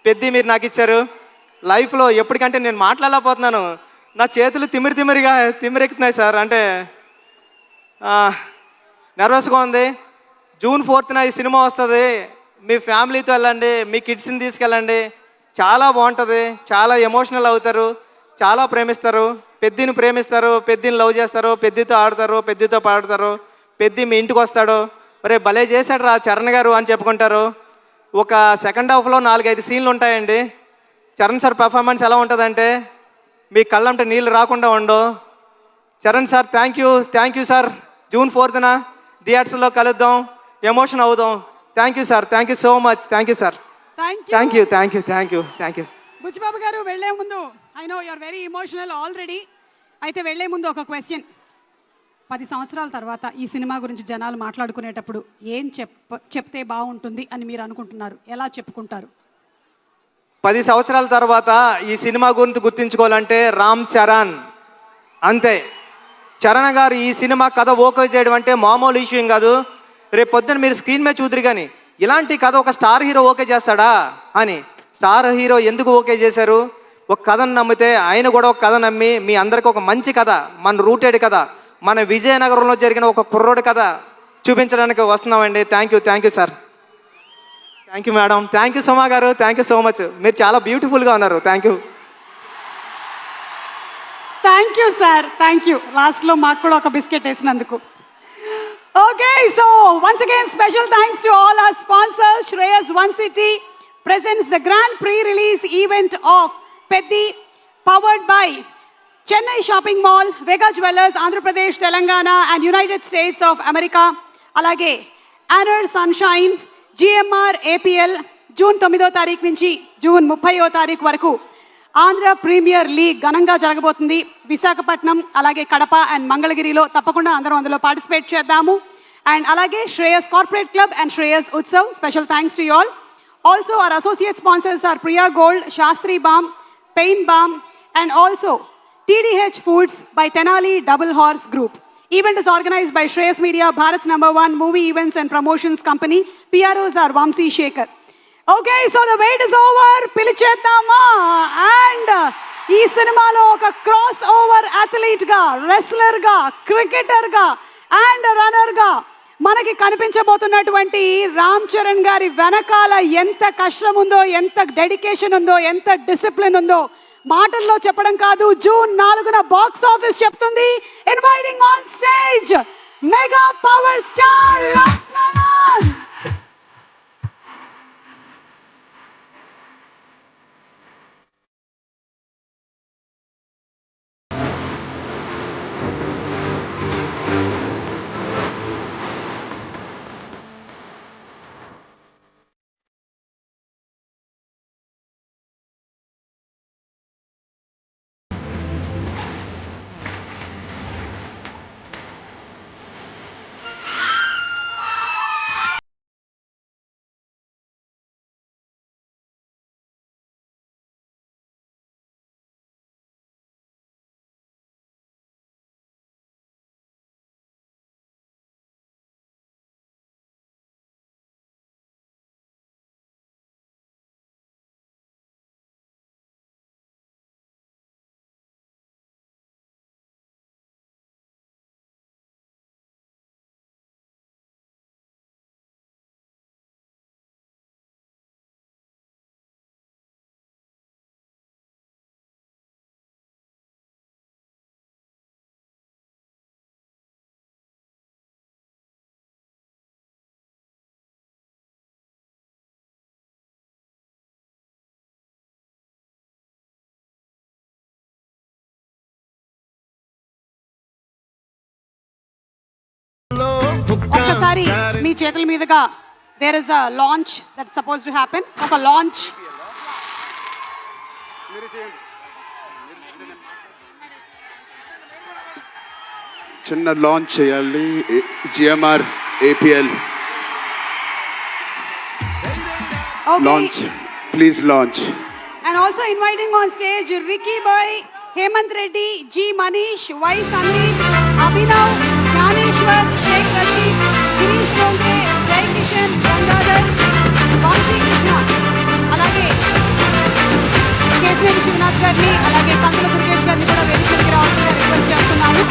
పెద్ద మీరు నాకు ఇచ్చారు. లైఫ్లో ఎప్పటికంటే నేను మాట్లాడలేకపోతున్నాను, నా చేతులు తిమ్మిరెక్కుతున్నాయి సార్. అంటే నర్వస్గా ఉంది. జూన్ 4th ఈ సినిమా వస్తుంది. మీ ఫ్యామిలీతో వెళ్ళండి, మీ కిడ్స్ని తీసుకెళ్ళండి, చాలా బాగుంటుంది. చాలా ఎమోషనల్ అవుతారు, చాలా ప్రేమిస్తారు. పెద్దిని ప్రేమిస్తారు, పెద్దిని లవ్ చేస్తారు, పెద్దితో ఆడతారు, పెద్దితో పాడతారు. పెద్ది మీ ఇంటికి వస్తాడు, మరి భలే చేశాడు రా చరణ్ గారు అని చెప్పుకుంటారు. ఒక సెకండ్ హాఫ్లో 4-5 సీన్లు ఉంటాయండి. చరణ్ సార్ పర్ఫార్మెన్స్ ఎలా ఉంటుందంటే మీ కళ్ళంటే నీళ్ళు రాకుండా ఉండవు. Charan sir thank you sir. June 4th థియేటర్స్లో కలుద్దాం, ఎమోషన్ అవుదాం. Thank you sir. Thank you so much. Thank you sir. Thank you. Buchibabu garu, వెళ్లే ముందు, I know you're very emotional already. అయితే వెళ్లే ముందు ఒక క్వశ్చన్. 10 సంవత్సరాల తర్వాత ఈ సినిమా గురించి జనాలు మాట్లాడుకునేటప్పుడు ఏం చెప్తే బాగుంటుంది అని మీరు అనుకుంటున్నారు? ఎలా చెప్పుకుంటారు? 10 సంవత్సరాల తర్వాత ఈ సినిమా గురించి గుర్తించుకోవాలంటే రామ్ చరణ్ అంతే. చరణ్ గారు ఈ సినిమా కథ ఓకే చేయడం అంటే మామూలు ఇష్యూ కాదు. రేపు పొద్దున్న మీరు స్క్రీన్ మీద చూద్దరు కానీ ఇలాంటి కథ ఒక స్టార్ హీరో ఓకే చేస్తాడా అని. స్టార్ హీరో ఎందుకు ఓకే చేశారు? ఒక కథను నమ్మితే ఆయన కూడా ఒక కథ నమ్మి మీ అందరికీ ఒక మంచి కథ, మన రూటెడ్ కథ, మన విజయనగరంలో జరిగిన ఒక కుర్రోడి కథ చూపించడానికి వస్తున్నామండి. Thank you sir. Thank you madam. Thank you Suma గారు. Thank you so much. మీరు చాలా బ్యూటిఫుల్గా ఉన్నారు. Thank you sir. Thank you. లాస్ట్లో మాకు కూడా ఒక బిస్కెట్ వేసినందుకు. Okay, so once again special thanks to all our sponsors. Shreyas One City presents the grand pre-release event of Peddi, powered by Chennai Shopping Mall, Vega Jewellers, Andhra Pradesh, Telangana and United States of America. Alage Anor Sunshine, GMR APL, June 9వ తారీఖు నుంచి June 30వ తారీఖు వరకు Andhra premier league ఘనంగా జరగబోతుంది. విశాఖపట్నం, అలాగే Kadapa and మంగళగిరిలో. తప్పకుండా అందరం అందులో పార్టిసిపేట్ చేద్దాము. అండ్ అలాగే Shreyas corporate club and Shreyas Utsav, special thanks to you all. Also our associate sponsors are Priya Gold, Shastri Balm, Pain Balm and also TDH Foods by Tenali Double Horse Group. Event is organized by Shreyas Media, Bharat's #1 movie events and promotions company. PROs are Vamsi Shekhar. Okay, so the wait is over. Pilicheddama. And ఈ సినిమాలో ఒక cross over athlete గా, wrestler గా, cricketer గా and runner గా మనకి కనిపించబోతున్నటువంటి రామ్ చరణ్ గారి వెనకాల ఎంత కష్టం ఉందో, ఎంత డెడికేషన్ ఉందో, ఎంత డిసిప్లిన్ ఉందో మాటల్లో చెప్పడం కాదు, జూన్ 4న బాక్స్ ఆఫీస్ చెప్తుంది. Inviting on stage mega power star Rathnavel. ఒక్కసారి మీ చేతుల మీదుగా there is a launch that suppose to happen. ఒక లాంచ్ చిన్న లాంచ్ చేయాలి. GMR APL launch, please launch. and also inviting on stage Ricky Boy, Hemant Reddy, G Manish, Y Sandeep, Abhinav, Jnaneshwar, Sheikh Rashid, Girish Dongre, Jai Kishan, Gangadhar, Vansi Krishna, అలాగే కేశవ విశ్వనాథ్ గారిని, అలాగే కందుల దుర్గేష్ గారిని కూడా వేదికకి రావాల్సిందిగా request చేస్తున్నాము.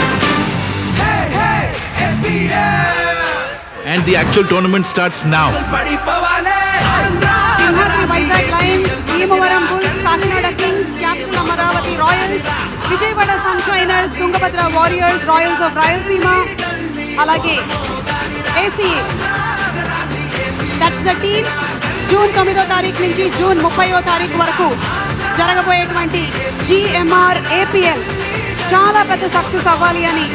And the actual tournament starts now. Simhadri Vizag lions, Bheemavaram bulls, Kakinada kings, captain Amaravati royals, Vijayawada sunshiners, Tungabhadra warriors, royals of Rayalaseema, అలాగే ACA. That's the team. June 9వ తారీఖు నుంచి జూన్ 30వ తారీఖు వరకు జరగబోయేటువంటి జిఎంఆర్ ఏపీఎల్ చాలా పెద్ద సక్సెస్ అవ్వాలి అని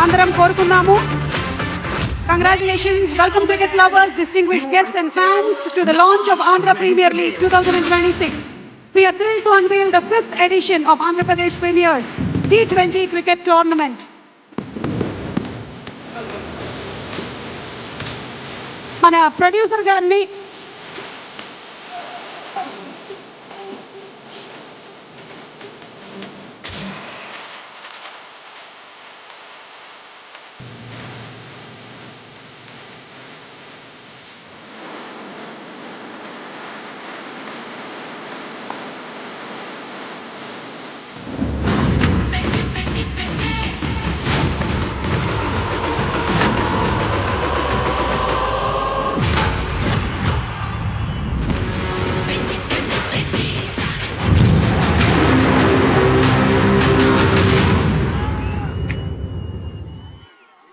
అందరం కోరుకుందాము. Congratulations, welcome cricket lovers, distinguished guests and fans to the launch of Andhra Premier League 2026. We are thrilled to unveil the 5th edition of Andhra Pradesh Premier T20 Cricket Tournament. మన producer గారిని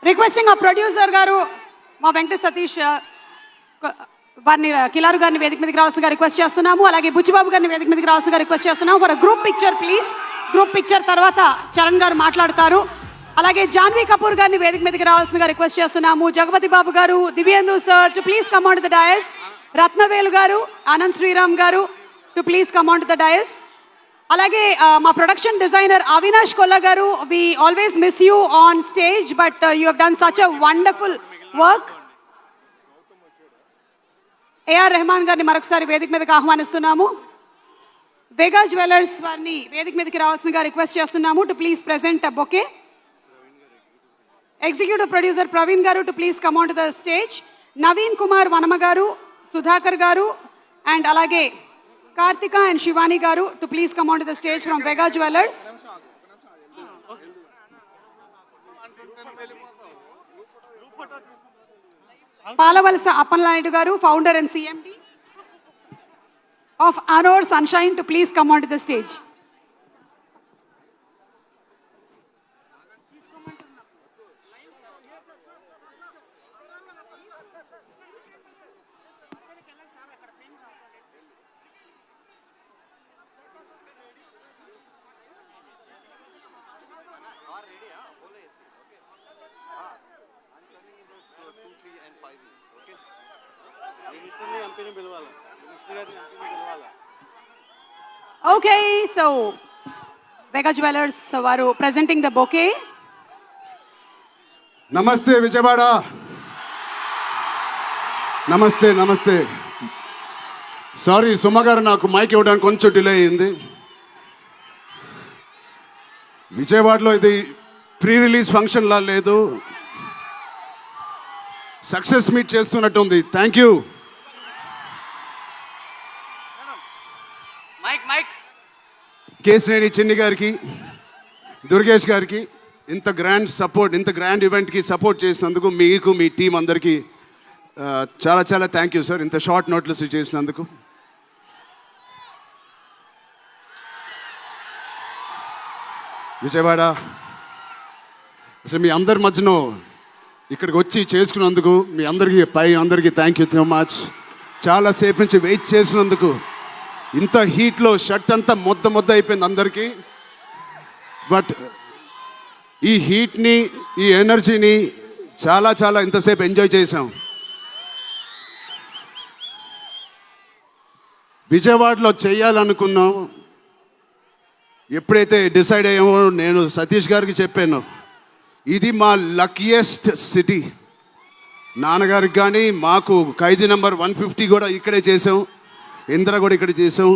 requesting ఆ producer గారు మా వెంకట సతీష్ వారిని కిలారు గారిని వేదిక మీదకి రావాల్సిందిగా రిక్వెస్ట్ చేస్తున్నాము. అలాగే బుచ్చిబాబు గారిని వేదిక మీదకి రావాల్సిందిగా రిక్వెస్ట్ చేస్తున్నాము. For group picture please. Group picture తర్వాత చరణ్ గారు మాట్లాడతారు. అలాగే జాన్వీ కపూర్ గారిని వేదిక మీదకి రావాల్సిందిగా రిక్వెస్ట్ చేస్తున్నాము. Jagapathi Babu garu, Divyendu sir to please come on to the dais. Rathnavelu garu, Anand Sriram garu to please come on to the dais. అలాగే మా production designer Avinash Kolla garu, we always miss you on stage but you have done such a wonderful work. AR Rahman గారిని మరొకసారి వేదిక మీదకి ఆహ్వానిస్తున్నాము. వెగా jewellers వారిని వేదిక మీదకి రావాల్సిందిగా రిక్వెస్ట్ చేస్తున్నాము to please present a bouquet. Executive producer Praveen గారు to please come on to the stage. Naveen Kumar Vanama గారు, సుధాకర్ గారు అండ్ అలాగే Karthika and Shivani garu to please come onto the stage from Vega Jewelers. Palavalsa Appanlayudu garu, founder and CMD of Anor Sunshine to please come onto the stage. Okay so వెగా jewellers వారు presenting the bouquet. నమస్తే విజయవాడ. నమస్తే నమస్తే. Sorry Suma గారు, నాకు mic ఇవ్వడానికి కొంచెం delay అయింది. విజయవాడలో ఇది ప్రీ రిలీజ్ ఫంక్షన్లా లేదు, సక్సెస్ మీట్ చేస్తున్నట్టు ఉంది. Thank you. కేశినేని చిన్ని గారికి, దుర్గేష్ గారికి ఇంత గ్రాండ్ సపోర్ట్, ఇంత గ్రాండ్ ఈవెంట్కి సపోర్ట్ చేసినందుకు మీకు, మీ టీం అందరికీ చాలా చాలా థ్యాంక్ యూ సార్, ఇంత షార్ట్ నోట్లెస్ చేసినందుకు. విజయవాడ అసలు మీ అందరి మధ్యలో ఇక్కడికి వచ్చి చేసుకున్నందుకు మీ అందరికీ థ్యాంక్ యూ సో మచ్. చాలాసేపు నుంచి వెయిట్ చేసినందుకు, ఇంత హీట్లో షర్ట్ అంతా మొద్ద అయిపోయింది అందరికీ. బట్ ఈ హీట్ని, ఈ ఎనర్జీని చాలా చాలా ఇంతసేపు ఎంజాయ్ చేసాం. విజయవాడలో చేయాలనుకున్నాం. ఎప్పుడైతే డిసైడ్ అయ్యామో నేను సతీష్ గారికి చెప్పాను, ఇది మా లక్కీయెస్ట్ సిటీ. నాన్నగారికి కానీ మాకు ఖైదీ నెంబర్ 150 కూడా ఇక్కడే చేసాం, ఇంద్ర కూడా ఇక్కడ చేసాం.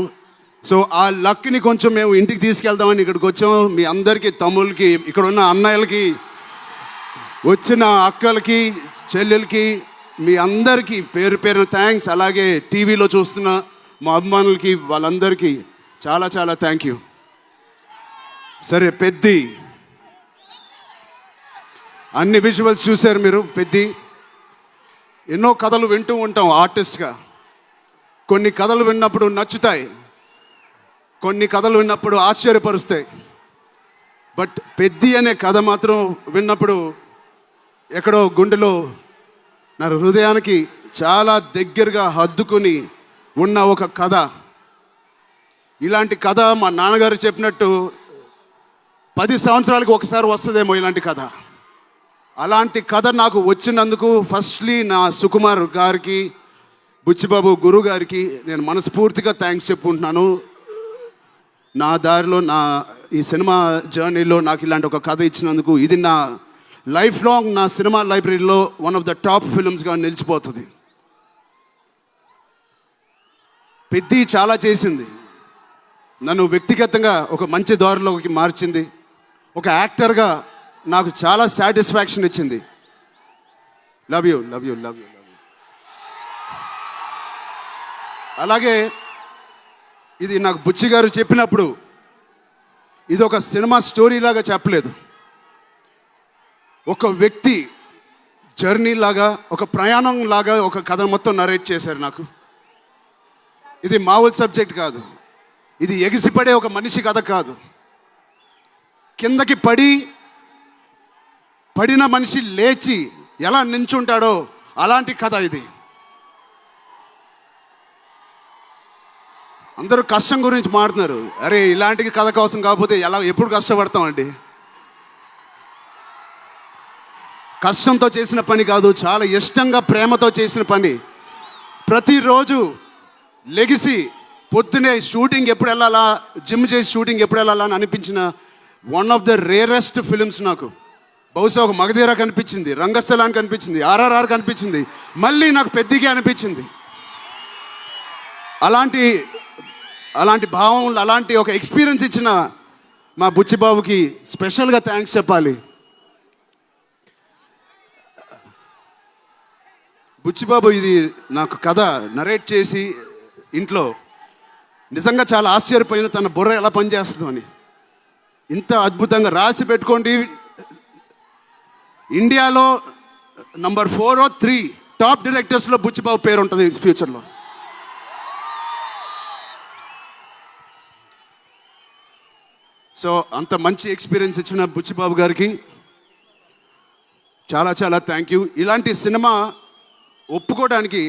సో ఆ లక్ని కొంచెం మేము ఇంటికి తీసుకెళ్దామని ఇక్కడికి వచ్చాం. మీ అందరికీ, తమ్ముళ్ళకి, ఇక్కడ ఉన్న అన్నయ్యలకి, వచ్చిన అక్కలకి, చెల్లెలకి, మీ అందరికీ పేరు పేరున థ్యాంక్స్. అలాగే టీవీలో చూస్తున్న మా అభిమానులకి, వాళ్ళందరికీ చాలా చాలా థ్యాంక్ యూ. సరే, పెద్ది అన్ని విజువల్స్ చూశారు మీరు. పెద్ది ఎన్నో కథలు వింటూ ఉంటాం ఆర్టిస్ట్గా. కొన్ని కథలు విన్నప్పుడు నచ్చుతాయి, కొన్ని కథలు విన్నప్పుడు ఆశ్చర్యపరుస్తాయి. బట్ పెద్ది అనే కథ మాత్రం విన్నప్పుడు ఎక్కడో గుండెలో, నా హృదయానికి చాలా దగ్గరగా హద్దుకుని ఉన్న ఒక కథ. ఇలాంటి కథ మా నాన్నగారు చెప్పినట్టు 10 సంవత్సరాలకు ఒకసారి వస్తుందేమో ఇలాంటి కథ. అలాంటి కథ నాకు వచ్చినందుకు ఫస్ట్లీ నా సుకుమార్ గారికి, బుచ్చిబాబు గురువు గారికి నేను మనస్ఫూర్తిగా థ్యాంక్స్ చెప్పుకుంటున్నాను. నా దారిలో, నా ఈ సినిమా జర్నీలో నాకు ఇలాంటి ఒక కథ ఇచ్చినందుకు. ఇది నా లైఫ్ లాంగ్, నా సినిమా లైబ్రరీలో వన్ ఆఫ్ ద టాప్ ఫిల్మ్స్గా నిలిచిపోతుంది. పెద్ది చాలా చేసింది, నన్ను వ్యక్తిగతంగా ఒక మంచి దారిలోకి మార్చింది. ఒక యాక్టర్గా నాకు చాలా సాటిస్ఫాక్షన్ ఇచ్చింది. Love you, love you, love you, love you. అలాగే ఇది నాకు బుచ్చి గారు చెప్పినప్పుడు ఇది ఒక సినిమా స్టోరీ లాగా చెప్పలేదు, ఒక వ్యక్తి జర్నీ లాగా, ఒక ప్రయాణం లాగా ఒక కథ మొత్తం నరేట్ చేశారు నాకు. ఇది మామూలు సబ్జెక్ట్ కాదు, ఇది ఎగిసిపడే ఒక మనిషి కథ కాదు. కిందకి పడిన మనిషి లేచి ఎలా నించుంటాడో అలాంటి కథ ఇది. అందరూ కష్టం గురించి మాట్లాడుతున్నారు. అరే, ఇలాంటి కథ కోసం కాకపోతే ఎప్పుడు కష్టపడతామండి? కష్టంతో చేసిన పని కాదు, చాలా ఇష్టంగా, ప్రేమతో చేసిన పని. ప్రతిరోజు లెగిసి పొద్దునే షూటింగ్ ఎప్పుడు వెళ్ళాలా, జిమ్ చేసి షూటింగ్ ఎప్పుడు వెళ్ళాలా అని అనిపించిన one of the rarest films నాకు. బహుశా ఒక మగధీర కనిపించింది, రంగస్థలానికి కనిపించింది, RRR కనిపించింది, మళ్ళీ నాకు పెద్దిగా అనిపించింది. అలాంటి భావం, అలాంటి ఒక ఎక్స్పీరియన్స్ ఇచ్చిన మా బుచ్చిబాబుకి స్పెషల్గా థ్యాంక్స్ చెప్పాలి. బుచ్చిబాబు ఇది నాకు కథ నరేట్ చేసి ఇంట్లో నిజంగా చాలా ఆశ్చర్యపోయిన, తన బుర్ర ఎలా పనిచేస్తుందో అని. ఇంత అద్భుతంగా రాసి పెట్టుకోండి. ఇండియాలో నంబర్ 4 or 3 టాప్ డైరెక్టర్స్లో బుచ్చిబాబు పేరు ఉంటుంది ఫ్యూచర్లో. సో అంత మంచి ఎక్స్పీరియన్స్ ఇచ్చిన బుచ్చిబాబు గారికి చాలా చాలా థ్యాంక్ యూ. ఇలాంటి సినిమా ఒప్పుకోవడానికి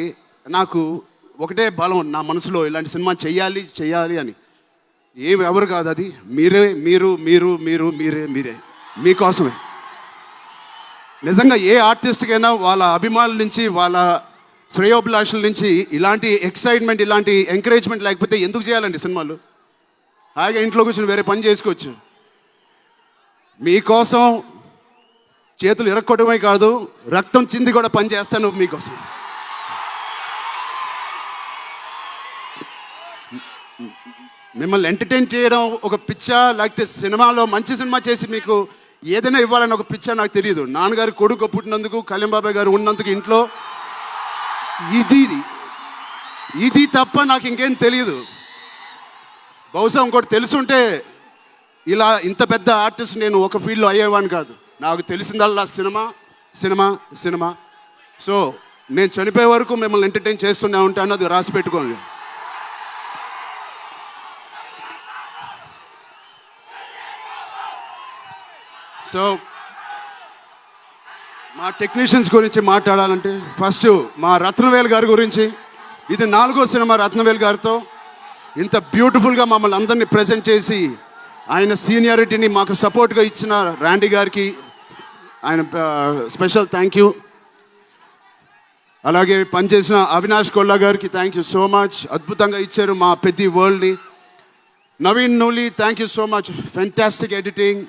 నాకు ఒకటే బలం నా మనసులో, ఇలాంటి సినిమా చెయ్యాలి అని. ఎవరు కాదు, అది మీరే మీకోసమే. నిజంగా ఏ ఆర్టిస్ట్కైనా వాళ్ళ అభిమానుల నుంచి, వాళ్ళ శ్రేయోభిలాషుల నుంచి ఇలాంటి ఎక్సైట్మెంట్, ఇలాంటి ఎంకరేజ్మెంట్ లేకపోతే ఎందుకు చేయాలండి సినిమాలు? హాయిగా ఇంట్లో కూర్చొని వేరే పని చేసుకోవచ్చు. మీకోసం చేతులు ఇరక్కొట్టడమే కాదు, రక్తం చింది కూడా పని చేస్తాను మీకోసం. మిమ్మల్ని ఎంటర్టైన్ చేయడం ఒక పిచ్చా, లేకపోతే సినిమాలో మంచి సినిమా చేసి మీకు ఏదైనా ఇవ్వాలని ఒక పిచ్చా నాకు తెలియదు. నాన్నగారు కొడుకు పుట్టినందుకు, కళ్యాణ్ బాబాయ్ గారు ఉన్నందుకు ఇంట్లో ఇది తప్ప నాకు ఇంకేం తెలియదు. బహుశా ఇంకోటి తెలుసుంటే ఇలా ఇంత పెద్ద ఆర్టిస్ట్ నేను ఒక ఫీల్డ్లో అయ్యేవాడిని కాదు. నాకు తెలిసిందల్లా సినిమా సినిమా సినిమా. సో నేను చనిపోయే వరకు మిమ్మల్ని ఎంటర్టైన్ చేస్తూనే ఉంటాను, అది రాసి పెట్టుకోండి. సో మా టెక్నీషియన్స్ గురించి మాట్లాడాలంటే ఫస్ట్ మా రత్నవేల్ గారి గురించి. ఇది 4వ సినిమా రత్నవేల్ గారితో. ఇంత బ్యూటిఫుల్గా మమ్మల్ని అందరినీ ప్రజెంట్ చేసి ఆయన సీనియారిటీని మాకు సపోర్ట్గా ఇచ్చిన ర్యాండీ గారికి ఆయన స్పెషల్ థ్యాంక్ యూ. అలాగే పనిచేసిన అవినాష్ కొల్లా గారికి థ్యాంక్ యూ సో మచ్. అద్భుతంగా ఇచ్చారు మా పెద్ద వరల్డ్ని. Naveen Nooli thank you so much, fantastic editing.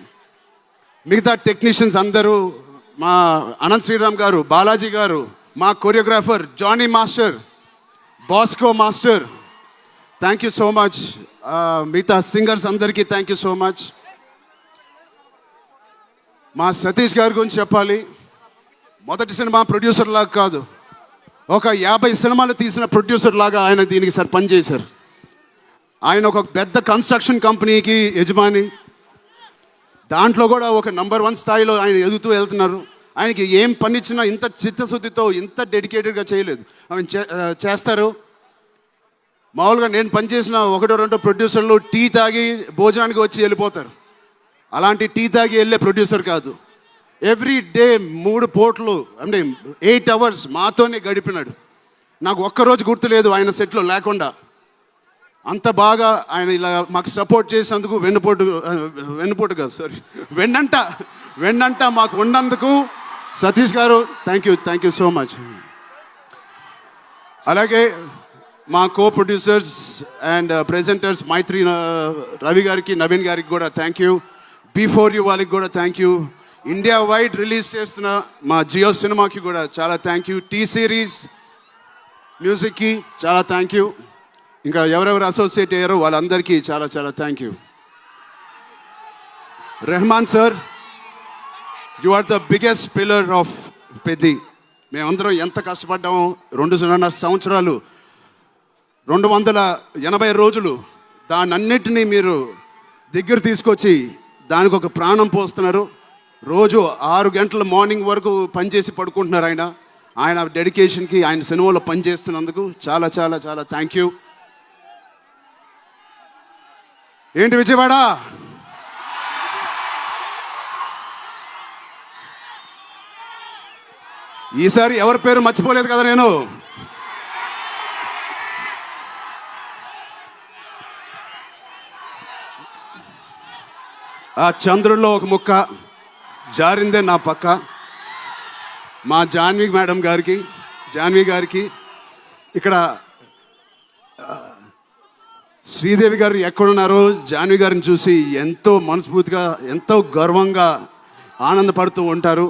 మిగతా టెక్నీషియన్స్ అందరూ, మా అనంత్ శ్రీరామ్ గారు, బాలాజీ గారు, మా choreographer Jani master, Bosco master, thank you so much. మిగతా సింగర్స్ అందరికీ థ్యాంక్ యూ సో మచ్. మా సతీష్ గారి గురించి చెప్పాలి. మొదటి సినిమా ప్రొడ్యూసర్ లాగా కాదు, ఒక 50 సినిమాలు తీసిన ప్రొడ్యూసర్ లాగా ఆయన దీనికి సార్ పనిచేశారు. ఆయన ఒక పెద్ద కన్స్ట్రక్షన్ కంపెనీకి యజమాని. దాంట్లో కూడా ఒక నంబర్ 1 స్థాయిలో ఆయన ఎదుగుతూ వెళ్తున్నారు. ఆయనకి ఏం పని ఇచ్చినా ఇంత చిత్తశుద్ధితో, ఇంత డెడికేటెడ్గా చేయలేదు. ఆయన చేస్తారు. మామూలుగా నేను పనిచేసిన 1-2 ప్రొడ్యూసర్లు టీ తాగి భోజనానికి వచ్చి వెళ్ళిపోతారు. అలాంటి టీ తాగి వెళ్ళే ప్రొడ్యూసర్ కాదు. ఎవ్రీ డే 3 పూటలు అంటే 8 అవర్స్ మాతోనే గడిపినాడు. నాకు ఒక్కరోజు గుర్తులేదు ఆయన సెట్లో లేకుండా. అంత బాగా ఆయన ఇలా మాకు సపోర్ట్ చేసినందుకు, వెన్నుపోటు కాదు సారీ వెన్నంట మాకు ఉన్నందుకు సతీష్ గారు థ్యాంక్ యూ సో మచ్. అలాగే మా కో ప్రొడ్యూసర్స్ అండ్ ప్రెజెంటర్స్ మైత్రి రవి గారికి, నవీన్ గారికి కూడా థ్యాంక్ యూ. బిఫోర్ యూ వాళ్ళకి కూడా thank you. India wide release చేస్తున్న మా జియో సినిమాకి కూడా చాలా థ్యాంక్ యూ. టీ సిరీస్ మ్యూజిక్కి చాలా థ్యాంక్ యూ. ఇంకా ఎవరెవరు అసోసియేట్ అయ్యారో వాళ్ళందరికీ చాలా చాలా thank you. Rahman sir, you are the biggest pillar of Peddi. మేమందరం ఎంత కష్టపడ్డామో 2.5 సంవత్సరాలు, 280 రోజులు, దానన్నిటినీ మీరు దగ్గర తీసుకొచ్చి దానికి ఒక ప్రాణం పోస్తున్నారు. రోజు 6 గంటల మార్నింగ్ వరకు పనిచేసి పడుకుంటున్నారు ఆయన డెడికేషన్కి, ఆయన సినిమాలో పనిచేస్తున్నందుకు చాలా చాలా చాలా థ్యాంక్ యూ. ఏంటి విజయవాడ? ఈసారి ఎవరి పేరు మర్చిపోలేదు కదా నేను. ఆ చంద్రుల్లో ఒక ముక్క జారిందే నా పక్క. మా జాన్వి మేడం గారికి, జాన్వి గారికి, ఇక్కడ శ్రీదేవి గారు ఎక్కడున్నారో జాన్వి గారిని చూసి ఎంతో మనస్ఫూర్తిగా, ఎంతో గర్వంగా ఆనందపడుతూ ఉంటారు.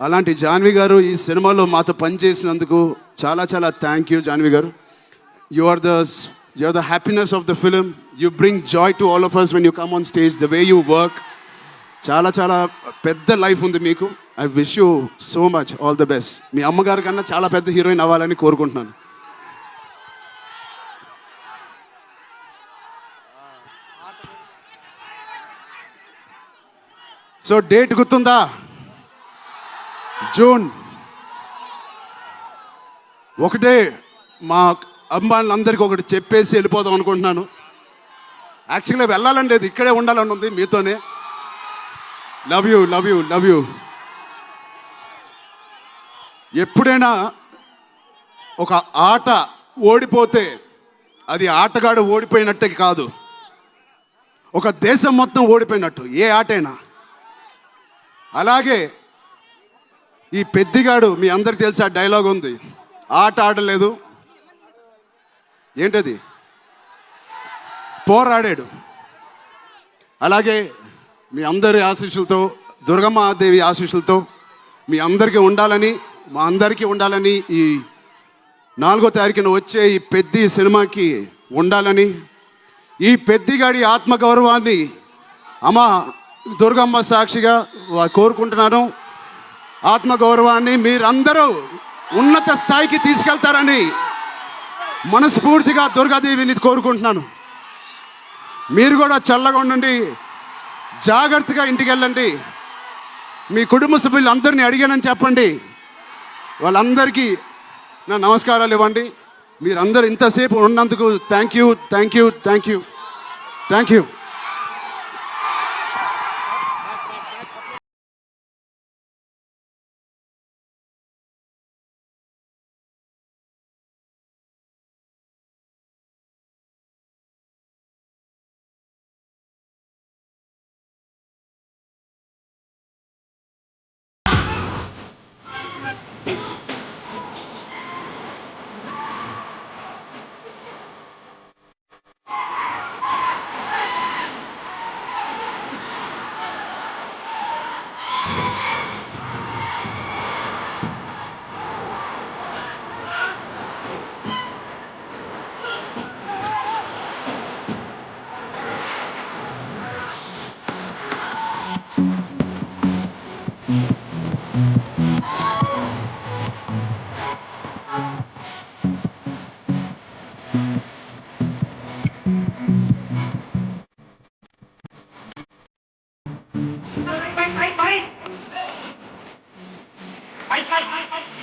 అలాంటి జాన్వి గారు ఈ సినిమాలో మాతో పనిచేసినందుకు చాలా చాలా థ్యాంక్ యూ జాన్వి గారు. You are the happiness of the film. You bring joy to all of us when you come on stage, the way you work. చాలా చాలా పెద్ద లైఫ్ ఉంది మీకు. I wish you so much all the best. మీ అమ్మగారి కన్నా చాలా పెద్ద హీరోయిన్ అవ్వాలని కోరుకుంటున్నాను. సో డేట్ గుర్తుందా? జూన్ 1. మా అమ్మాయిలందరికీ ఒకటి చెప్పేసి వెళ్ళిపోదాం అనుకుంటున్నాను. యాక్చువల్గా వెళ్ళాలని లేదు, ఇక్కడే ఉండాలని ఉంది మీతోనే. Love you love you love you. ఎప్పుడైనా ఒక ఆట ఓడిపోతే అది ఆటగాడు ఓడిపోయినట్టే కాదు, ఒక దేశం మొత్తం ఓడిపోయినట్టు ఏ ఆటైనా. అలాగే ఈ పెద్దిగాడు, మీ అందరికి తెలిసి ఆ డైలాగ్ ఉంది, ఆట ఆడలేదు, ఏంటది పోరాడాడు. అలాగే మీ అందరి ఆశీస్సులతో, దుర్గమ్మ దేవి ఆశీస్సులతో మీ అందరికీ ఉండాలని, మా అందరికీ ఉండాలని, ఈ 4వ తారీఖున వచ్చే ఈ పెద్ది సినిమాకి ఉండాలని, ఈ పెద్దిగాడి ఆత్మగౌరవాన్ని అమ్మ దుర్గమ్మ సాక్షిగా కోరుకుంటున్నాను. ఆత్మగౌరవాన్ని మీరందరూ ఉన్నత స్థాయికి తీసుకెళ్తారని మనస్ఫూర్తిగా దుర్గాదేవిని కోరుకుంటున్నాను. మీరు కూడా చల్లగా ఉండండి, జాగ్రత్తగా ఇంటికి వెళ్ళండి. మీ కుటుంబ సభ్యులు అందరినీ అడిగానని చెప్పండి. వాళ్ళందరికీ నా నమస్కారాలు ఇవ్వండి. మీరందరూ ఇంతసేపు ఉన్నందుకు thank you, thank you, thank you, thank you. Fight!